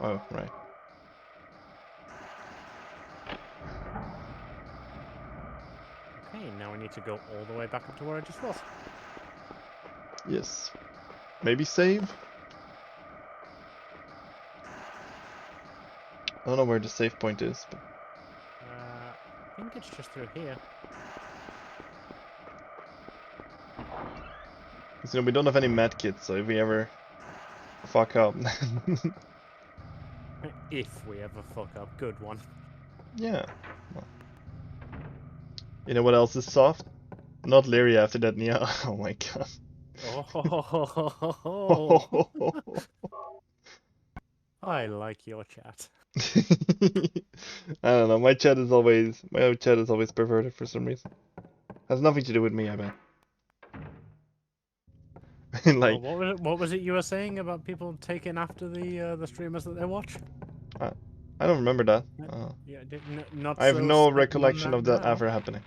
Oh, right. Okay, now I need to go all the way back up to where I just was. Yes. Maybe save? I don't know where the save point is, but I think it's just through here. because we don't have any medkits, so if we ever fuck up, If we ever fuck up, good one. yeah. Well. You know what else is soft? Not Lyria after that, Nia. Oh my god. Oh, I like your chat. I don't know. My chat is always perverted for some reason. Has nothing to do with me, I bet. Like, What was it you were saying about people taking after the streamers that they watch? I don't remember that. Yeah, not I have so no certain on recollection of that now. ever happening.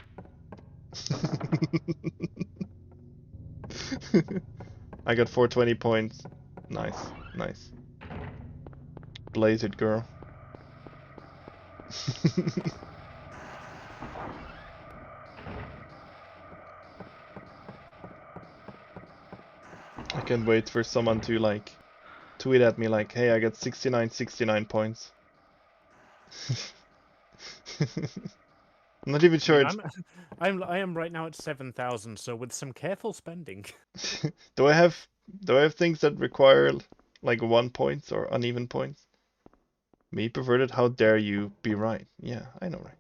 I got 420 points. Nice, nice. Blaze it, girl. I can't wait for someone to like tweet at me like, hey, I got 69 points. I'm not even sure I mean, I am right now at 7,000. So with some careful spending. do I have things that require like 1 points or uneven points? Me perverted, how dare you be right? Yeah, I know, right?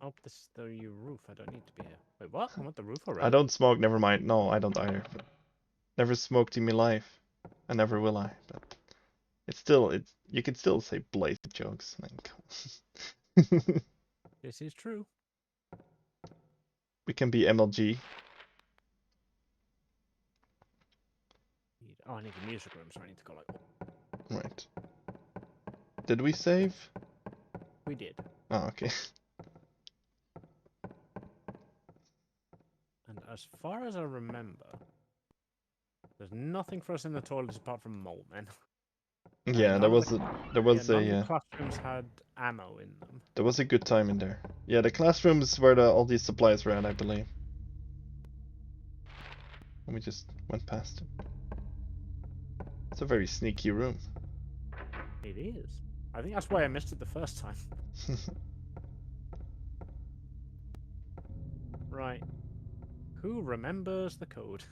Oh, this is the roof. I don't need to be here. Wait, what? I'm at the roof I already. don't smoke, never mind. No, I don't either. But never smoked in my life. I never will I. But you can still say blaze jokes. Like, This is true. we can be MLG. Oh, I need the music room, so I need to go like. Right. Did we save? We did. Oh, okay. And as far as I remember, there's nothing for us in the toilets apart from mole men. Yeah, none of there was none of a the classrooms had ammo in them. there was a good time in there. Yeah, the classrooms where all these supplies were at, I believe. And we just went past it. It's a very sneaky room. It is. I think that's why I missed it the first time. Right. Who remembers the code?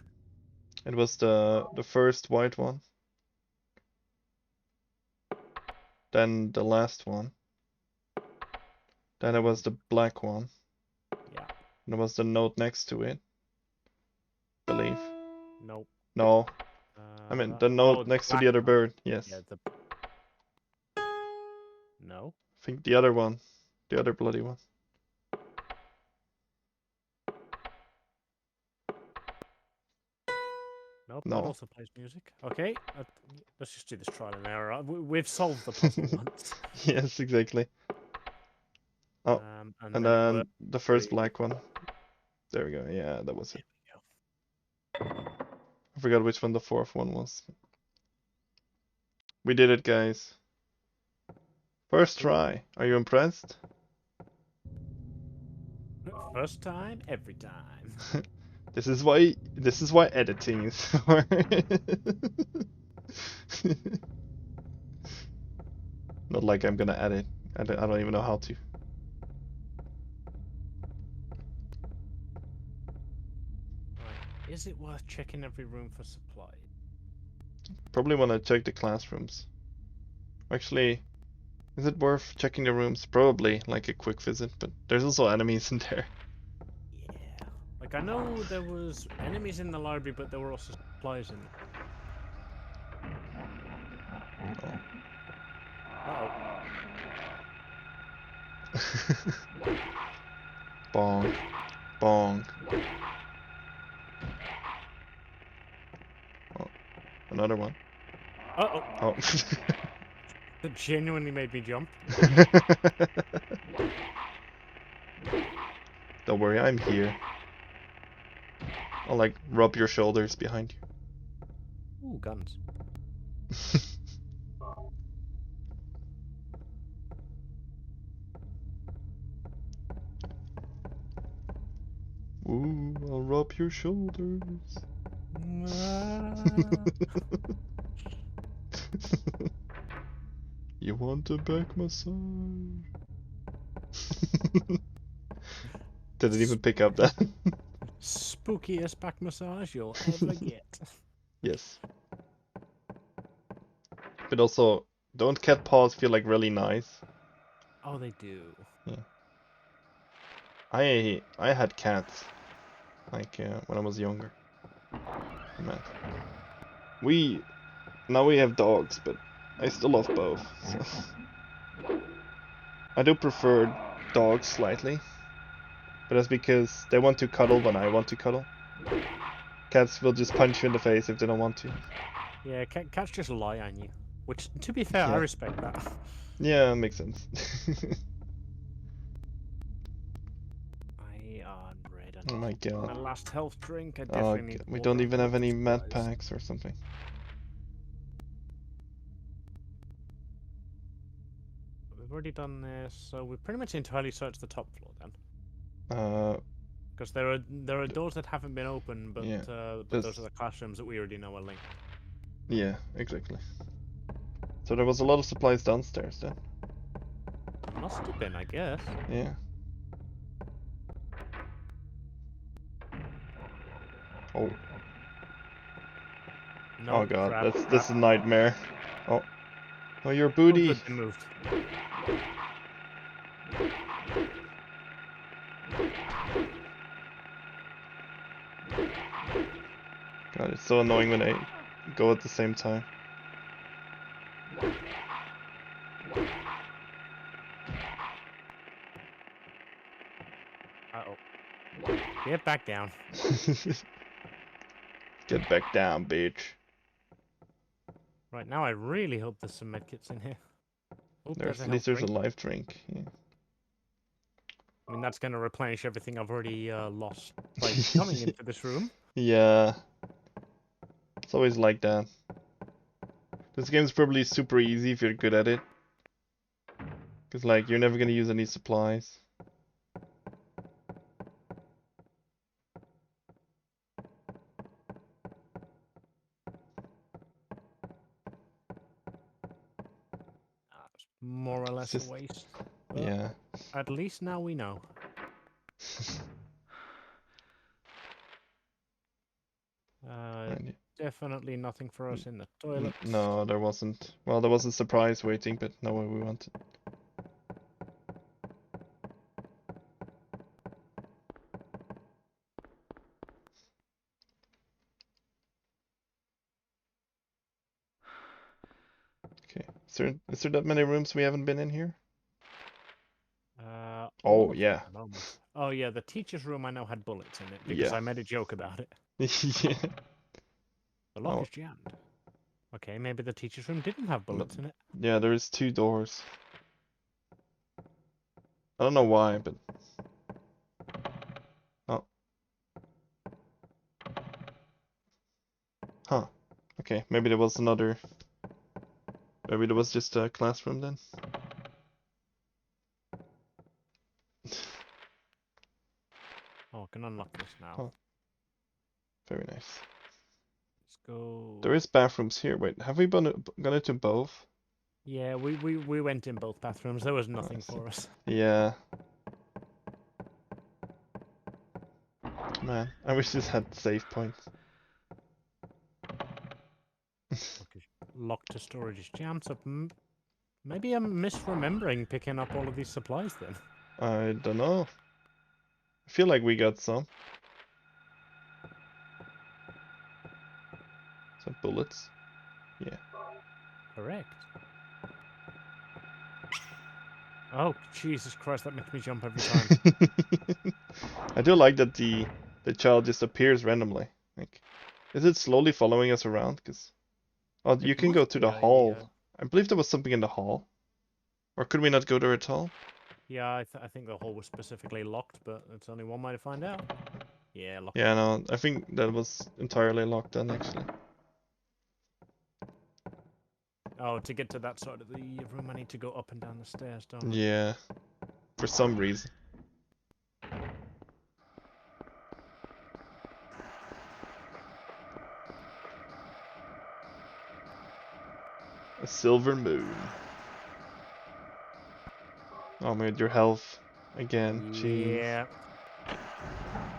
It was the first white one. Then the last one. Then it was the black one. Yeah. And it was the note next to it. Believe. Nope. No. I mean the note next to the other bird. Yes. Yeah, No. I think the other one. The other bloody one. Nope. No. That also plays music. Okay. Let's just do this trial and error. We've solved the puzzle once. Yes, exactly. Oh, and and then it then worked. the first black one. There we go. Yeah, that was it. There we go. I forgot which one the fourth one was. We did it, guys. First try. Are you impressed? First time, every time. This is why editing is for. Not like I'm gonna edit. I don't even know how to. Right. Is it worth checking every room for supplies? Probably want to check the classrooms. Actually, is it worth checking the rooms? Probably, like a quick visit, but there's also enemies in there. Yeah. Like, I know there was enemies in the library, but there were also supplies in there. Uh-oh. Bong. Bong. Oh, another one. Uh-oh. Oh. That genuinely made me jump. Don't worry, I'm here. I'll like rub your shoulders behind Ooh, guns. you. Ooh, I'll rub your shoulders. You want a back massage? Didn't even pick up that. Spookiest back massage you'll ever get. Yes. But also, don't cat paws feel like really nice? Oh, they do. Yeah. I had cats, like when I was younger. Man. Now we have dogs, but I still love both. So. I do prefer dogs slightly, but that's because they want to cuddle when I want to cuddle. Cats will just punch you in the face if they don't want to. Yeah, cats just lie on you. Which, to be fair, Yeah. I respect that. Yeah, makes sense. I read Oh my my god. last health drink. I Oh, definitely need we more don't even have any med supplies. packs or something. We've already done this, so we've pretty much entirely searched the top floor then. Because there are doors that haven't been opened, but yeah, but those are the classrooms that we already know are linked. Yeah, exactly. So there was a lot of supplies downstairs then. Must have been, I guess. Yeah. Oh. No, Oh god, crap, that's a nightmare. Oh. Oh, your booty. Oh, good, they moved. God, it's so annoying when they go at the same time. Uh-oh. Get back down. Get back down, bitch. Right, now I really hope there's some medkits in here. Oh, there's a At health least there's a drink. life drink. Yeah. I mean, that's going to replenish everything I've already lost by coming into this room. Yeah. It's always like that. This game's probably super easy if you're good at it. Because, like, you're never gonna use any supplies. It's more or less just- a waste. But Yeah. at least now we know. And Definitely nothing for us in the toilet. no, there wasn't. Well, there was a surprise waiting, but not what we wanted. Okay. Is there that many rooms we haven't been in here? All Oh, of yeah. them at the moment. Oh yeah, the teacher's room I know had bullets in it because Yeah. I made a joke about it. Yeah. The lock Oh. is jammed. Okay, maybe the teacher's room didn't have bullets in it. Yeah, there is 2 doors. I don't know why, but... Oh. Huh. Okay, maybe there was another... Maybe there was just a classroom then? Oh, I can unlock this now. Oh. Very nice. Let's go. There is bathrooms here. Wait, have we gone into both? Yeah, we went in both bathrooms. There was nothing see. for us. Yeah. Man, I wish this had save points. Lock to storage is jammed, so maybe I'm misremembering picking up all of these supplies then. I don't know. I feel like we got some. Some bullets. Yeah. Correct. Oh, Jesus Christ, that makes me jump every time. I do like that the child just appears randomly. Like, is it slowly following us around? Cause oh, you can go to the hall. I believe there was something in the hall. Or could we not go there at all? Yeah, I think the hall was specifically locked, but it's only one way to find out. Yeah, locked. Yeah, no, I think that was entirely locked then, actually. Oh, to get to that side of the room, I need to go up and down the stairs, don't I? Yeah, for some reason. A silver moon. Oh man, your health again. Jeez. Yeah.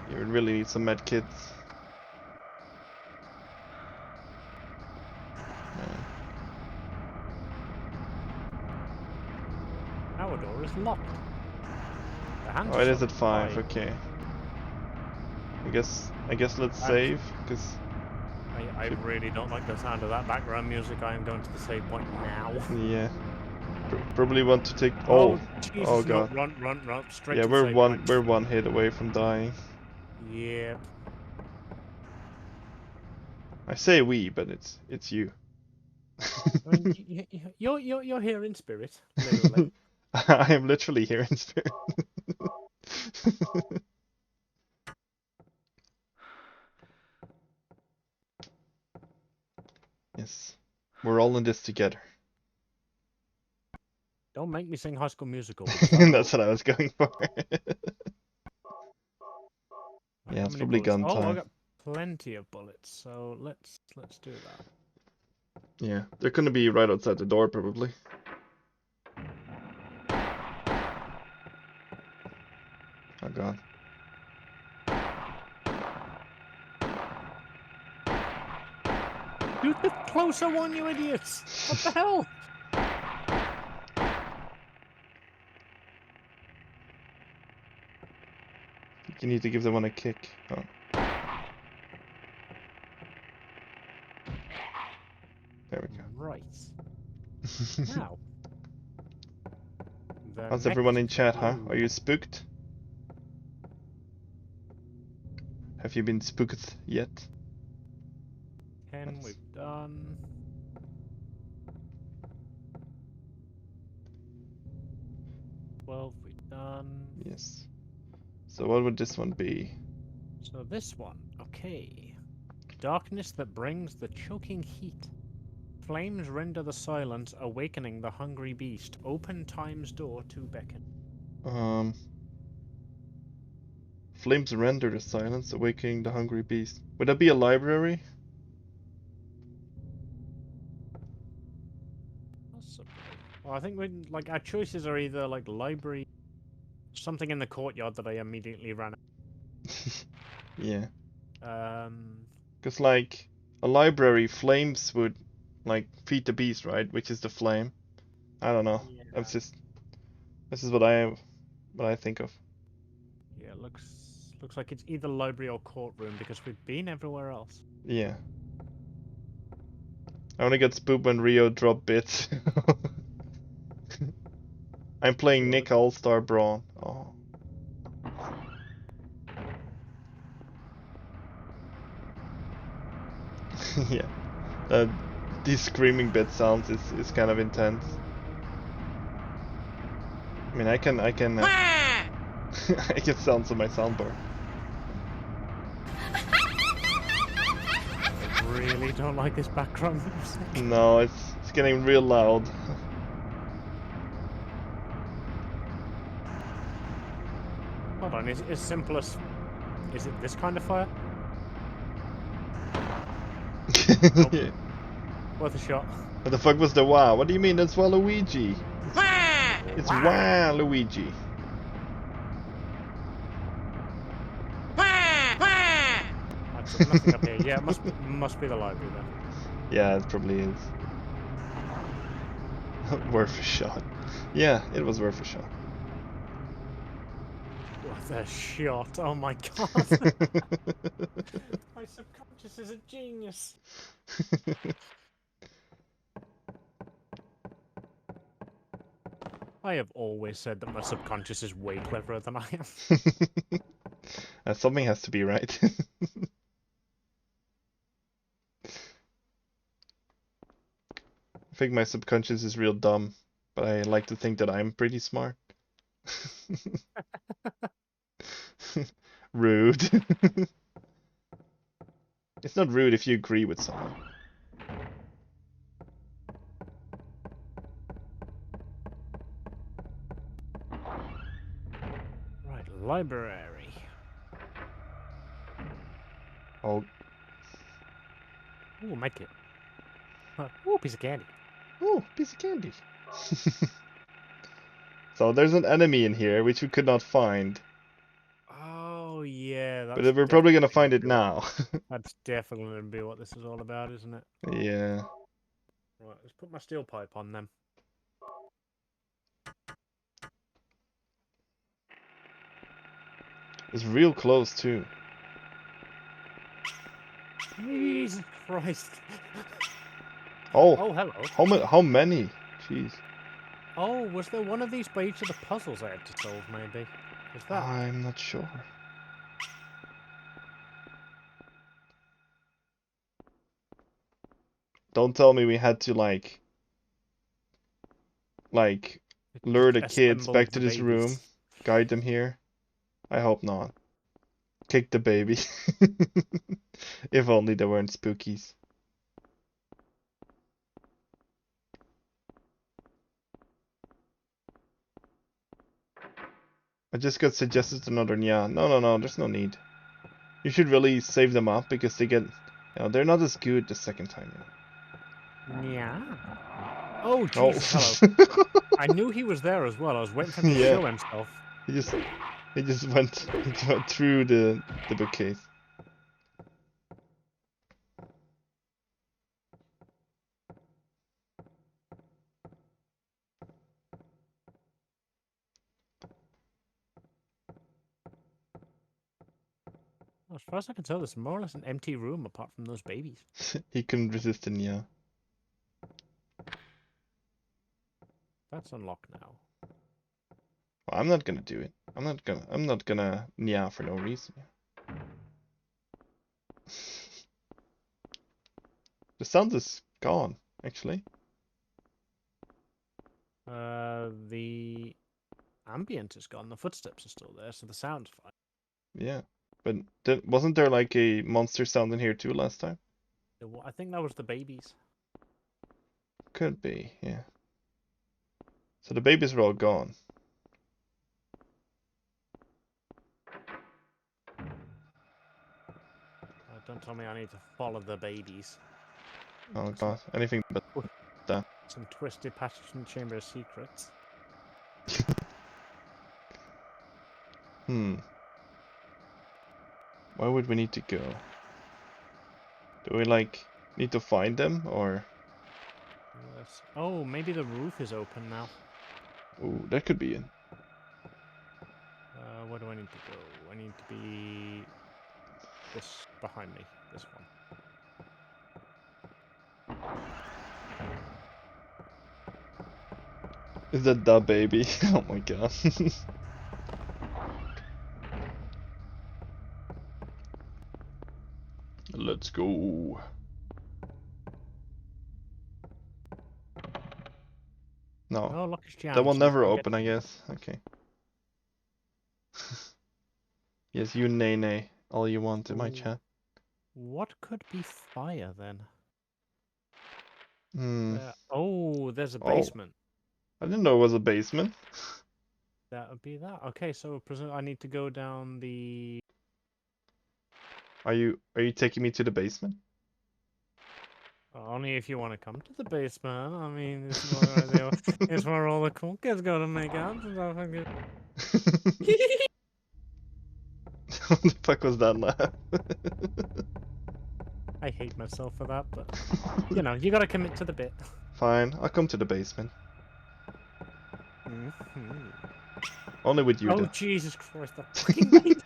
You would really need some med kits. Man. Our door is locked. The hand Oh, it is shut at 5. by- Okay. I guess let's save, because I really don't like the sound of that background music. I am going to the save point now. yeah, probably want to take. Oh, Oh, Jesus, oh no, god. run, straight Yeah, to the we're save one point. hit away from dying. Yep. I say we, but it's you. I mean, you're here in spirit, literally. I am literally here in spirit. Yes, we're all in this together. Don't make me sing High School Musical. That's what I was going for. Yeah, it's probably gun Oh, I time. got plenty of bullets, so let's do that. Yeah, they're gonna be right outside the door, probably. Oh god. Shoot the closer one, you idiots! What the hell? You need to give the one a kick. Oh. There we go. Right. Now, How's everyone in next chat, huh? clue. Are you spooked? Have you been spooked yet? 10 That's- we've done. We've done. Yes. So what would this one be? So this one, okay. Darkness that brings the choking heat. Flames render the silence, awakening the hungry beast. Open time's door to beckon. Flames render the silence, awakening the hungry beast. Would that be a library? Possibly. Well, I think we like our choices are either like library, something in the courtyard that I immediately ran. Yeah. Um, Because, like, a library, flames would, like, feed the beast, right? Which is the flame. I don't know. yeah, That's just... This is what I think of. yeah. Looks like it's either library or courtroom because we've been everywhere else. Yeah. I only got spooked when Rio dropped bits. I'm playing Sure. Nick All-Star Braun. Oh. Yeah. These screaming bit sounds is kind of intense. I mean, I can I can sounds on my soundboard. I really don't like this background music. No, it's getting real loud. Hold on, is it as simple as... Is it this kind of fire? Yeah. Worth a shot. What the fuck was the wow? What do you mean that's Waluigi? It's Waluigi. That's nothing up here. Yeah, it must be the library then. Yeah, it probably is. Worth a shot. Yeah, it was worth a shot. Worth a shot. Oh my god. My subconscious is a genius. I have always said that my subconscious is way cleverer than I am. Something has to be right. I think my subconscious is real dumb, but I like to think that I'm pretty smart. Rude. It's not rude if you agree with someone. Right, library. Oh, Ooh, medkit. Ooh, piece of candy. oh, piece of candy. So there's an enemy in here which we could not find, Oh yeah, but that's we're probably gonna definitely find it gonna be now. that's definitely gonna be what this is all about, isn't it? Yeah. Right, let's put my steel pipe on them. It's real close too. Jesus Christ. Oh, Oh, hello. how many? Jeez. Oh, was there one of these by each of the puzzles I had to solve, maybe? Was that? I'm not sure. Don't tell me we had to like lure the kids Assemble back the to this room, babies. guide them here. I hope not. Kick the baby. If only there weren't spookies. I just got suggested another Nya. No, there's no need. You should really save them up because they get, they're not as good the second time. Yeah. Oh, Oh. Jesus, hello. I knew he was there as well. I was waiting for him to Yeah. show himself. He just went through the bookcase. As far as I can tell, there's more or less an empty room apart from those babies. He couldn't resist the Nya. That's unlocked now. I'm not gonna do it. I'm not gonna meow for no reason. The sound is gone, actually. The ambient is gone. The footsteps are still there, so the sound's fine. Yeah. But wasn't there like a monster sound in here too last time? I think that was the babies. Could be, yeah. So the babies are all gone. Don't tell me I need to follow the babies. Oh god, anything but that. Some twisted passage in the Chamber of Secrets. Hmm. Where would we need to go? Do we like need to find them or? Oh, maybe the roof is open now. Ooh, that could be it. Where do I need to go? I need to be this behind me. This one. Is that the baby? Oh my god. Let's go. No, Oh, look, it's jammed. that will so never I'll get- open, I guess. Okay. Yes, you nay all you want in my Ooh. chat. What could be fire then? Hmm. Oh, there's a Oh. basement. I didn't know it was a basement. That would be that. Okay, so I need to go down the. Are you taking me to the basement? Only if you want to come to the basement. I mean, it's where, it's where all the cool kids go to make out and stuff like that. What the fuck was that laugh? I hate myself for that, but you know, you gotta commit to the bit. Fine, I'll come to the basement. Mhm. Only with you Oh though. Jesus Christ! That fucking baby.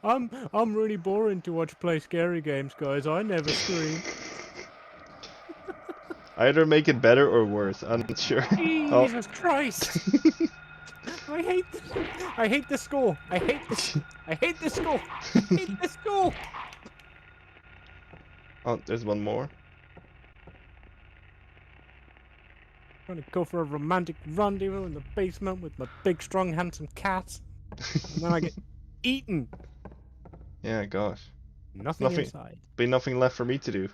I'm really boring to watch play scary games, guys. I never scream. Either make it better or worse. I'm not sure. Oh. Jesus Christ! I hate the school. I hate this. I hate this school. I hate this school. Oh, there's one more. I'm gonna go for a romantic rendezvous in the basement with my big, strong, handsome cat, and then I get eaten. Yeah, gosh. Nothing Nothing. inside. Be nothing left for me to do.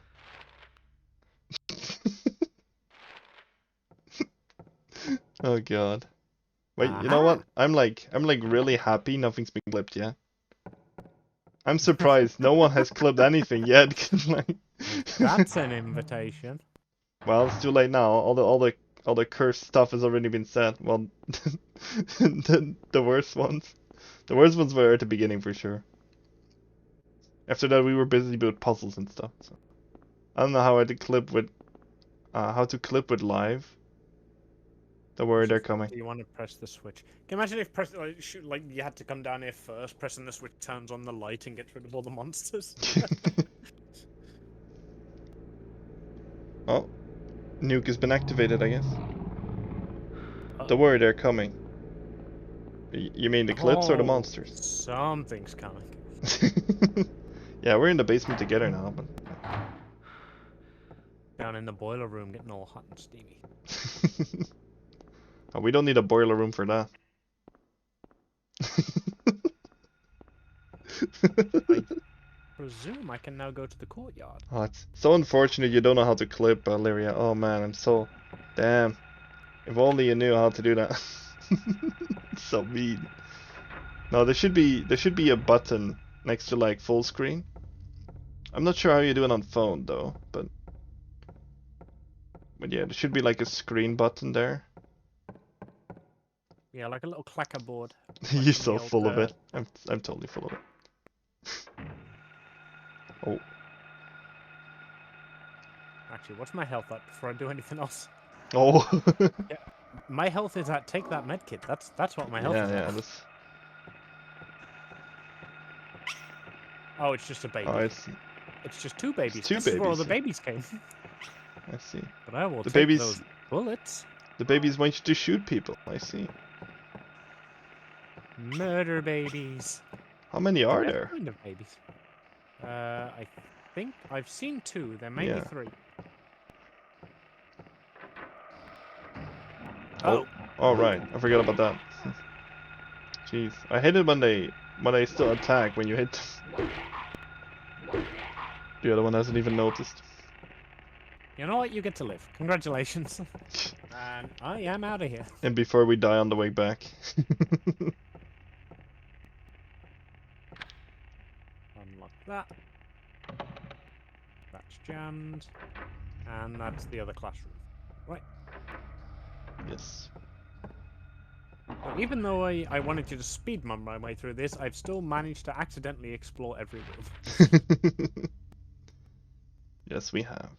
Oh god. Wait, you know what? I'm like really happy nothing's been clipped yet. I'm surprised no one has clipped anything yet. 'Cause, like, That's an invitation. well, it's too late now. All the cursed stuff has already been said. Well, the worst ones. The worst ones were at the beginning for sure. After that, we were busy with puzzles and stuff. So. I don't know how to clip with live. Don't worry, they're coming. Do you want to press the switch? Can you imagine if like you had to come down here first, pressing the switch turns on the light and gets rid of all the monsters? Oh, nuke has been activated, I guess. Don't worry, they're coming. You mean the clips or the monsters? Something's coming. Yeah, we're in the basement together now, but... Down in the boiler room, getting all hot and steamy. Oh, we don't need a boiler room for that. I presume I can now go to the courtyard. Oh, it's so unfortunate you don't know how to clip, Lyria. Oh man, I'm so... Damn. If only you knew how to do that. So mean. No, there should be a button next to like full screen. I'm not sure how you do it on phone though, but yeah, there should be like a screen button there. Yeah, like a little clacker board. You're so full of it. I'm totally full of it. Oh. Actually, what's my health at before I do anything else? Oh. Yeah, my health is at take that medkit. That's what my health is Yeah, at. that's... Oh, it's just a baby. Oh, it's just two babies. two This is where all the babies, babies came. I see. But I will The take babies- those bullets. The babies want you to shoot people. I see. Murder babies. How many are Best there? kind of babies. I think I've seen 2. There may be Yeah. 3. Oh. All right. I forgot about that. Jeez. I hate it when they still attack when you hit them. The other one hasn't even noticed. You know what? You get to live. Congratulations. And I am out of here. And before we die on the way back. Unlock that. That's jammed. And that's the other classroom. Right. Yes. So even though I wanted you to speed my way through this, I've still managed to accidentally explore every room. Yes, we have.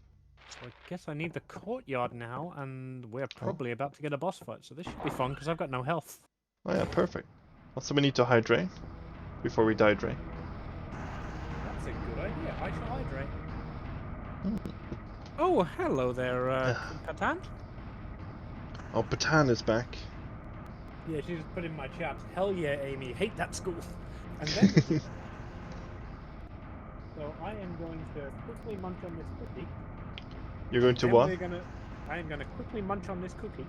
So I guess I need the courtyard now, and we're probably about to get a boss fight, so this should be fun, because I've got no health. Oh yeah, perfect. Also, we need to hydrate before we hydrate. That's a good idea. I shall hydrate. Oh, hello there, Patan. Oh, Patan is back. Yeah, she just put in my chat, hell yeah, Amy, hate that school. And then... So I am going to quickly munch on this cookie. You're going to Then what? I am gonna quickly munch on this cookie.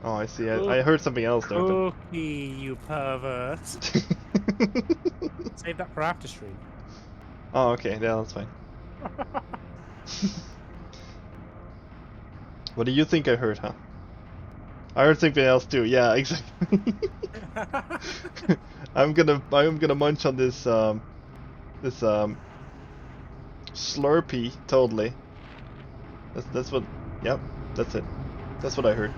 Oh, I see. I heard something else there. But... Cookie, you pervert. Save that for after stream. Oh, okay. Yeah, that's fine. What do you think I heard, huh? I heard something else too. Yeah, exactly. I'm gonna munch on this Slurpee. Totally. That's what. Yep. That's it. That's what I heard.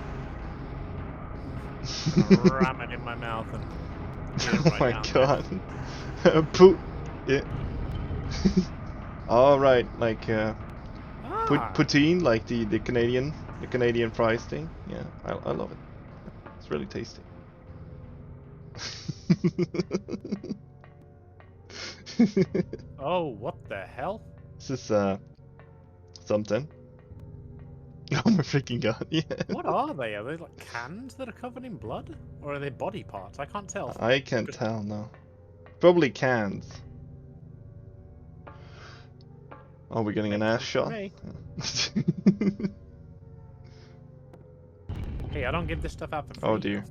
Ram it in my mouth and. Oh my god. Poot. Yeah. All right, like poutine, like the Canadian fries thing. Yeah, I love it. It's really tasty. Oh, what the hell? This is something. Oh my freaking god! Yeah. What are they? Are they like cans that are covered in blood, or are they body parts? I can't tell. I can't tell now. Probably cans. Oh, we're getting an ass shot. Hey, I don't give this stuff out for free. Oh dear.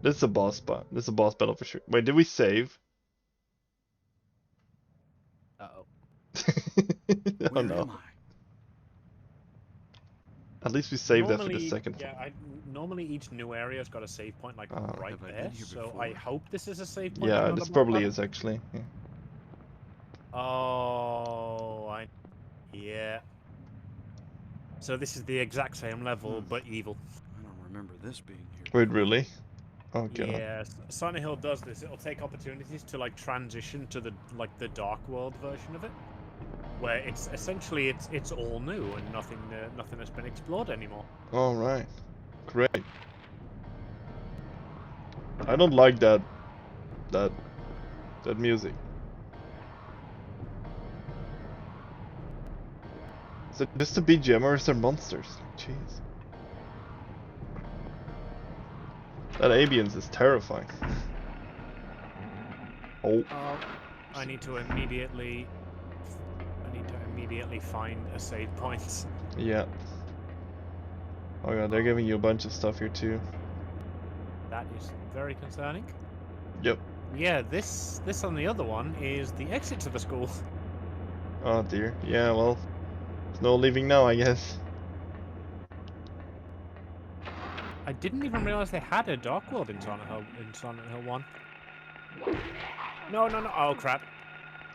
This is a boss spot. This is a boss battle for sure. Wait, did we save? Uh-oh. Oh no. At least we saved that for the second one. Yeah, normally each new area's got a save point like right Have I there, been here so before? I hope this is a save point. Yeah, this probably is actually. Yeah. Oh, yeah. So this is the exact same level, but evil. I don't remember this being here. Wait, really? Oh god. Yeah, Silent Hill does this. It'll take opportunities to like transition to the dark world version of it, where it's essentially it's all new and nothing has been explored anymore. All right. Great. I don't like that music. Is it just a BGM or is there monsters? Jeez. That ambience is terrifying. Oh. I need to immediately find a save point. Yeah. Oh god, they're giving you a bunch of stuff here too. That is very concerning. Yep. Yeah, this on the other one is the exit to the school. Oh dear. Yeah, well, there's no leaving now, I guess. I didn't even realize they had a dark world in Silent Hill 1. No. Oh crap.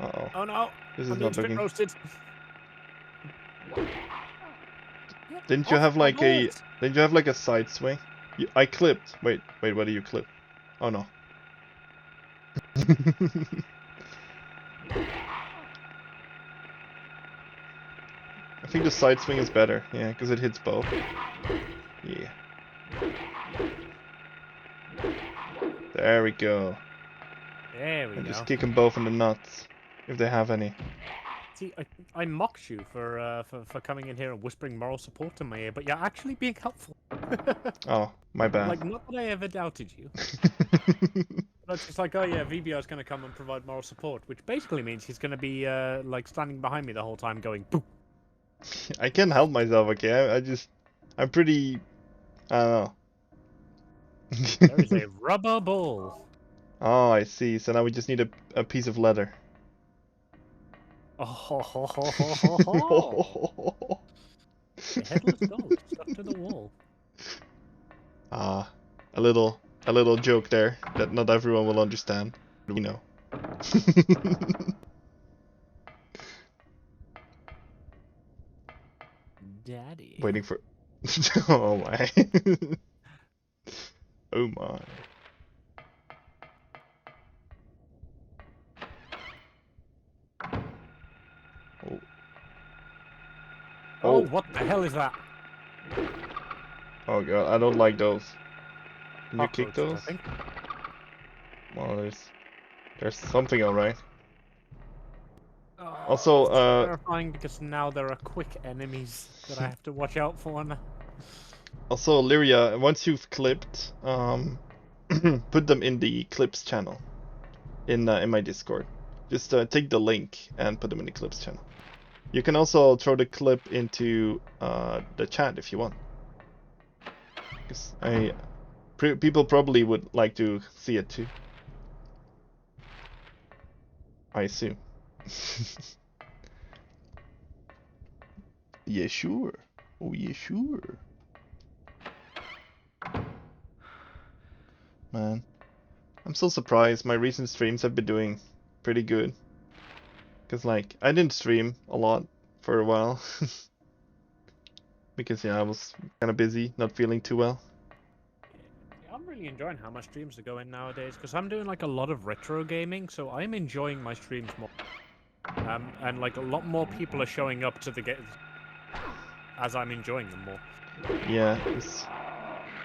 Uh-oh. Oh no. This is I'm not being looking... roasted. Didn't you have like a side swing? I clipped. Wait, what do you clip? Oh no. I think the side swing is better, yeah, because it hits both. Yeah. There we go. There we And go. just kick them both in the nuts, if they have any. see, I mocked you for coming in here and whispering moral support in my ear, but you're actually being helpful. Oh, my bad. Like, not that I ever doubted you. But it's just like, oh yeah, VBR's going to come and provide moral support, which basically means he's going to be like standing behind me the whole time, going boop. I can't help myself. Okay, I'm pretty. I don't know. There is a rubber ball. Oh, I see. So now we just need a piece of leather. Oh, ho, ho, ho, ho, ho, ho. The headless dog stuck to the wall. Ah, a little joke there that not everyone will understand. We know. Daddy. Waiting for. Oh my. Oh my. Oh. Oh, what the hell is that? Oh god, I don't like those. Can you kick Cockroaches, those? I think. Well, there's something alright. Oh, Also, it's terrifying because now there are quick enemies that I have to watch out for now. Also, Lyria, once you've clipped, put them in the clips channel in my Discord. Just take the link and put them in the clips channel. You can also throw the clip into the chat if you want. Because people probably would like to see it too. I assume. Yeah, sure. Oh, yeah, sure. Man, I'm so surprised. My recent streams have been doing pretty good. Because, like, I didn't stream a lot for a while. Because, yeah, I was kind of busy, not feeling too well. Yeah, I'm really enjoying how my streams are going nowadays because I'm doing like a lot of retro gaming, so I'm enjoying my streams more. And like a lot more people are showing up to the game as I'm enjoying them more. Yeah,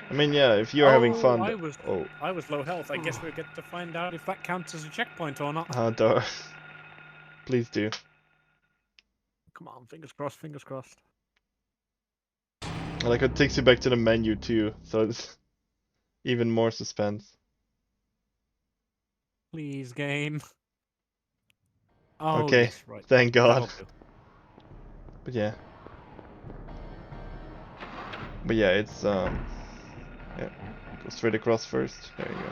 I mean, yeah, if you're having fun. I was low health. I guess we'll get to find out if that counts as a checkpoint or not. Duh. Please do. Come on, fingers crossed, fingers crossed. Like, it takes you back to the menu too, so it's even more suspense. Please, game. Oh, Okay, yes, right. thank God. That'll do. But yeah. But yeah, it's yeah, go straight across first. There you go.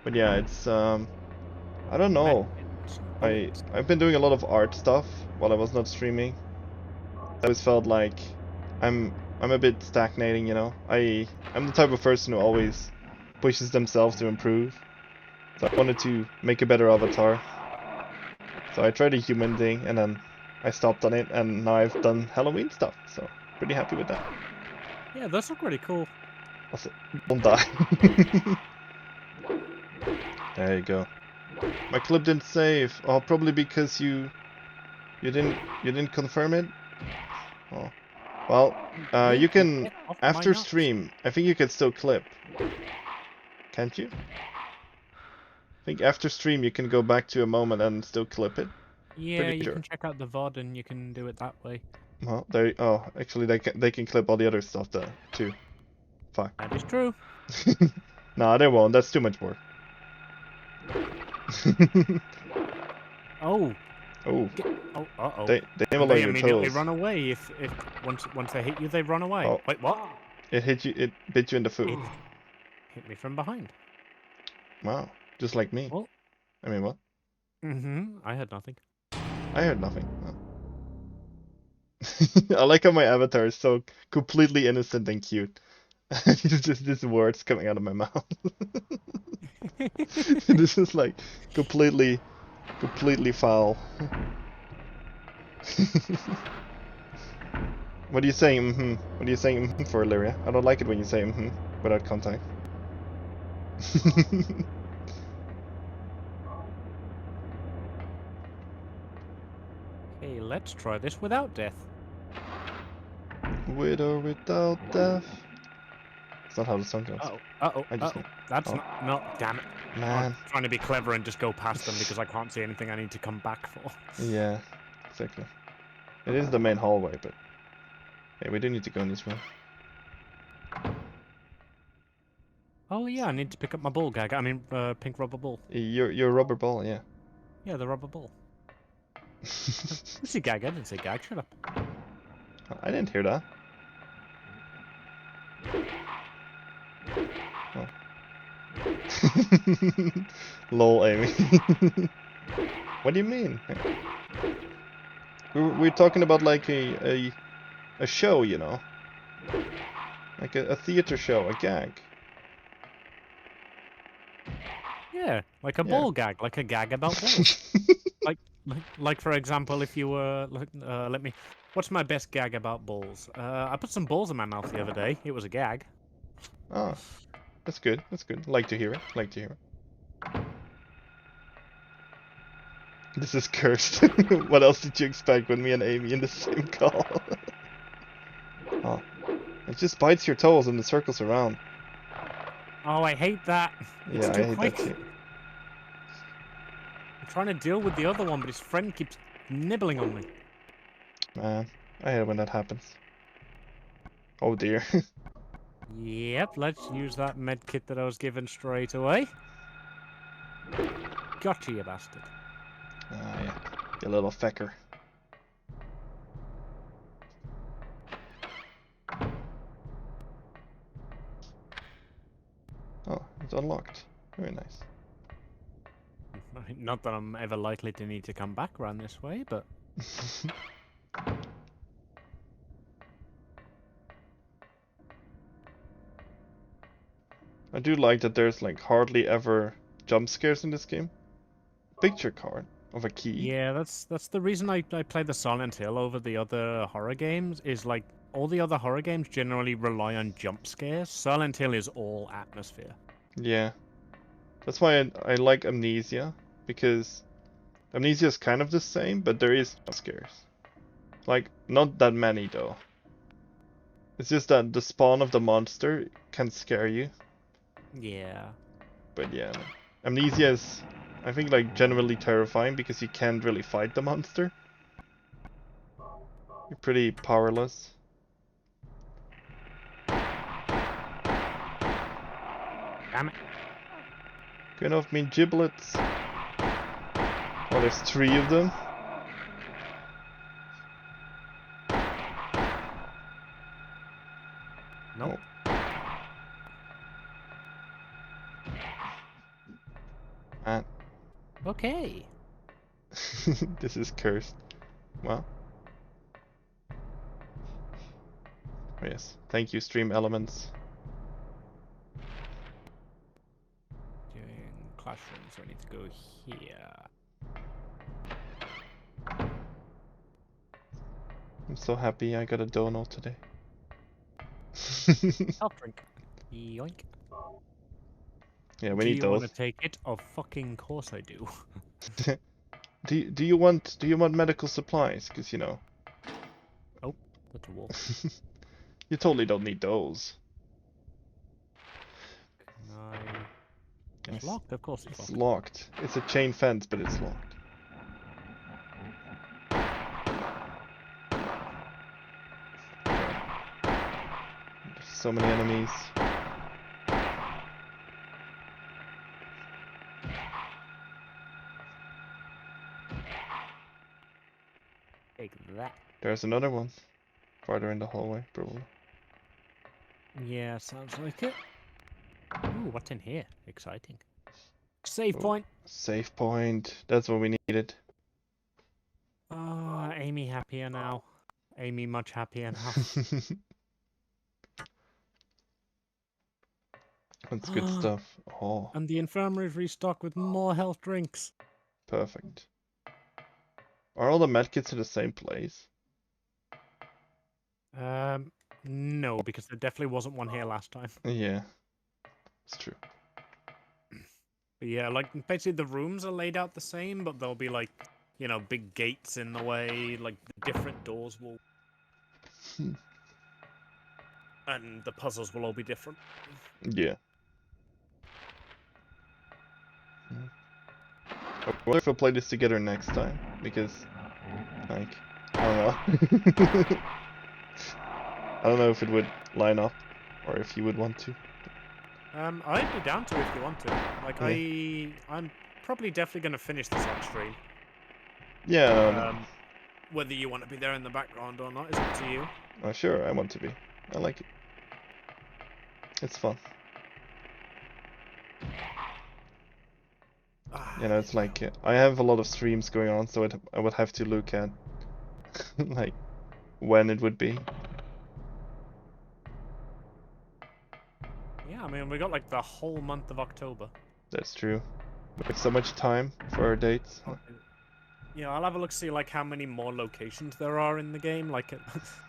But yeah, it's I don't know. I've been doing a lot of art stuff while I was not streaming. I always felt like I'm a bit stagnating, you know. I'm the type of person who always pushes themselves to improve. So I wanted to make a better avatar. So I tried a human thing and then I stopped on it and now I've done Halloween stuff. So pretty happy with that. Yeah, those look really cool. Also, don't die. There you go. My clip didn't save. Oh, probably because you didn't confirm it. Oh, well, you can after stream. I think you can still clip. Can't you? I think after stream you can go back to a moment and still clip it. Yeah, Pretty you sure. can check out the VOD and you can do it that way. Well, they actually they can clip all the other stuff there too. Fuck. That is true. Nah, they won't. That's too much work. Oh. Oh. Oh. Uh-oh. They And all they your immediately toes. run away if once they hit you, they run away. Oh. Wait, what? It hit you. It bit you in the foot. It hit me from behind. Wow. Just like me. Well. I mean, what? I heard nothing. I heard nothing. Oh. I like how my avatar is so completely innocent and cute. It's just these words coming out of my mouth. This is like completely foul. What are you saying? What are you saying for, Lyria? I don't like it when you say without context. Hey, let's try this without death. With or without death. That's not how the song goes. I just know. That's not. Damn it. Man. I'm trying to be clever and just go past them because I can't see anything I need to come back for. Yeah. exactly. It is the main hallway, but hey, we do need to go in this room. Oh yeah, I need to pick up my ball gag. I mean, pink rubber ball. Your rubber ball, yeah. Yeah, the rubber ball. You say gag? I didn't say gag. Shut up. I didn't hear that. Oh. Lol, Amy. What do you mean? We're talking about like a show, you know, like a theater show, a gag. Yeah, like a Yeah. ball gag, like a gag about balls. like for example, if you were, let me. What's my best gag about balls? I put some balls in my mouth the other day. It was a gag. Ah, that's good. That's good. Like to hear it. Like to hear it. This is cursed. What else did you expect with me and Amy in the same call? Oh, it just bites your toes and it circles around. Oh, I hate that. It's Yeah, too I hate quick. that too. I'm trying to deal with the other one, but his friend keeps nibbling on me. Man, I hate it when that happens. Oh dear. Yep, let's use that med kit that I was given straight away. Gotcha, you bastard. Ah, yeah. You little fecker. Oh, it's unlocked. Very nice. Not that I'm ever likely to need to come back around this way, but... I do like that there's like hardly ever jump scares in this game. Picture card of a key. Yeah, that's the reason I play the Silent Hill over the other horror games, is like, all the other horror games generally rely on jump scares. Silent Hill is all atmosphere. Yeah. That's why I like Amnesia, because Amnesia is kind of the same, but there is jump scares. Like, not that many though. It's just that the spawn of the monster can scare you. Yeah. But yeah, Amnesia is, I think, like generally terrifying because you can't really fight the monster. You're pretty powerless. Damn it. Get off me giblets. Oh, there's 3 of them. Nope. Man. Okay. This is cursed. Well. Oh, yes. Thank you, Stream Elements. Doing classroom, so I need to go here. I'm so happy I got a donut today. I'll drink. Yoink. Yeah, we Do need you want those. to take it? Of fucking course I do. Do you want medical supplies? Because you know. Oh, that's a wall. You totally don't need those. No. It's Yes. locked, of course it's It's locked. locked. It's a chain fence, but it's locked. There's so many enemies. Take that. There's another one. Farther in the hallway, probably. Yeah, sounds like it. Ooh, what's in here? Exciting. Save Oh. point. Save point. That's what we needed. Ah, Amy happier now. Amy much happier now. That's good stuff. Oh, And the infirmary's restocked with more health drinks. perfect. Are all the medkits in the same place? No, because there definitely wasn't one here last time. Yeah, it's true. But yeah, like, basically the rooms are laid out the same, but there'll be, like, you know, big gates in the way, like, the different doors will... And the puzzles will all be different. Yeah. I wonder if we'll play this together next time, because Like, I don't know. I don't know if it would line up, or if you would want to. I'd be down to if you want to. Like, Yeah. I'm probably definitely going to finish this on stream. Yeah, Whether you want to be there in the background or not is up to you. sure, I want to be. I like it. It's fun. You know, it's like I have a lot of streams going on, so I would have to look at like when it would be. Yeah, I mean, we got like the whole month of October. That's true. We have so much time for our dates. Yeah, I'll have a look, see like how many more locations there are in the game. Like,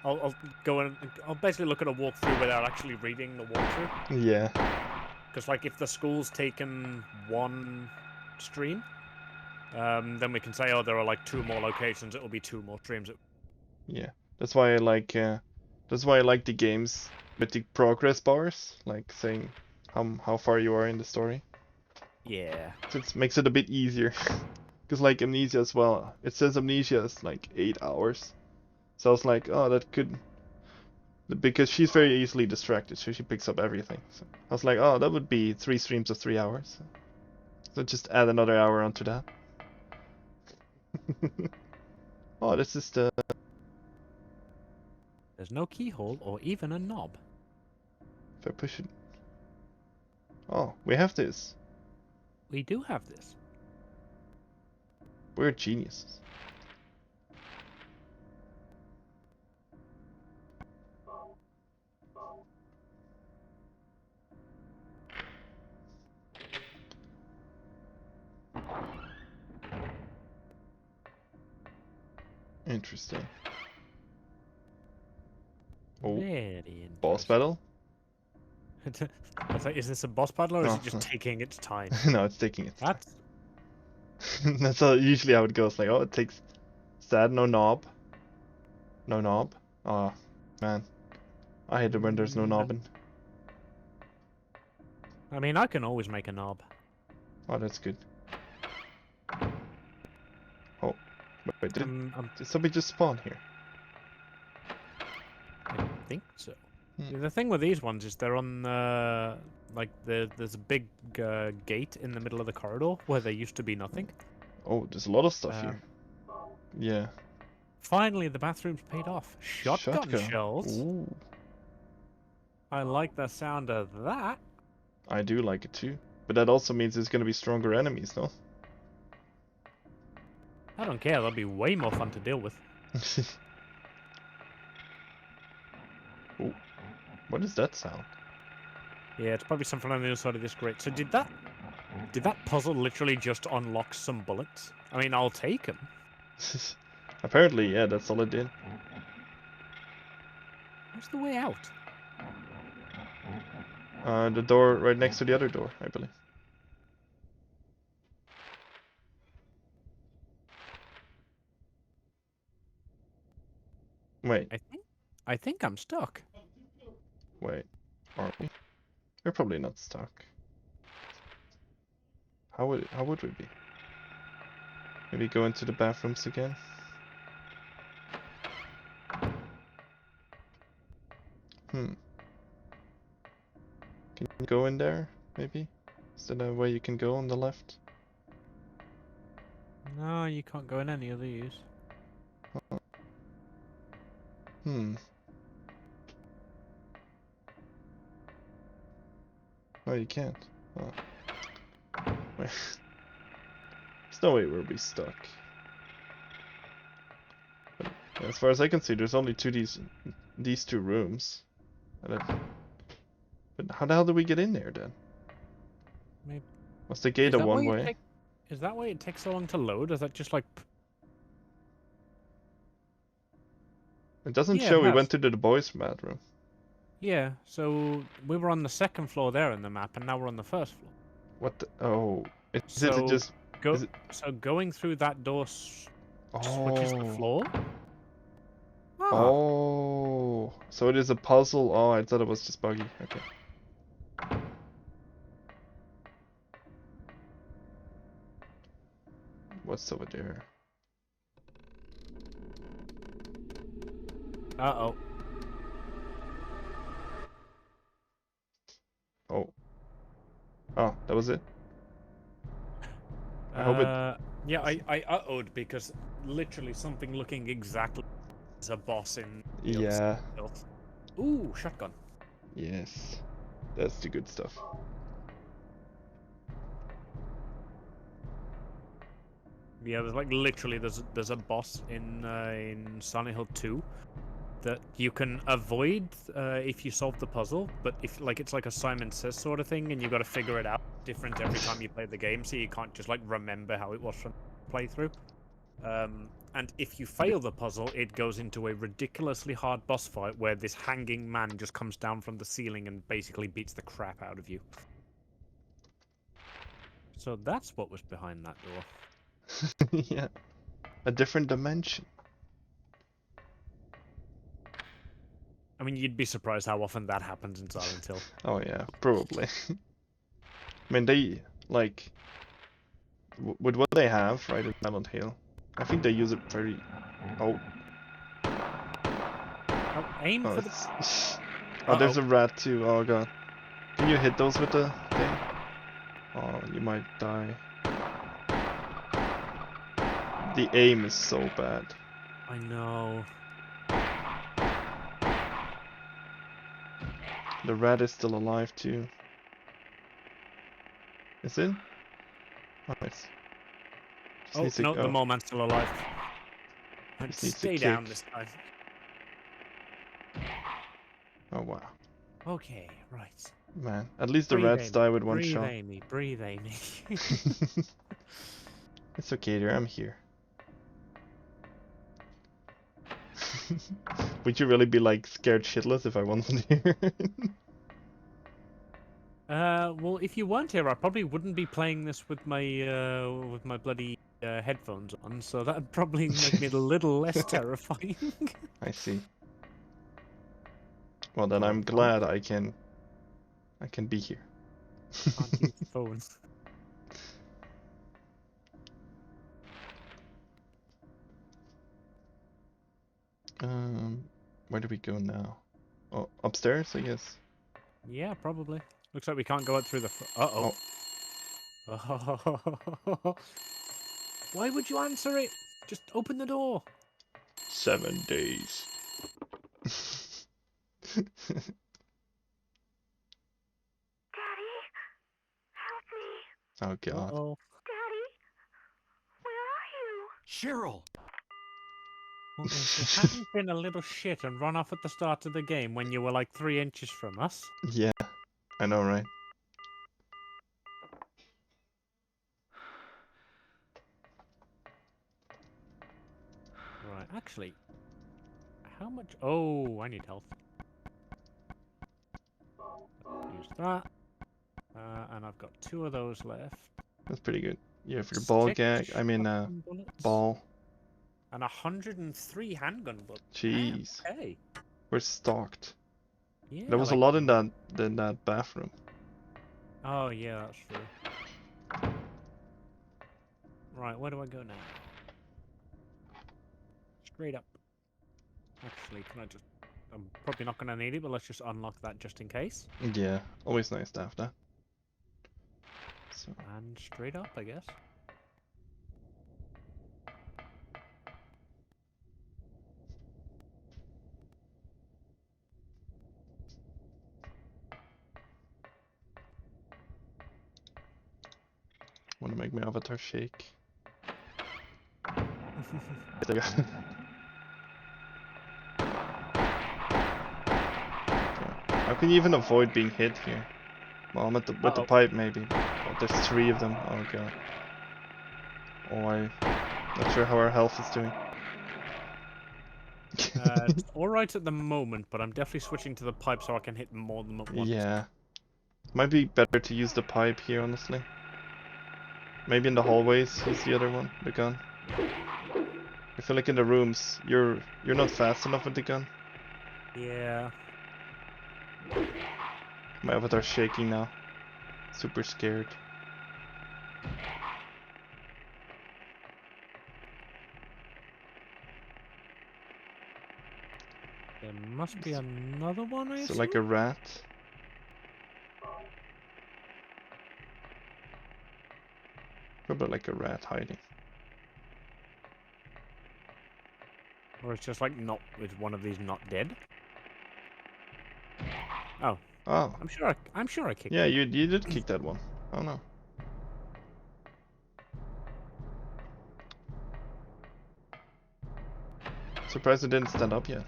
I'll go and I'll basically look at a walkthrough without actually reading the walkthrough. Yeah. Because like if the school's taken one stream, then we can say, oh, there are like 2 more locations. It'll be 2 more streams. Yeah. That's why I like the games with the progress bars, like saying how far you are in the story. Yeah. So it makes it a bit easier. Because like Amnesia as well, it says Amnesia is like 8 hours. So I was like, oh, that could, because she's very easily distracted, so she picks up everything. So I was like, oh, that would be 3 streams of 3 hours. So just add another hour onto that. Oh, this is the... There's no keyhole or even a knob. If I push it... Oh, we have this. We do have this. We're geniuses. Interesting. Oh, Very interesting. boss battle? I was like, is this a boss battle or is Oh, it just taking its time? no, it's taking its time. That's That's usually how it goes. Like, oh, it takes... Sad, no knob. No knob. Oh, man. I hate it when there's no knobbing. I mean, I can always make a knob. Oh, that's good. Oh, wait, did somebody just spawn here? I think so. Hmm. The thing with these ones is they're on like there's a big gate in the middle of the corridor where there used to be nothing. Oh, there's a lot of stuff here. Yeah. Finally, the bathroom's paid off. Shotgun shells. Ooh. I like the sound of that. I do like it too. But that also means there's gonna be stronger enemies, no? I don't care. They'll be way more fun to deal with. Ooh. What is that sound? Yeah, it's probably something on the other side of this grate. So did that puzzle literally just unlock some bullets? I mean, I'll take them. Apparently, yeah, that's all it did. Where's the way out? The door right next to the other door, I believe. Wait, I think I'm stuck. wait. Are we? We're probably not stuck. How would we be? Maybe go into the bathrooms again? Hmm. Can you go in there, maybe? Is there a way you can go on the left? No, you can't go in any of these. Hmm. Oh, you can't. Oh. Wait. There's no way we'll be stuck. But as far as I can see, there's only these 2 rooms. But how the hell did we get in there then? Maybe. Was the gate a one way? Is that why it takes so long to load? Is that just like... It doesn't Yeah, show we perhaps. went to the boys' bathroom. Yeah, so we were on the 2nd floor there in the map, and now we're on the 1st floor. What the... Oh. Is So it just... is it... So going through that door switches the Oh. floor? Ah. Oh. So it is a puzzle. Oh, I thought it was just buggy. Okay. What's over there? Uh-oh. Oh. Oh, that was it. I hope it. Yeah, I uh-oh'd because literally something looking exactly as a boss in the other Yeah. build. Ooh, shotgun. Yes. That's the good stuff. Yeah, there's like literally there's a boss in Silent Hill 2 that you can avoid if you solve the puzzle, but if like it's like a Simon Says sort of thing, and you got to figure it out different every time you play the game, so you can't just like remember how it was from playthrough. And if you fail the puzzle, it goes into a ridiculously hard boss fight where this hanging man just comes down from the ceiling and basically beats the crap out of you. So that's what was behind that door. Yeah. A different dimension. I mean, you'd be surprised how often that happens in Silent Hill. Oh yeah, probably. I mean, they like with what they have right in Silent Hill. I think they use it very. Oh, Oh, aim oh, for the... it's... oh, there's a rat too. Oh god, can you hit those with the thing? Oh, you might die. The aim is so bad. I know. The rat is still alive too. Is it? Oh, nice. Just Oh, needs to no, the go. mole man's still alive. And Just needs to stay down kick. this time. Oh wow, Okay, right. man. At least the Breathe, rats Amy. die with one Breathe, shot. Amy. Breathe, Amy. It's okay, dear. I'm here. Would you really be like scared shitless if I wasn't here? Well, if you weren't here, I probably wouldn't be playing this with my bloody headphones on, so that'd probably make me a little less terrifying. I see. Well, then Oh, I'm glad I can be here. can't use the phone. Where do we go now? Oh, upstairs, I guess. Yeah, probably. Looks like we can't go out through the... Uh-oh. Oh. Why would you answer it? Just open the door. 7 days. Daddy, help me. Oh god. Uh-oh. Daddy, where are you? Cheryl! Well, if you hadn't been a little shit and run off at the start of the game when you were like 3 inches from us. Yeah, I know, right? Right, actually, how much... Oh, I need health. Use that. And I've got 2 of those left. That's pretty good. You have your ball 6 gag. I mean, shotgun bullets, ball. and 103 handgun bullets. Jeez, Damn, okay. we're stalked. Yeah, There was a like... lot in that bathroom. Oh, yeah, that's true. Right, where do I go now? Straight up. Actually, can I just... I'm probably not going to need it, but let's just unlock that just in case. Yeah, always nice to have that. So, And straight up, I guess. want to make my avatar shake. There we go. How can you even avoid being hit here? Well, I'm at the with the pipe maybe. Oh, there's 3 of them. Oh god. Oh, I'm not sure how our health is doing. It's alright at the moment, but I'm definitely switching to the pipe so I can hit more than once. Yeah. Might be better to use the pipe here, honestly. Maybe in the hallways, use the other one, the gun. I feel like in the rooms, you're not fast enough with the gun. Yeah. My avatar's shaking now. Super scared. There must be another one, I So assume? like a rat. Probably like a rat hiding. Or it's just like not, is one of these not dead? Oh, Oh, I'm sure I kicked yeah, it. you did kick that one. Oh no. Surprised it didn't stand up yet.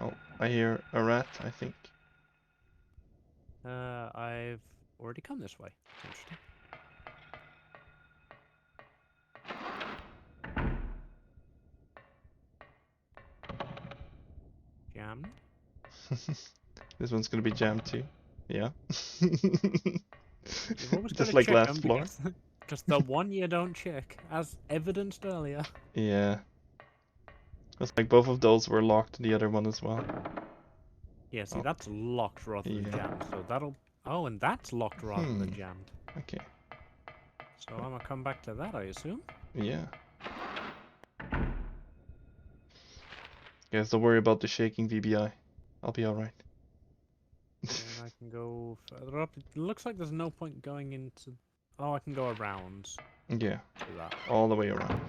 Oh, I hear a rat, I think. I've already come this way. Interesting. Jammed? This one's gonna be jammed too. Yeah. You've always got Just to like check last them floor. because the one you don't check, as evidenced earlier. Yeah. Looks like both of those were locked, the other one as well. Yeah, see, Oh. that's locked rather than Yeah. jammed, so that'll... Oh, and that's locked rather than jammed. Okay. So I'm gonna come back to that, I assume. Yeah. Guys, don't worry about the shaking VBI. I'll be alright. And I can go further up. It looks like there's no point going into... Oh, I can go around Yeah, to that. all the way around.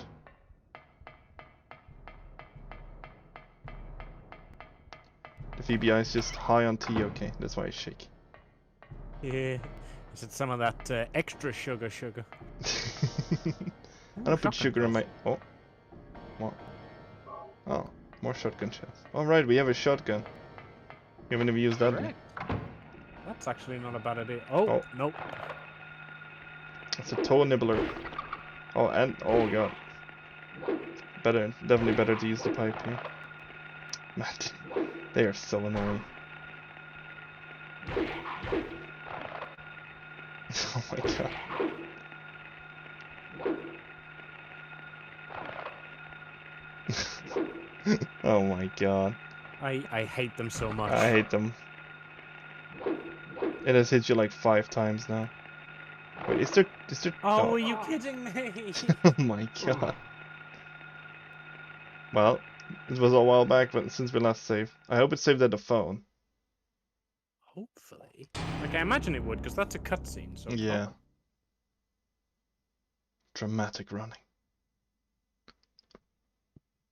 The VBI is just high on tea, okay? That's why I shake. Yeah. Is it some of that extra sugar? I don't put sugar in my... Shells. Oh. What? Oh, more shotgun shells. Alright, we have a shotgun. You haven't even used that one. Correct. That's actually not a bad idea. Oh, Oh. nope. It's a toe nibbler. Oh, and... Oh, God. Better, definitely better to use the pipe here. Man, they are so annoying. Oh my god. Oh my god. I hate them so much. I hate them. It has hit you like 5 times now. Wait, is there... Oh, Oh. are you kidding me? Oh my god. Well, it was a while back, but since we last saved. I hope it saved at the phone. Hopefully. Like, I imagine it would, because that's a cutscene, so... Yeah. Dramatic running.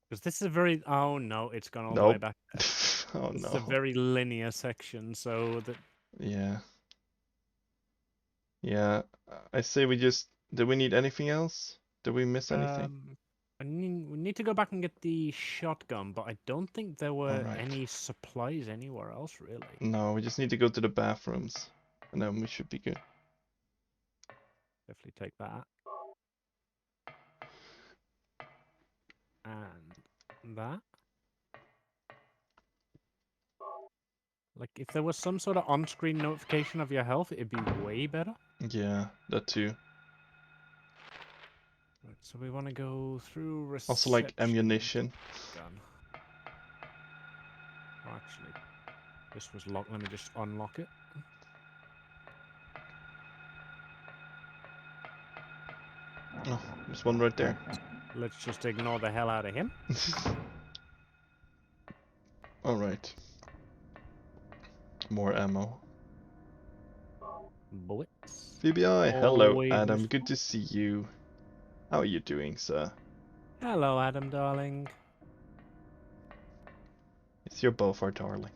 Because this is a very... Oh, no, it's gone all the way Nope. back there. Oh This no. is a very linear section, so that... Yeah. Yeah. I say we just... Do we need anything else? Did we miss anything? we need to go back and get the shotgun, but I don't think there were Alright. any supplies anywhere else, really. No, we just need to go to the bathrooms. And then we should be good. Definitely take that. And that. Like, if there was some sort of on-screen notification of your health, it'd be way better. Yeah, that too. Right, so we want to go through reception. Also like ammunition. Gun. Oh, actually, this was locked. Let me just unlock it. Oh, there's one right there. Let's just ignore the hell out of him. Alright. More ammo. Bullets. VBI, hello Always Adam, useful. good to see you. How are you doing, sir? Hello, Adam, darling. It's you're both our darling.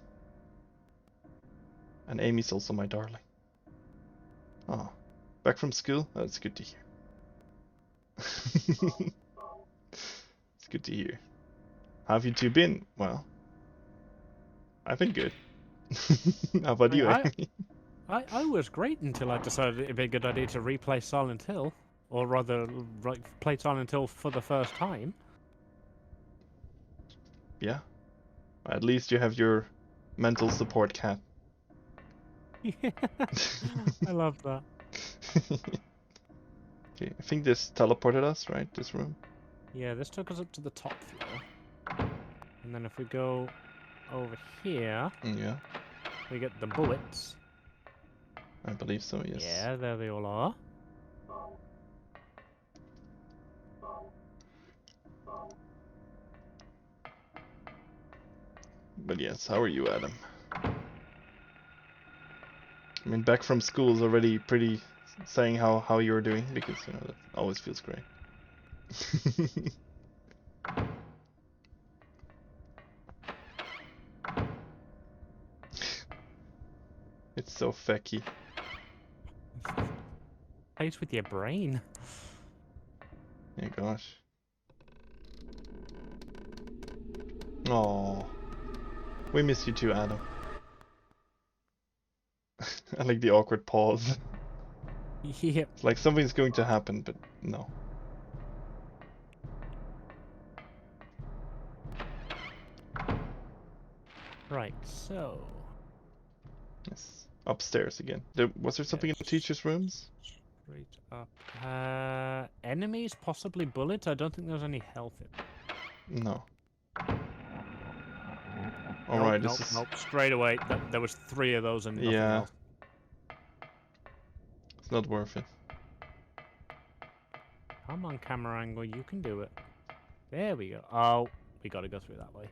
And Amy's also my darling. Oh, back from school? Oh, that's good to hear. It's good to hear. How have you two been? Well, I've been good. How about you, Amy? I was great until I decided it'd be a good idea to replay Silent Hill. Or rather, play Silent Hill for the first time. Yeah. At least you have your mental support cat. Yeah, I love that. Okay, I think this teleported us, right? This room? Yeah, this took us up to the top floor. And then if we go over here, Yeah, we get the bullets. I believe so, yes. Yeah, there they all are. But yes, how are you, Adam? I mean, back from school is already pretty saying how you're doing, because you know that always feels great. It's so fecky. Plays with your brain. Yeah, gosh. Oh, we miss you too, Adam. I like the awkward pause. Yep. It's like something's going to happen, but no. Right, so... Yes. Upstairs again. Was there something in the Yes. teacher's rooms? Straight up. Enemies, possibly bullets. I don't think there's any health in. No. Nope, Alright, nope, this is... nope. Straight away, there was 3 of those and nothing Yeah. else. It's not worth it. Come on, camera angle, you can do it. There we go. Oh, we gotta go through that way.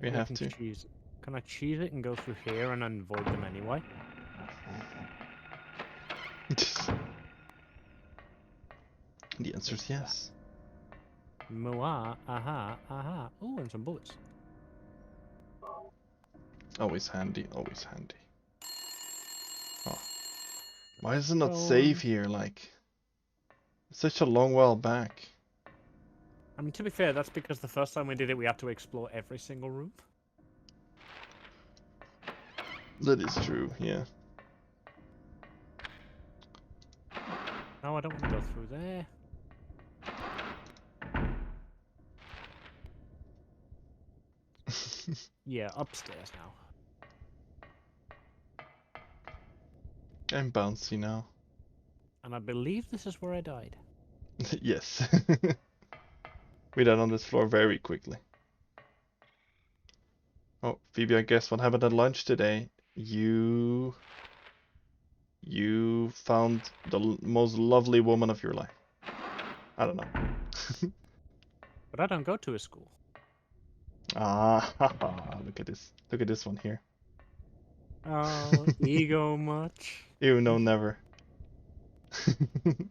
We Maybe I have can to. Choose. Can I choose it and go through here and then avoid them anyway? The answer is yes. Mua, aha, aha. Ooh, and some bullets. Always handy, always handy. Oh. Why is it not Oh. save here, like? It's such a long while back. I mean, to be fair, that's because the first time we did it, we had to explore every single room. That is true, yeah. No, I don't want to go through there. Yeah, upstairs now. I'm bouncy now. And I believe this is where I died. Yes. We died on this floor very quickly. Oh, Phoebe, I guess what happened at lunch today? You found the most lovely woman of your life. I don't know. But I don't go to a school. Ah, look at this. Look at this one here. Oh, ego much? Ew, no, never.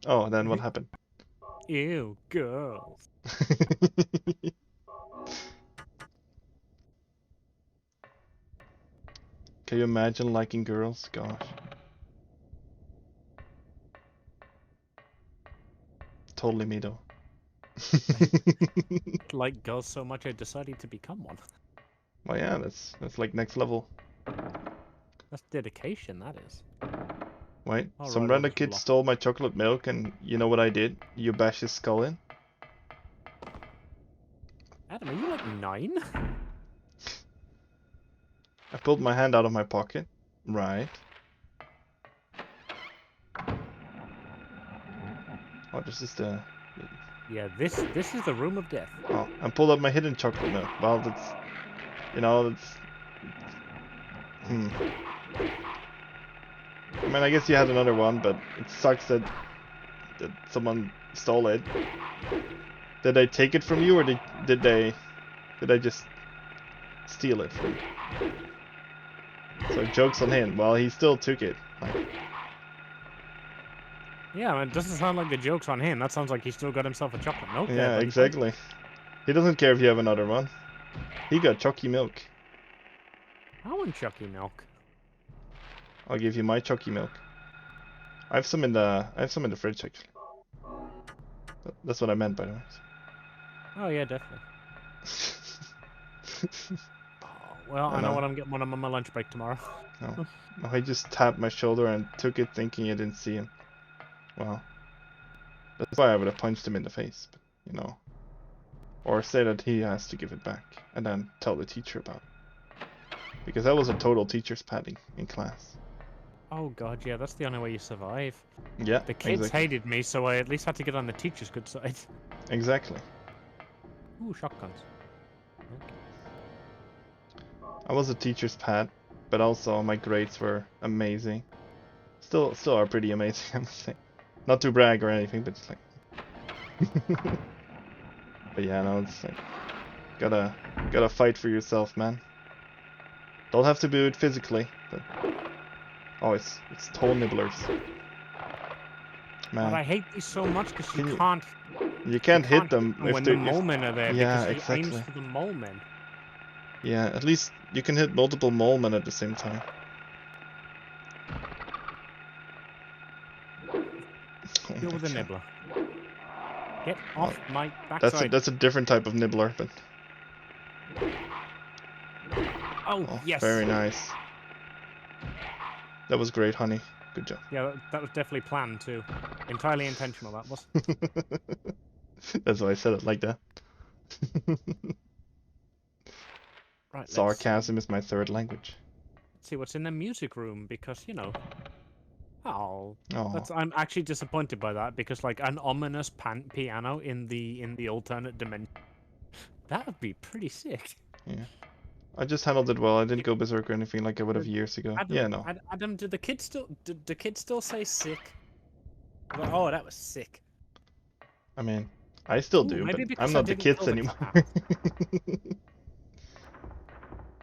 Oh, then what happened? Ew, girls. Can you imagine liking girls? Gosh. Totally me though. Like girls so much I decided to become one. Well, yeah, that's like next level. That's dedication, that is. Wait, All some right, random I'll kid just stole my chocolate milk, and you know what I did? You bash his skull in. Adam, are you like 9? I pulled my hand out of my pocket. Right. Oh, this is the... Yeah, this is the room of death. Oh, and pulled out my hidden chocolate milk. Well, that's... You know, that's... I mean, I guess you had another one, but it sucks that someone stole it. Did they take it from you, or did I just steal it from you? So joke's on him. Well, he still took it. Like, Yeah, it doesn't sound like the joke's on him. That sounds like he still got himself a chocolate milk. yeah, exactly. He doesn't care if you have another one. He got chalky milk. I want Chucky milk. I'll give you my chalky milk. I have some in the fridge actually. That's what I meant, by the way. Oh yeah, definitely. Oh, well, I know what I'm getting when I'm on my lunch break tomorrow. No, he just tapped my shoulder and took it, thinking I didn't see him. Well, that's why I would have punched him in the face, but, you know. Or say that he has to give it back, and then tell the teacher about it. Because that was a total teacher's padding in class. Oh god, yeah, that's the only way you survive. Yeah, The kids exactly. hated me, so I at least had to get on the teacher's good side. Exactly. Ooh, shotguns. Okay. I was a teacher's pet, but also my grades were amazing. Still are pretty amazing, I must say. Not to brag or anything, but it's like... But yeah, no, it's like... Gotta fight for yourself, man. Don't have to do it physically, but oh, it's toe nibblers. But I Man, hate these so much because you Can you- can't you can't hit them if when they're the mole men are there yeah, because he aims exactly. for the mole men. Yeah, at least you can hit multiple mole men at the same time. Oh Deal my with the God. nibbler. Get off my That's backside. a different type of nibbler, but Oh, oh, yes. very nice. That was great, honey. Good job. Yeah, that was definitely planned too. Entirely intentional, that was. That's why I said it like that. Right, let's Sarcasm is my third language. see what's in the music room because, you know. Oh, Oh, I'm actually disappointed by that because like an ominous piano in the alternate dimension. That would be pretty sick. yeah. I just handled it well. I didn't go berserk or anything like I would have years ago. Adam, Yeah, no. Adam, do the kids still say sick? Like, oh, that was sick. I mean, I still Ooh, do, but maybe because I'm I not the didn't kids kill the anymore. cat.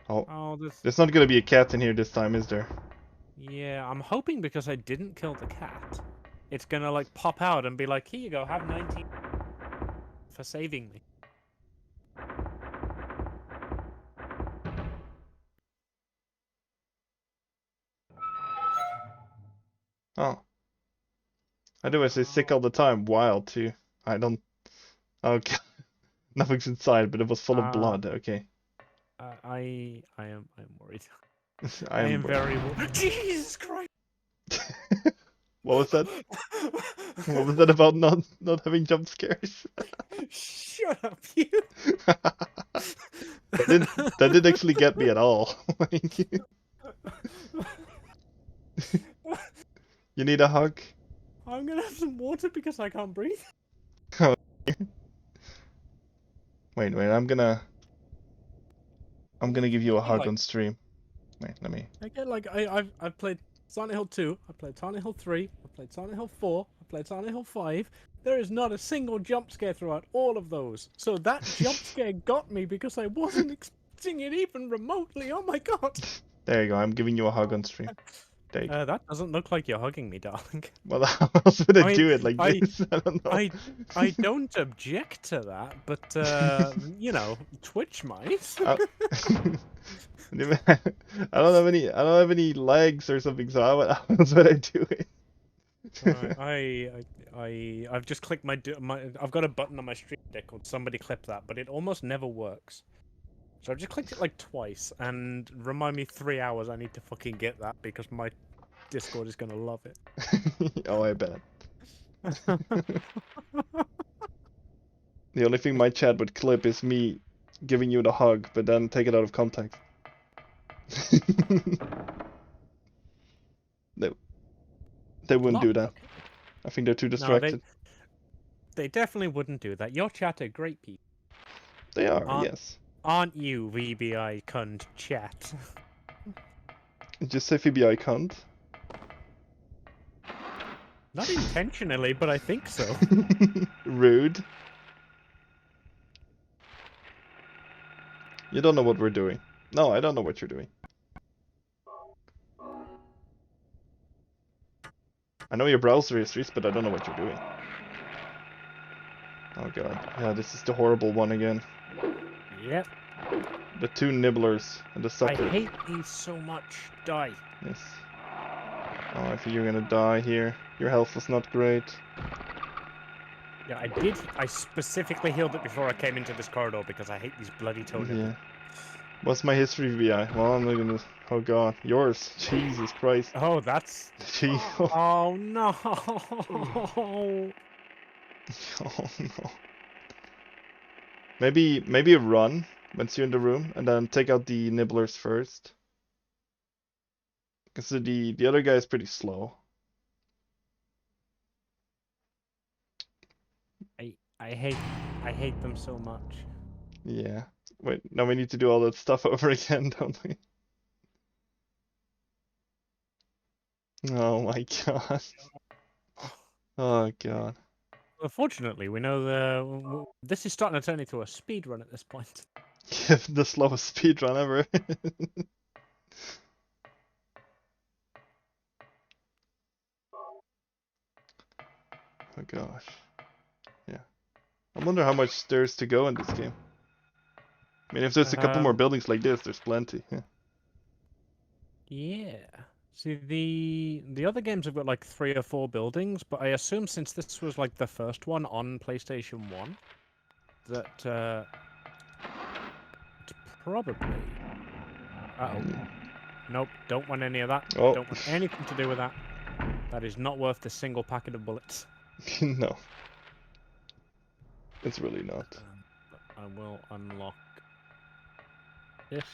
Oh, Oh, there's not gonna be a cat in here this time, is there? yeah, I'm hoping because I didn't kill the cat, it's gonna like pop out and be like, here you go, have 19 for saving me. Oh. I do. I say sick all the time. Wild too. I don't. Okay. Nothing's inside, but it was full of blood. Okay. I am worried. I I am am very worried. Jesus Christ! What was that? What was that about not having jump scares? Shut up, you! That didn't actually get me at all. Like, you need a hug? I'm gonna have some water because I can't breathe. Wait, I'm gonna give you a hug on stream. Wait, let me. Again, like I've played Silent Hill 2, I played Silent Hill 3, I played Silent Hill 4, I played Silent Hill 5. There is not a single jump scare throughout all of those. So that jump scare got me because I wasn't expecting it even remotely. Oh my god! There you go. I'm giving you a hug on stream. There you go. That doesn't look like you're hugging me, darling. Well, how else would I I do mean, it like this? I don't know. I don't object to that, but you know, Twitch might. I I don't have any legs or something, so how else would I do it? I've just clicked my I've got a button on my stream deck called somebody clip that, but it almost never works. So I've just clicked it like twice, and remind me 3 hours I need to fucking get that because my Discord is gonna love it. Oh, I bet. The only thing my chat would clip is me giving you the hug, but then take it out of context. They wouldn't do that. I think they're too distracted. They definitely wouldn't do that. Your chat are great people. They are, yes. Aren't you, VBI cunt chat? Just say VBI cunt. Not intentionally, but I think so. Rude. You don't know what we're doing. No, I don't know what you're doing. I know your browser histories, but I don't know what you're doing. Oh god. Yeah, this is the horrible one again. Yep. The two nibblers and the sucker. I hate these so much. Die. Yes. Oh, I think you're gonna die here. Your health was not great. Yeah, I did. I specifically healed it before I came into this corridor because I hate these bloody toe nibblers. Yeah. What's my history, VI? Well, I'm not gonna... Oh god. Yours. Jesus Christ. Oh, that's... Gee. Oh, no. Oh no. Maybe run once you're in the room and then take out the nibblers first. Because the other guy is pretty slow. I hate them so much. Yeah. Wait, now we need to do all that stuff over again, don't we? Oh my god. Oh god. Unfortunately, we know this is starting to turn into a speed run at this point. The slowest speedrun ever. Oh gosh. Yeah. I wonder how much there's to go in this game. I mean, if there's a couple more buildings like this, there's plenty. Yeah. Yeah. See, the other games have got like 3 or 4 buildings, but I assume since this was like the first one on PlayStation 1, that it's probably... Uh-oh. Nope, don't want any of that. Oh. Don't want anything to do with that. That is not worth the single packet of bullets. No. It's really not. But I will unlock this.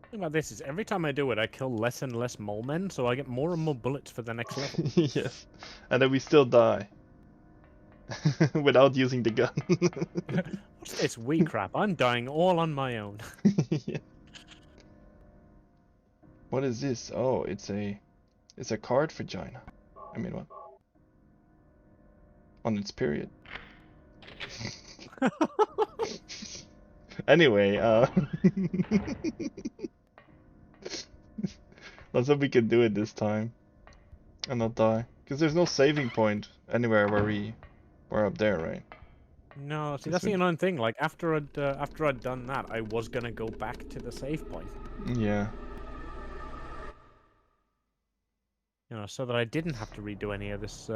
The thing about this is every time I do it, I kill less and less mole men, so I get more and more bullets for the next level. Yes. And then we still die. Without using the gun. What's this wee crap? I'm dying all on my own. Yeah. What is this? Oh, it's a card vagina. I mean, what? On its period. Anyway, let's hope we can do it this time and not die. Because there's no saving point anywhere where we're up there, right? No, see, that's the annoying thing. Like after I'd done that, I was gonna go back to the save point. Yeah. You know, so that I didn't have to redo any of this.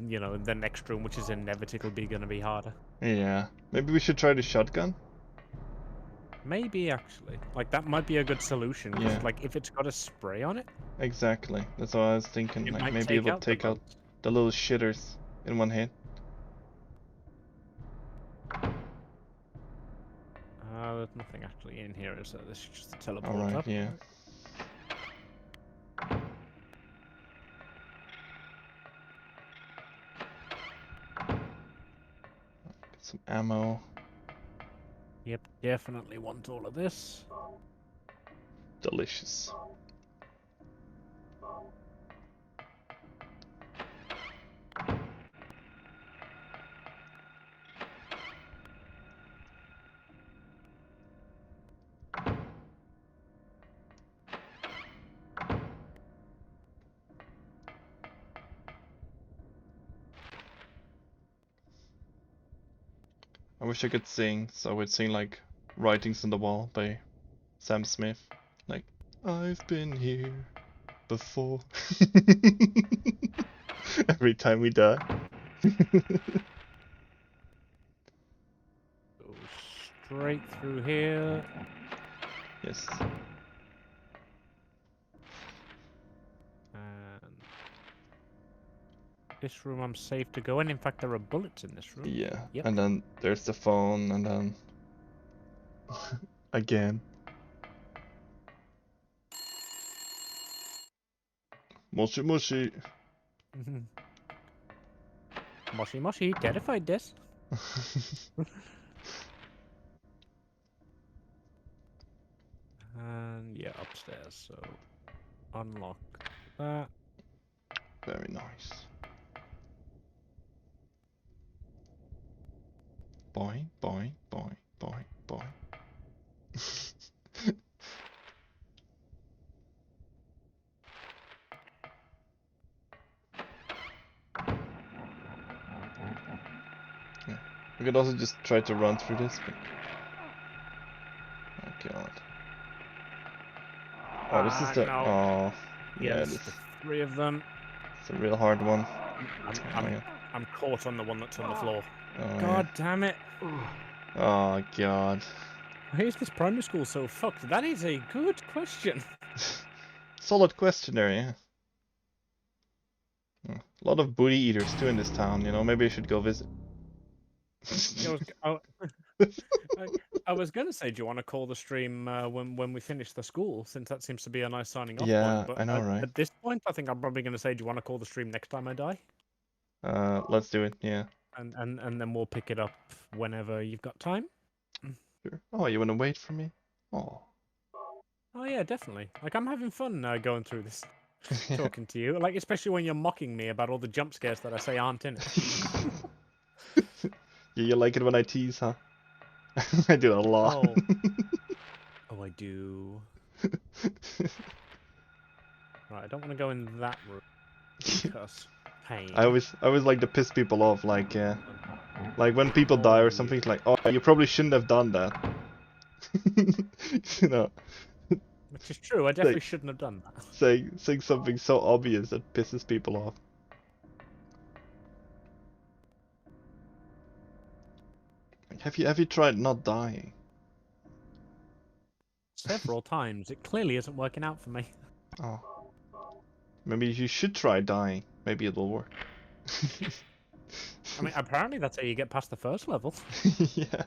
You know, the next room, which is inevitably gonna be harder. Yeah. Maybe we should try the shotgun. Maybe actually, like that might be a good solution. 'Cause, Yeah. like if it's got a spray on it, Exactly. That's what I was thinking. it Like might maybe it will take out bugs. the little shitters in one hit. There's nothing actually in here, is there? This is just a teleport Alright, up. yeah. Get some ammo. Yep, definitely want all of this. Delicious. I wish I could sing, so I would sing like Writings on the Wall by Sam Smith. Like, I've been here before. Every time we die. Go straight through here. Yes. And this room I'm safe to go in. In fact, there are bullets in this room. Yeah. Yep. And then there's the phone, and then again. Moshi moshi. Moshi Moshi, terrified this. And yeah, upstairs, so unlock that. Very nice. Boing, boing, boing, boing, boing. Yeah. We could also just try to run through this, but... Oh god. Oh, this is the... No. Oh, yeah, Yes, this the 3 of them. it's a real hard one. I'm caught on the one that's on the floor. Oh, God damn it. yeah. Oh god. Why is this primary school so fucked? That is a good question. Solid question there, yeah. A lot of booty eaters too in this town, you know, maybe I should go visit. I was gonna say, do you want to call the stream when we finish the school, since that seems to be a nice signing off Yeah, point. But I know, right? at this point, I think I'm probably gonna say, do you want to call the stream next time I die? Let's do it, yeah. And then we'll pick it up whenever you've got time. Sure. Oh, you wanna wait for me? Oh. Oh yeah, definitely. Like I'm having fun going through this, talking to you. Like especially when you're mocking me about all the jump scares that I say aren't in it. Yeah, you like it when I tease, huh? I do it a lot. Oh. Oh, I do. Right, I don't want to go in that room because pain. I always like to piss people off, like when people die or Oh, something. It's like, oh, you probably shouldn't have done that. You know, which is true. I definitely shouldn't have done that. saying something so obvious that pisses people off. Have you tried not dying? Several times. It clearly isn't working out for me. Oh, maybe you should try dying. Maybe it'll work. I mean, apparently that's how you get past the first level. Yeah.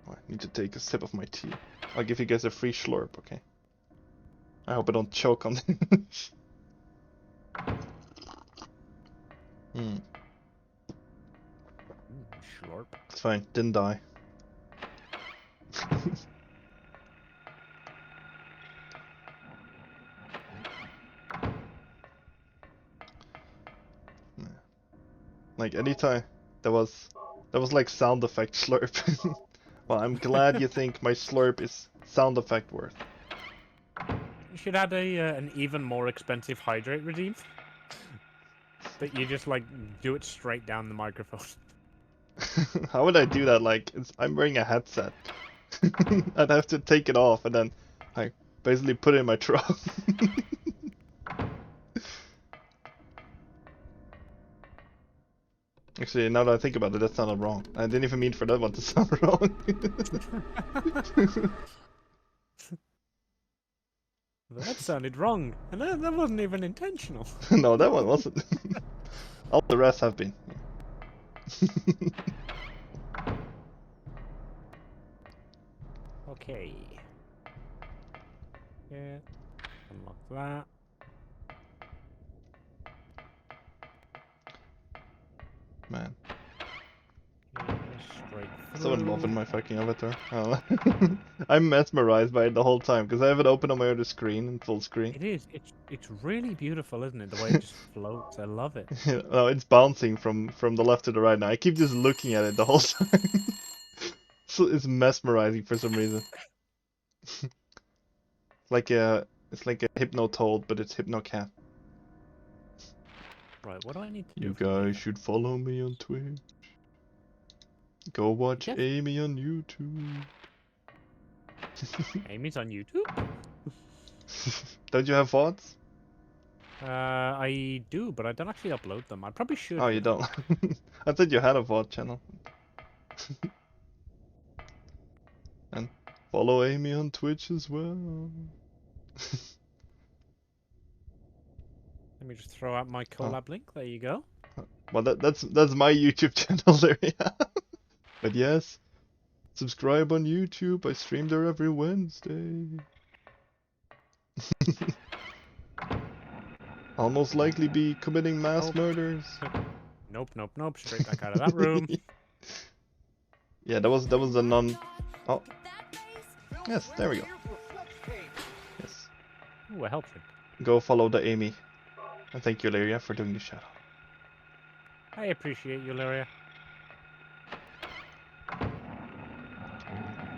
Oh, I need to take a sip of my tea. I'll give you guys a free slurp, okay? I hope I don't choke on it. Slurp. It's fine, didn't die. Like anytime there was like sound effect slurp. Well, I'm glad you think my slurp is sound effect worth. You should add an even more expensive hydrate redeem. That you just like do it straight down the microphone. How would I do that? Like, I'm wearing a headset. I'd have to take it off and then, like, basically put it in my throat. Actually, now that I think about it, that sounded wrong. I didn't even mean for that one to sound wrong. That sounded wrong, and that wasn't even intentional. No, that one wasn't. All the rest have been. Okay. Yeah. Unlock that. Man, Yeah, straight through. so in love with my fucking avatar. Oh. I'm mesmerized by it the whole time because I have it open on my other screen in full screen. It is. It's really beautiful, isn't it? The way it just floats. I love it. No, it's bouncing from the left to the right now. I keep just looking at it the whole time. So it's mesmerizing for some reason. It's like a hypnotoad, but it's hypnocat. Right. What do I need to do? You from guys here? should follow me on Twitch. Go watch Yes. Amy on YouTube. Amy's on YouTube. Don't you have VODs? I do, but I don't actually upload them. I probably should. Oh, you don't. I thought you had a VOD channel. And follow Amy on Twitch as well. Let me just throw out my collab link. There you go. Well, that's my YouTube channel there, yeah. But yes, subscribe on YouTube. I stream there every Wednesday. I'll most likely be committing mass murders. Nope, nope, nope. Straight back out of that room. Yeah, that was a non. Oh, yes, there we go. Yes, Ooh, a health drink. go follow the Amy. And thank you, Lyria, for doing the shadow. I appreciate you, Lyria.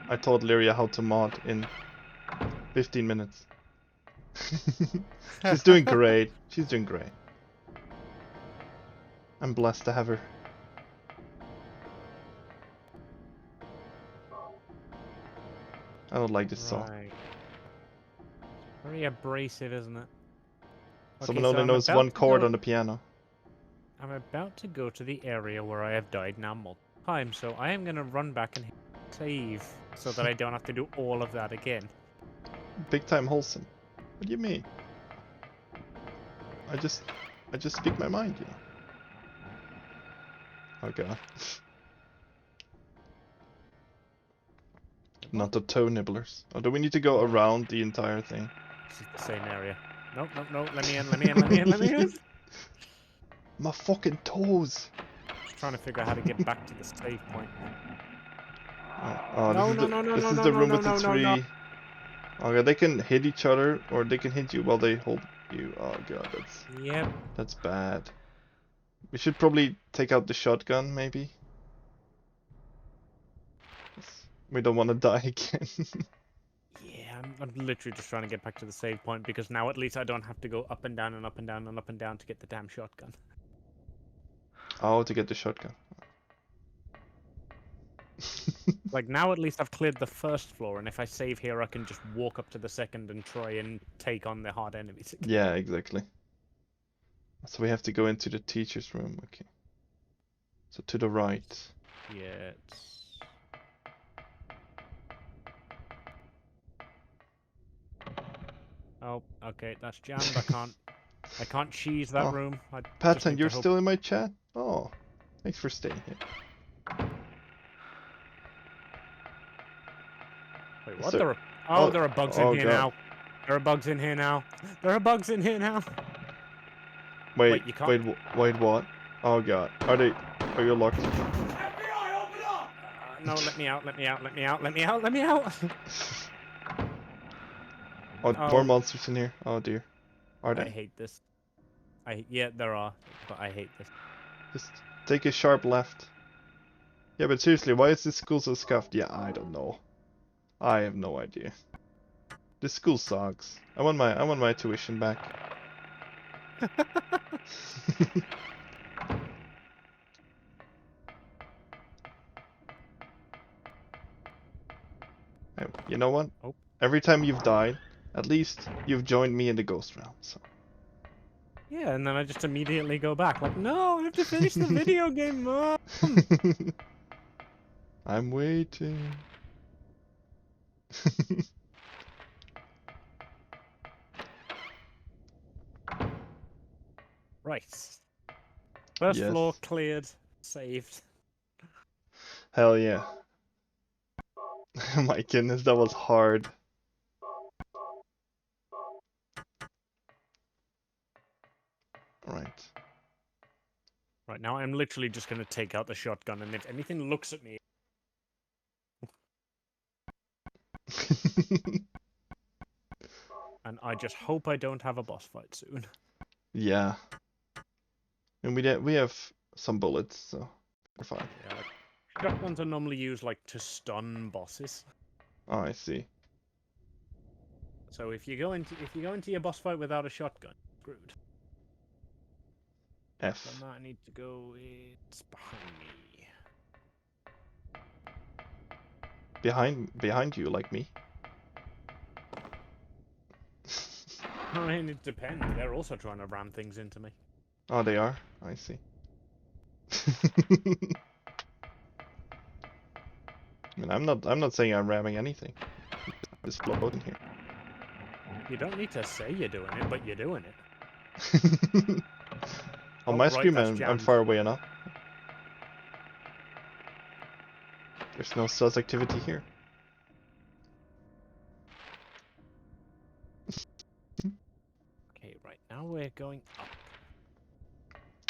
I taught Lyria how to mod in 15 minutes. She's doing great. She's doing great. I'm blessed to have her. I don't like this song. Right. Very abrasive, isn't it? Someone Okay, so only I'm knows about one to chord go- on the piano. I'm about to go to the area where I have died now multiple times, so I am going to run back and hit save so that I don't have to do all of that again. Big time wholesome. What do you mean? I just speak my mind, you know. Oh god. Not the toe nibblers. Oh, do we need to go around the entire thing? This is the same area. Nope, nope, nope. Let me in, let me in, let me in, let me in. My fucking toes! Just trying to figure out how to get back to the save point. Oh, this No, is no, the no, no, this no, is no, the no, room no, with the no, no, no. three. Okay, they can hit each other, or they can hit you while they hold you. Oh god, Yep. that's bad. We should probably take out the shotgun, maybe. We don't want to die again. Yeah, I'm literally just trying to get back to the save point because now at least I don't have to go up and down and up and down and up and down to get the damn shotgun. Oh, to get the shotgun. Like now at least I've cleared the first floor, and if I save here, I can just walk up to the second and try and take on the hard enemies again. Yeah, exactly. So we have to go into the teacher's room. Okay. So to the right. Yeah. It's... Oh, okay, that's jammed. I can't cheese that Oh, room. I just Patton, need you're to hope... still in my chat? Oh, thanks for staying here. Wait, Is what? there- There are... Oh, oh, there are bugs oh in here God. now. There are bugs in here now. There are bugs in here now. Wait, you can't... wait, what? Oh god. Are you locked? FBI, open up! No, let me out, let me out, let me out, let me out, let me out! Oh, Oh. more monsters in here. Oh dear. Are I they? hate this. Yeah, there are, but I hate this. Just take a sharp left. Yeah, but seriously, why is this school so scuffed? Yeah, I don't know. I have no idea. This school sucks. I want my tuition back. Hey, you know what? Oh. Every time you've died, at least you've joined me in the ghost realm. So. Yeah, and then I just immediately go back, like, no, I have to finish the video game, Mom! I'm waiting. Right. First Yes. floor cleared, saved. Hell yeah. My goodness, that was hard. Right. Right, now I'm literally just gonna take out the shotgun, and if anything looks at me... And I just hope I don't have a boss fight soon. Yeah. And we have some bullets, so we're fine. Yeah, like, shotguns are normally used, like, to stun bosses. Oh, I see. So if you go into your boss fight without a shotgun, screwed. F. Then that need to go... It's behind me. Behind you, like me. I mean, it depends. They're also trying to ram things into me. Oh, they are? I see. I mean, I'm not saying I'm ramming anything. Just floating here. You don't need to say you're doing it, but you're doing it. On Oh, my right, screen, that's I'm jammed. far away enough. There's no sus activity here. Okay, right, now we're going up.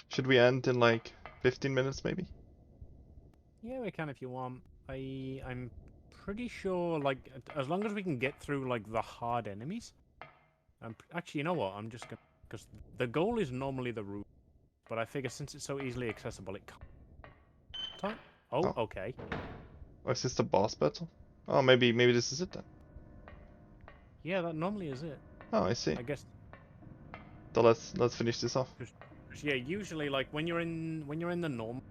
Should we end in like 15 minutes, maybe? Yeah, we can if you want. I'm pretty sure, like, as long as we can get through, like, the hard enemies. Actually, you know what? I'm just gonna... Because the goal is normally the roof. But I figure since it's so easily accessible, it can't... Oh, Oh. okay. Or is this the boss battle? Oh, maybe this is it then. Yeah, that normally is it. Oh, I see. I guess... So let's finish this off. 'cause yeah, usually, like, when you're in the norm,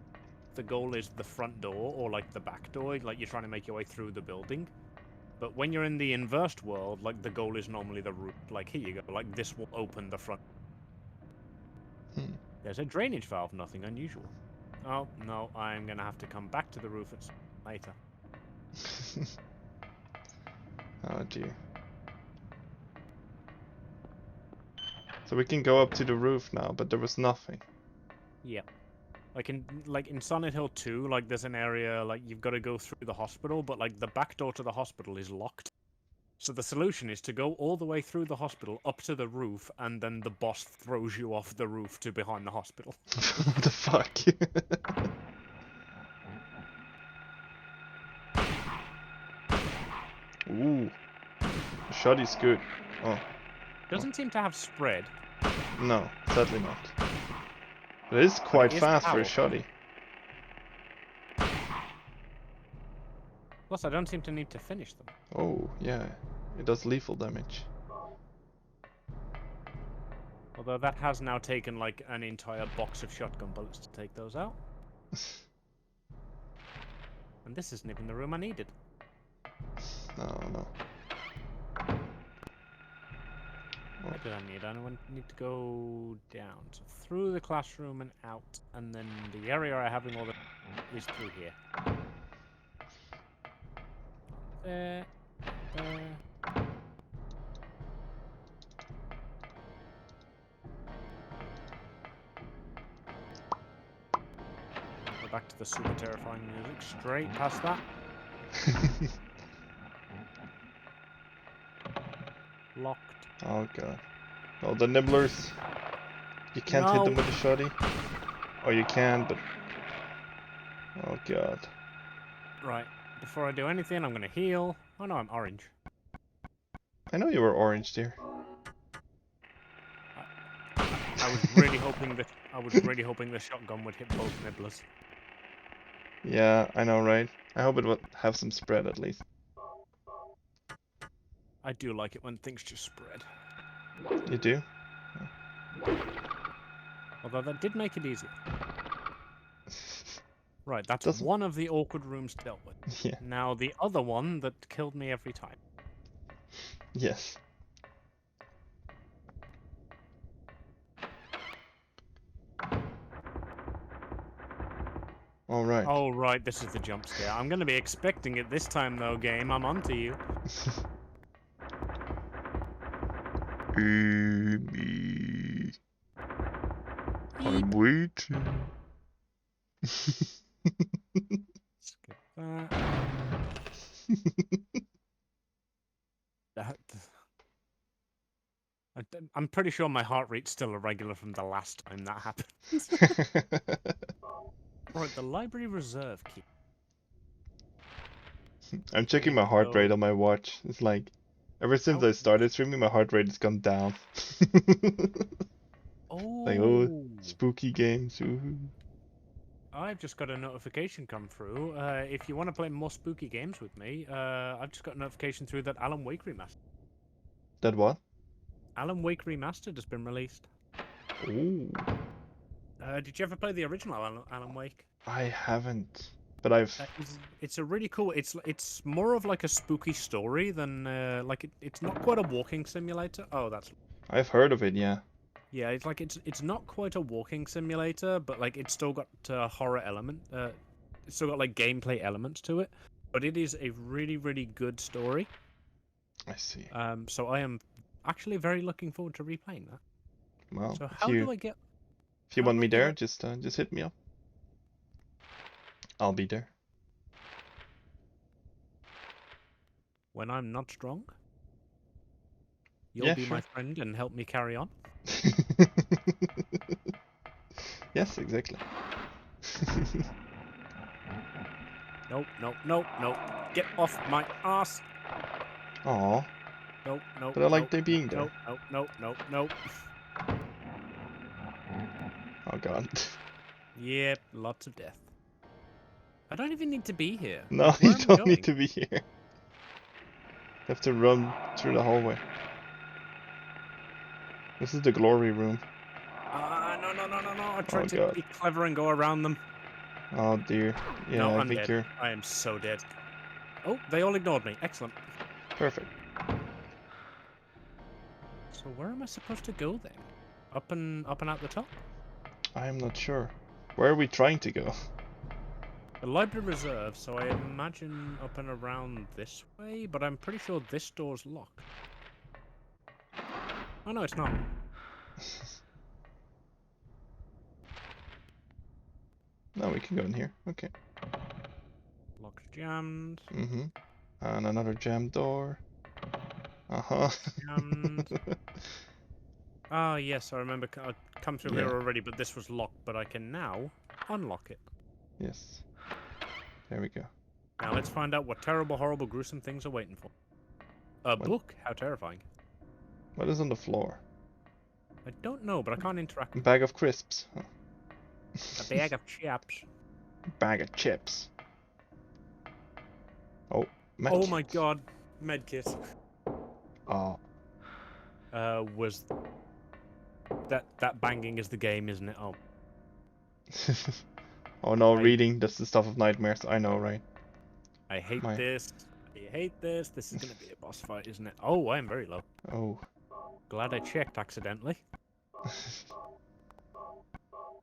the goal is the front door or, like, the back door. Like, you're trying to make your way through the building. But when you're in the inversed world, like, the goal is normally the roof. Like, here you go. Like, this will open the front. Hmm. There's a drainage valve, nothing unusual. Oh, no, I'm gonna have to come back to the roof later. Oh dear. So we can go up to the roof now, but there was nothing. Yep. Like in Silent Hill 2, like there's an area like you've got to go through the hospital, but like the back door to the hospital is locked. So the solution is to go all the way through the hospital up to the roof, and then the boss throws you off the roof to behind the hospital. What the fuck? Ooh. The shot is good. Oh, Doesn't seem to have spread. no, sadly not. But it is But quite it is fast for a powerful. shotty. Plus, I don't seem to need to finish them. Oh, yeah. It does lethal damage. Although that has now taken like an entire box of shotgun bullets to take those out. And this isn't even the room I needed. No. What did I need? I need to go down. So through the classroom and out. And then the area I have in all the is through here. There. Go back to the super terrifying music. Straight past that. Locked. Oh god. Oh, the nibblers. You can't hit them No. with the shotty. Or you can, but... Oh god. Right. Before I do anything, I'm gonna heal. Oh no, I'm orange. I know you were orange, dear. I was really hoping the shotgun would hit both nibblers. Yeah, I know, right? I hope it would have some spread at least. I do like it when things just spread. You do? Although that did make it easier. Right, that's Doesn't... one of the awkward rooms dealt with. Yeah. Now the other one that killed me every time. Yes. Alright. Oh right, this is the jump scare. I'm gonna be expecting it this time though, game. I'm onto you. Amy. I'm waiting. Skip that. I'm pretty sure my heart rate's still irregular from the last time that happened. Right, the library reserve key. I'm checking my heart rate on my watch. It's like, ever since I started streaming, my heart rate has gone down. Like, oh, spooky games. Ooh. I've just got a notification come through. If you want to play more spooky games with me, I've just got a notification through that Alan Wake Remastered. That what? Alan Wake Remastered has been released. Ooh. Did you ever play the original Alan Wake? I haven't, but I've... It's a really cool... It's more of like a spooky story than... it's not quite a walking simulator. Oh, that's... I've heard of it, yeah. Yeah, it's not quite a walking simulator, but like it's still got horror element. It's still got like gameplay elements to it, but it is a really, really good story. I see. So I am actually very looking forward to replaying that. Well, So how do I get... If you how want do me I get there, it? just hit me up. I'll be there. When I'm not strong? You'll Yeah, be sure. my friend and help me carry on? Yes, exactly. Nope, nope, nope, nope. Get off my ass! Aw, Nope, nope, but I like nope, they being there. nope, nope, nope, nope, nope. Oh god. Yep, lots of death. I don't even need to be here. No, Like, where you am I don't going? need to be here. You have to run through the hallway. This is the glory room. No, no, no, no, no. I tried to God. be clever and go around them. Oh dear. Yeah, No, I I'm think dead. you're I am so dead. Oh, they all ignored me. Excellent. perfect. So where am I supposed to go then? Up and out the top? I'm not sure. Where are we trying to go? The library reserve, so I imagine up and around this way, but I'm pretty sure this door's locked. Oh no, it's not. No, we can go in here. Okay. Locked, jammed. Mm-hmm. And another jam door. Uh-huh. Jammed. Ah, yes, I remember. I come through here Yeah. already, but this was locked. But I can now unlock it. Yes. There we go. Now let's find out what terrible, horrible, gruesome things are waiting for. A book? How terrifying. What is on the floor? I don't know, but I can't interact A with bag of crisps. Huh. a bag of chips. Bag of chips. Oh, Oh medkit. my god, medkit. Oh. Was that banging is the game, isn't it? Oh, Oh no, I- reading. That's the stuff of nightmares. I know, right? I hate My- this. I hate this. This is gonna be a boss fight, isn't it? Oh, I am very low. Oh. Glad I checked accidentally.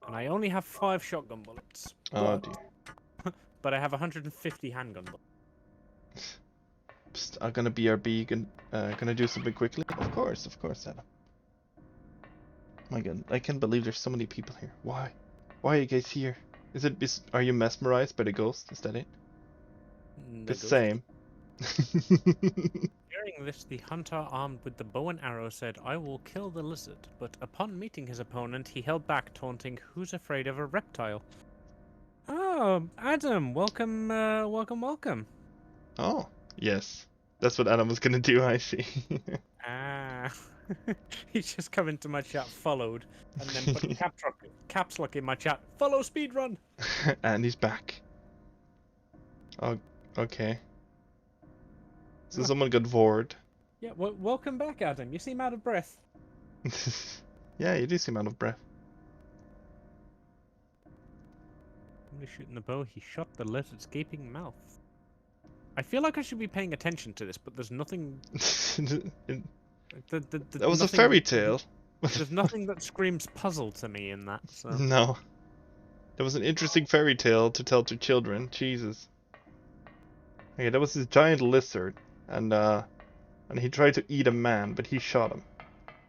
And I only have 5 shotgun bullets. Oh dear. But I have 150 handgun bullets. Psst, I'm gonna BRB. Gonna do something quickly. Of course, Adam. My god, I can't believe there's so many people here. Why? Why are you guys here? Are you mesmerized by the ghost? Is that it? The same. Hearing this, the hunter armed with the bow and arrow said, "I will kill the lizard." But upon meeting his opponent, he held back, taunting, "Who's afraid of a reptile?" Oh, Adam, welcome, welcome. Oh, yes. That's what Adam was gonna do, I see. Ah. He's just come into my chat, followed, and then put caps lock in my chat, "Follow speedrun." And he's back. Oh, okay. So someone got vored. Yeah, well, welcome back, Adam. You seem out of breath. Yeah, you do seem out of breath. Only shooting the bow, he shot the lizard's gaping mouth. I feel like I should be paying attention to this, but there's nothing. That was a fairy tale. There's nothing that screams puzzle to me in that. So. No. That was an interesting fairy tale to tell to children. Jesus. Okay, that was this giant lizard, and he tried to eat a man, but he shot him.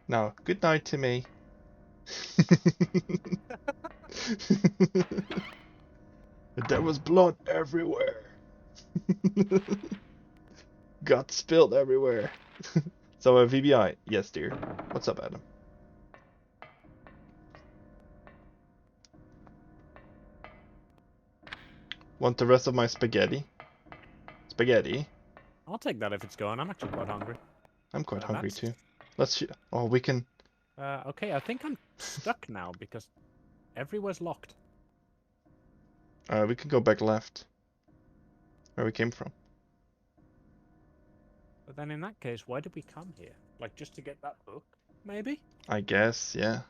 Now, good night to me. There was blood everywhere. Got spilled everywhere. So a VBI. Yes, dear. What's up, Adam? Want the rest of my spaghetti? Spaghetti? I'll take that if it's going. I'm actually quite hungry. I'm quite hungry That's- too. Let's. Oh, we can. Okay, I think I'm stuck now because everywhere's locked. We can go back left. Where we came from. But then in that case, why did we come here? Like just to get that book, maybe? I guess, yeah.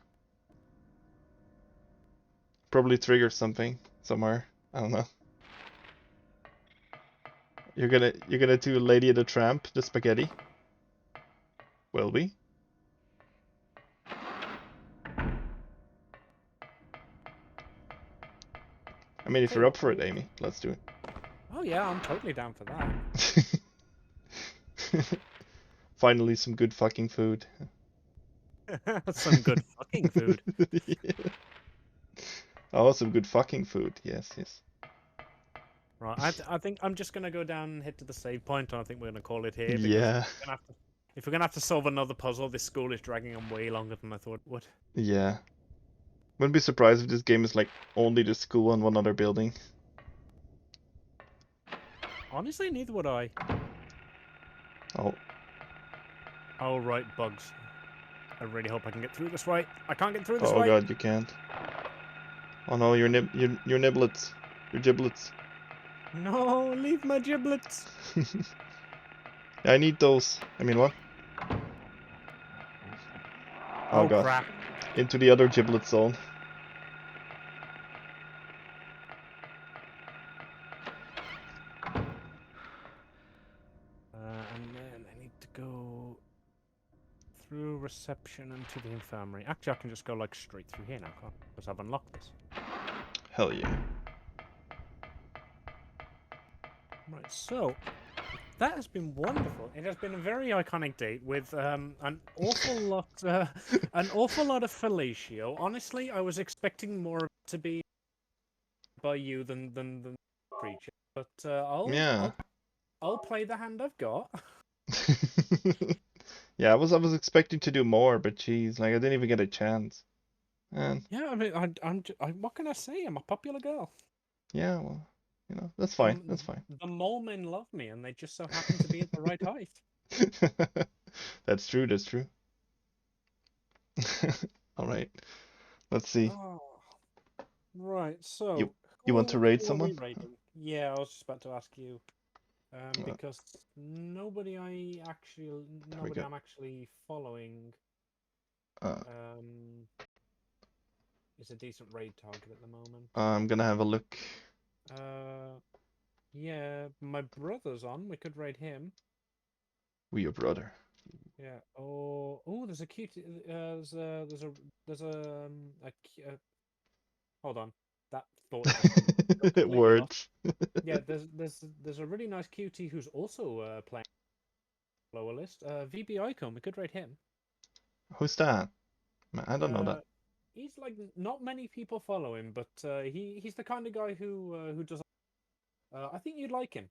Probably trigger something somewhere. I don't know. You're gonna do Lady of the Tramp, the spaghetti? Will we? I mean, if you're up for it, Amy, let's do it. Oh yeah, I'm totally down for that. Finally, some good fucking food. Some good fucking food. Yeah. Oh, some good fucking food. Yes, yes. Right, I think I'm just gonna go down and head to the save point, and I think we're gonna call it here. Because Yeah. if we're gonna have to solve another puzzle, this school is dragging on way longer than I thought it would. Yeah. Wouldn't be surprised if this game is like only the school and one other building. Honestly, neither would I. Oh. Oh right, bugs. I really hope I can get through this right. I can't get through this Oh right. god, you can't. Oh no, your niblets. Your giblets. No, leave my giblets. I need those. I mean, what? Oh god. Crap. Into the other giblet zone. And then I need to go through reception and to the infirmary. Actually, I can just go like straight through here now, can't I? Because I've unlocked this. Hell yeah. Right, so that has been wonderful. It has been a very iconic date with an awful lot of fellatio. Honestly, I was expecting more to be by you than the creature, but I'll play the hand I've got. Yeah, I was expecting to do more, but geez, like I didn't even get a chance. And Yeah, I mean, what can I say? I'm a popular girl. yeah, well, you know, that's fine. That's fine. The mole men love me, and they just so happen to be at the right height. That's true, that's true. All right, let's see. Oh, right. You So, you want to raid who are we someone? rating? Yeah, I was just about to ask you. Uh, Because nobody there we go. I'm actually following, Uh, um, is a decent raid target at the moment. I'm gonna have a look. Yeah, my brother's on. We could raid him. We your brother. Yeah. Oh, there's a cute. Hold on. That thought just got completely lost. Words. Yeah, there's a really nice cutie who's also playing lower list. VB Icon. We could raid him. Who's that? Man, I don't know Uh, that. he's like not many people follow him, but he's the kind of guy who does. I think you'd like him.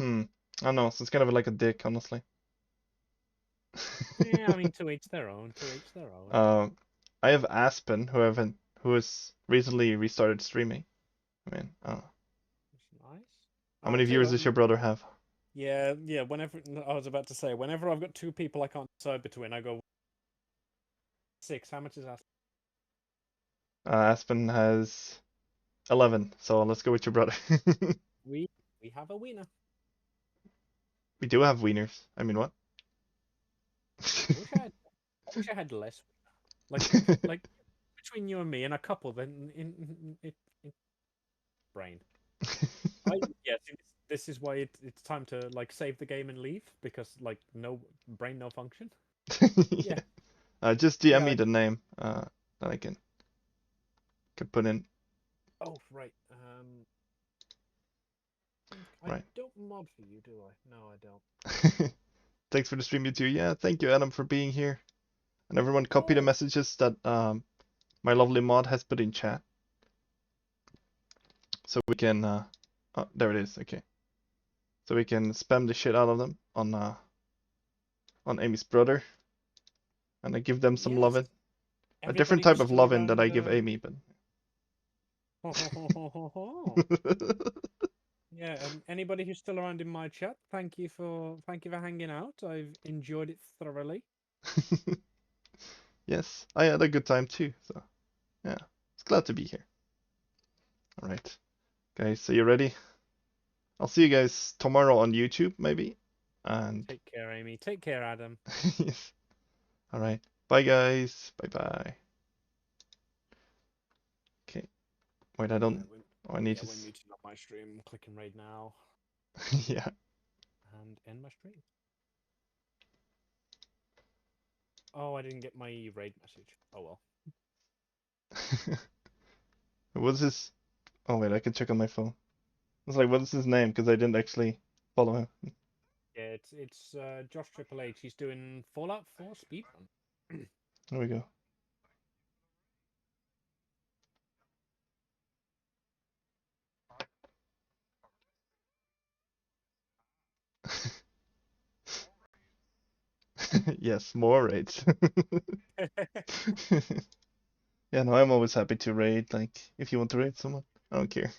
I don't know. So it's kind of like a dick, honestly. Yeah, I mean, to each their own. To each their own. I have Aspen, who has recently restarted streaming. I mean, It's nice. how I'll many tell you viewers what. does your brother have? Yeah, yeah. Whenever I was about to say, whenever I've got two people I can't decide between, I go 6. How much is that? Aspen has 11, so let's go with your brother. We we have a winner. We do have wieners. I mean, what? I wish I had. I wish I had less. Like like between you and me and a couple, then in brain. Yes. This is why it's time to like save the game and leave because like no brain, no function. Yeah. Just DM Yeah. me the name that I can put in. Oh right. I Right. don't mod for you, do I? No, I don't. Thanks for the stream, you too. Yeah, thank you, Adam, for being here. And everyone, Of copy the course. messages that my lovely mod has put in chat, so we can. Oh, there it is. Okay. So we can spam the shit out of them on Amy's brother, and I give them some Yes. loving. A different Everybody type who's of still loving that around. I give Amy, but. Yeah, anybody who's still around in my chat, thank you for hanging out. I've enjoyed it thoroughly. Yes, I had a good time too. So yeah, it's glad to be here. All right, guys, so you ready? I'll see you guys tomorrow on YouTube, maybe. And Take care, Amy. Take care, Adam. yes. All right. Bye, guys. Bye bye. Okay. Wait, I don't. Oh, I need Yeah, to. we're muting up my stream. Click and raid now Yeah. and end my stream. Oh, I didn't get my raid message. Oh well. What's his? Oh wait, I can check on my phone. I was like, what is his name? Because I didn't actually follow him. Yeah, it's Josh Triple H. He's doing Fallout 4 speedrun. There we go. Yes, more raids. Yeah, no, I'm always happy to raid. Like, if you want to raid someone, I don't care.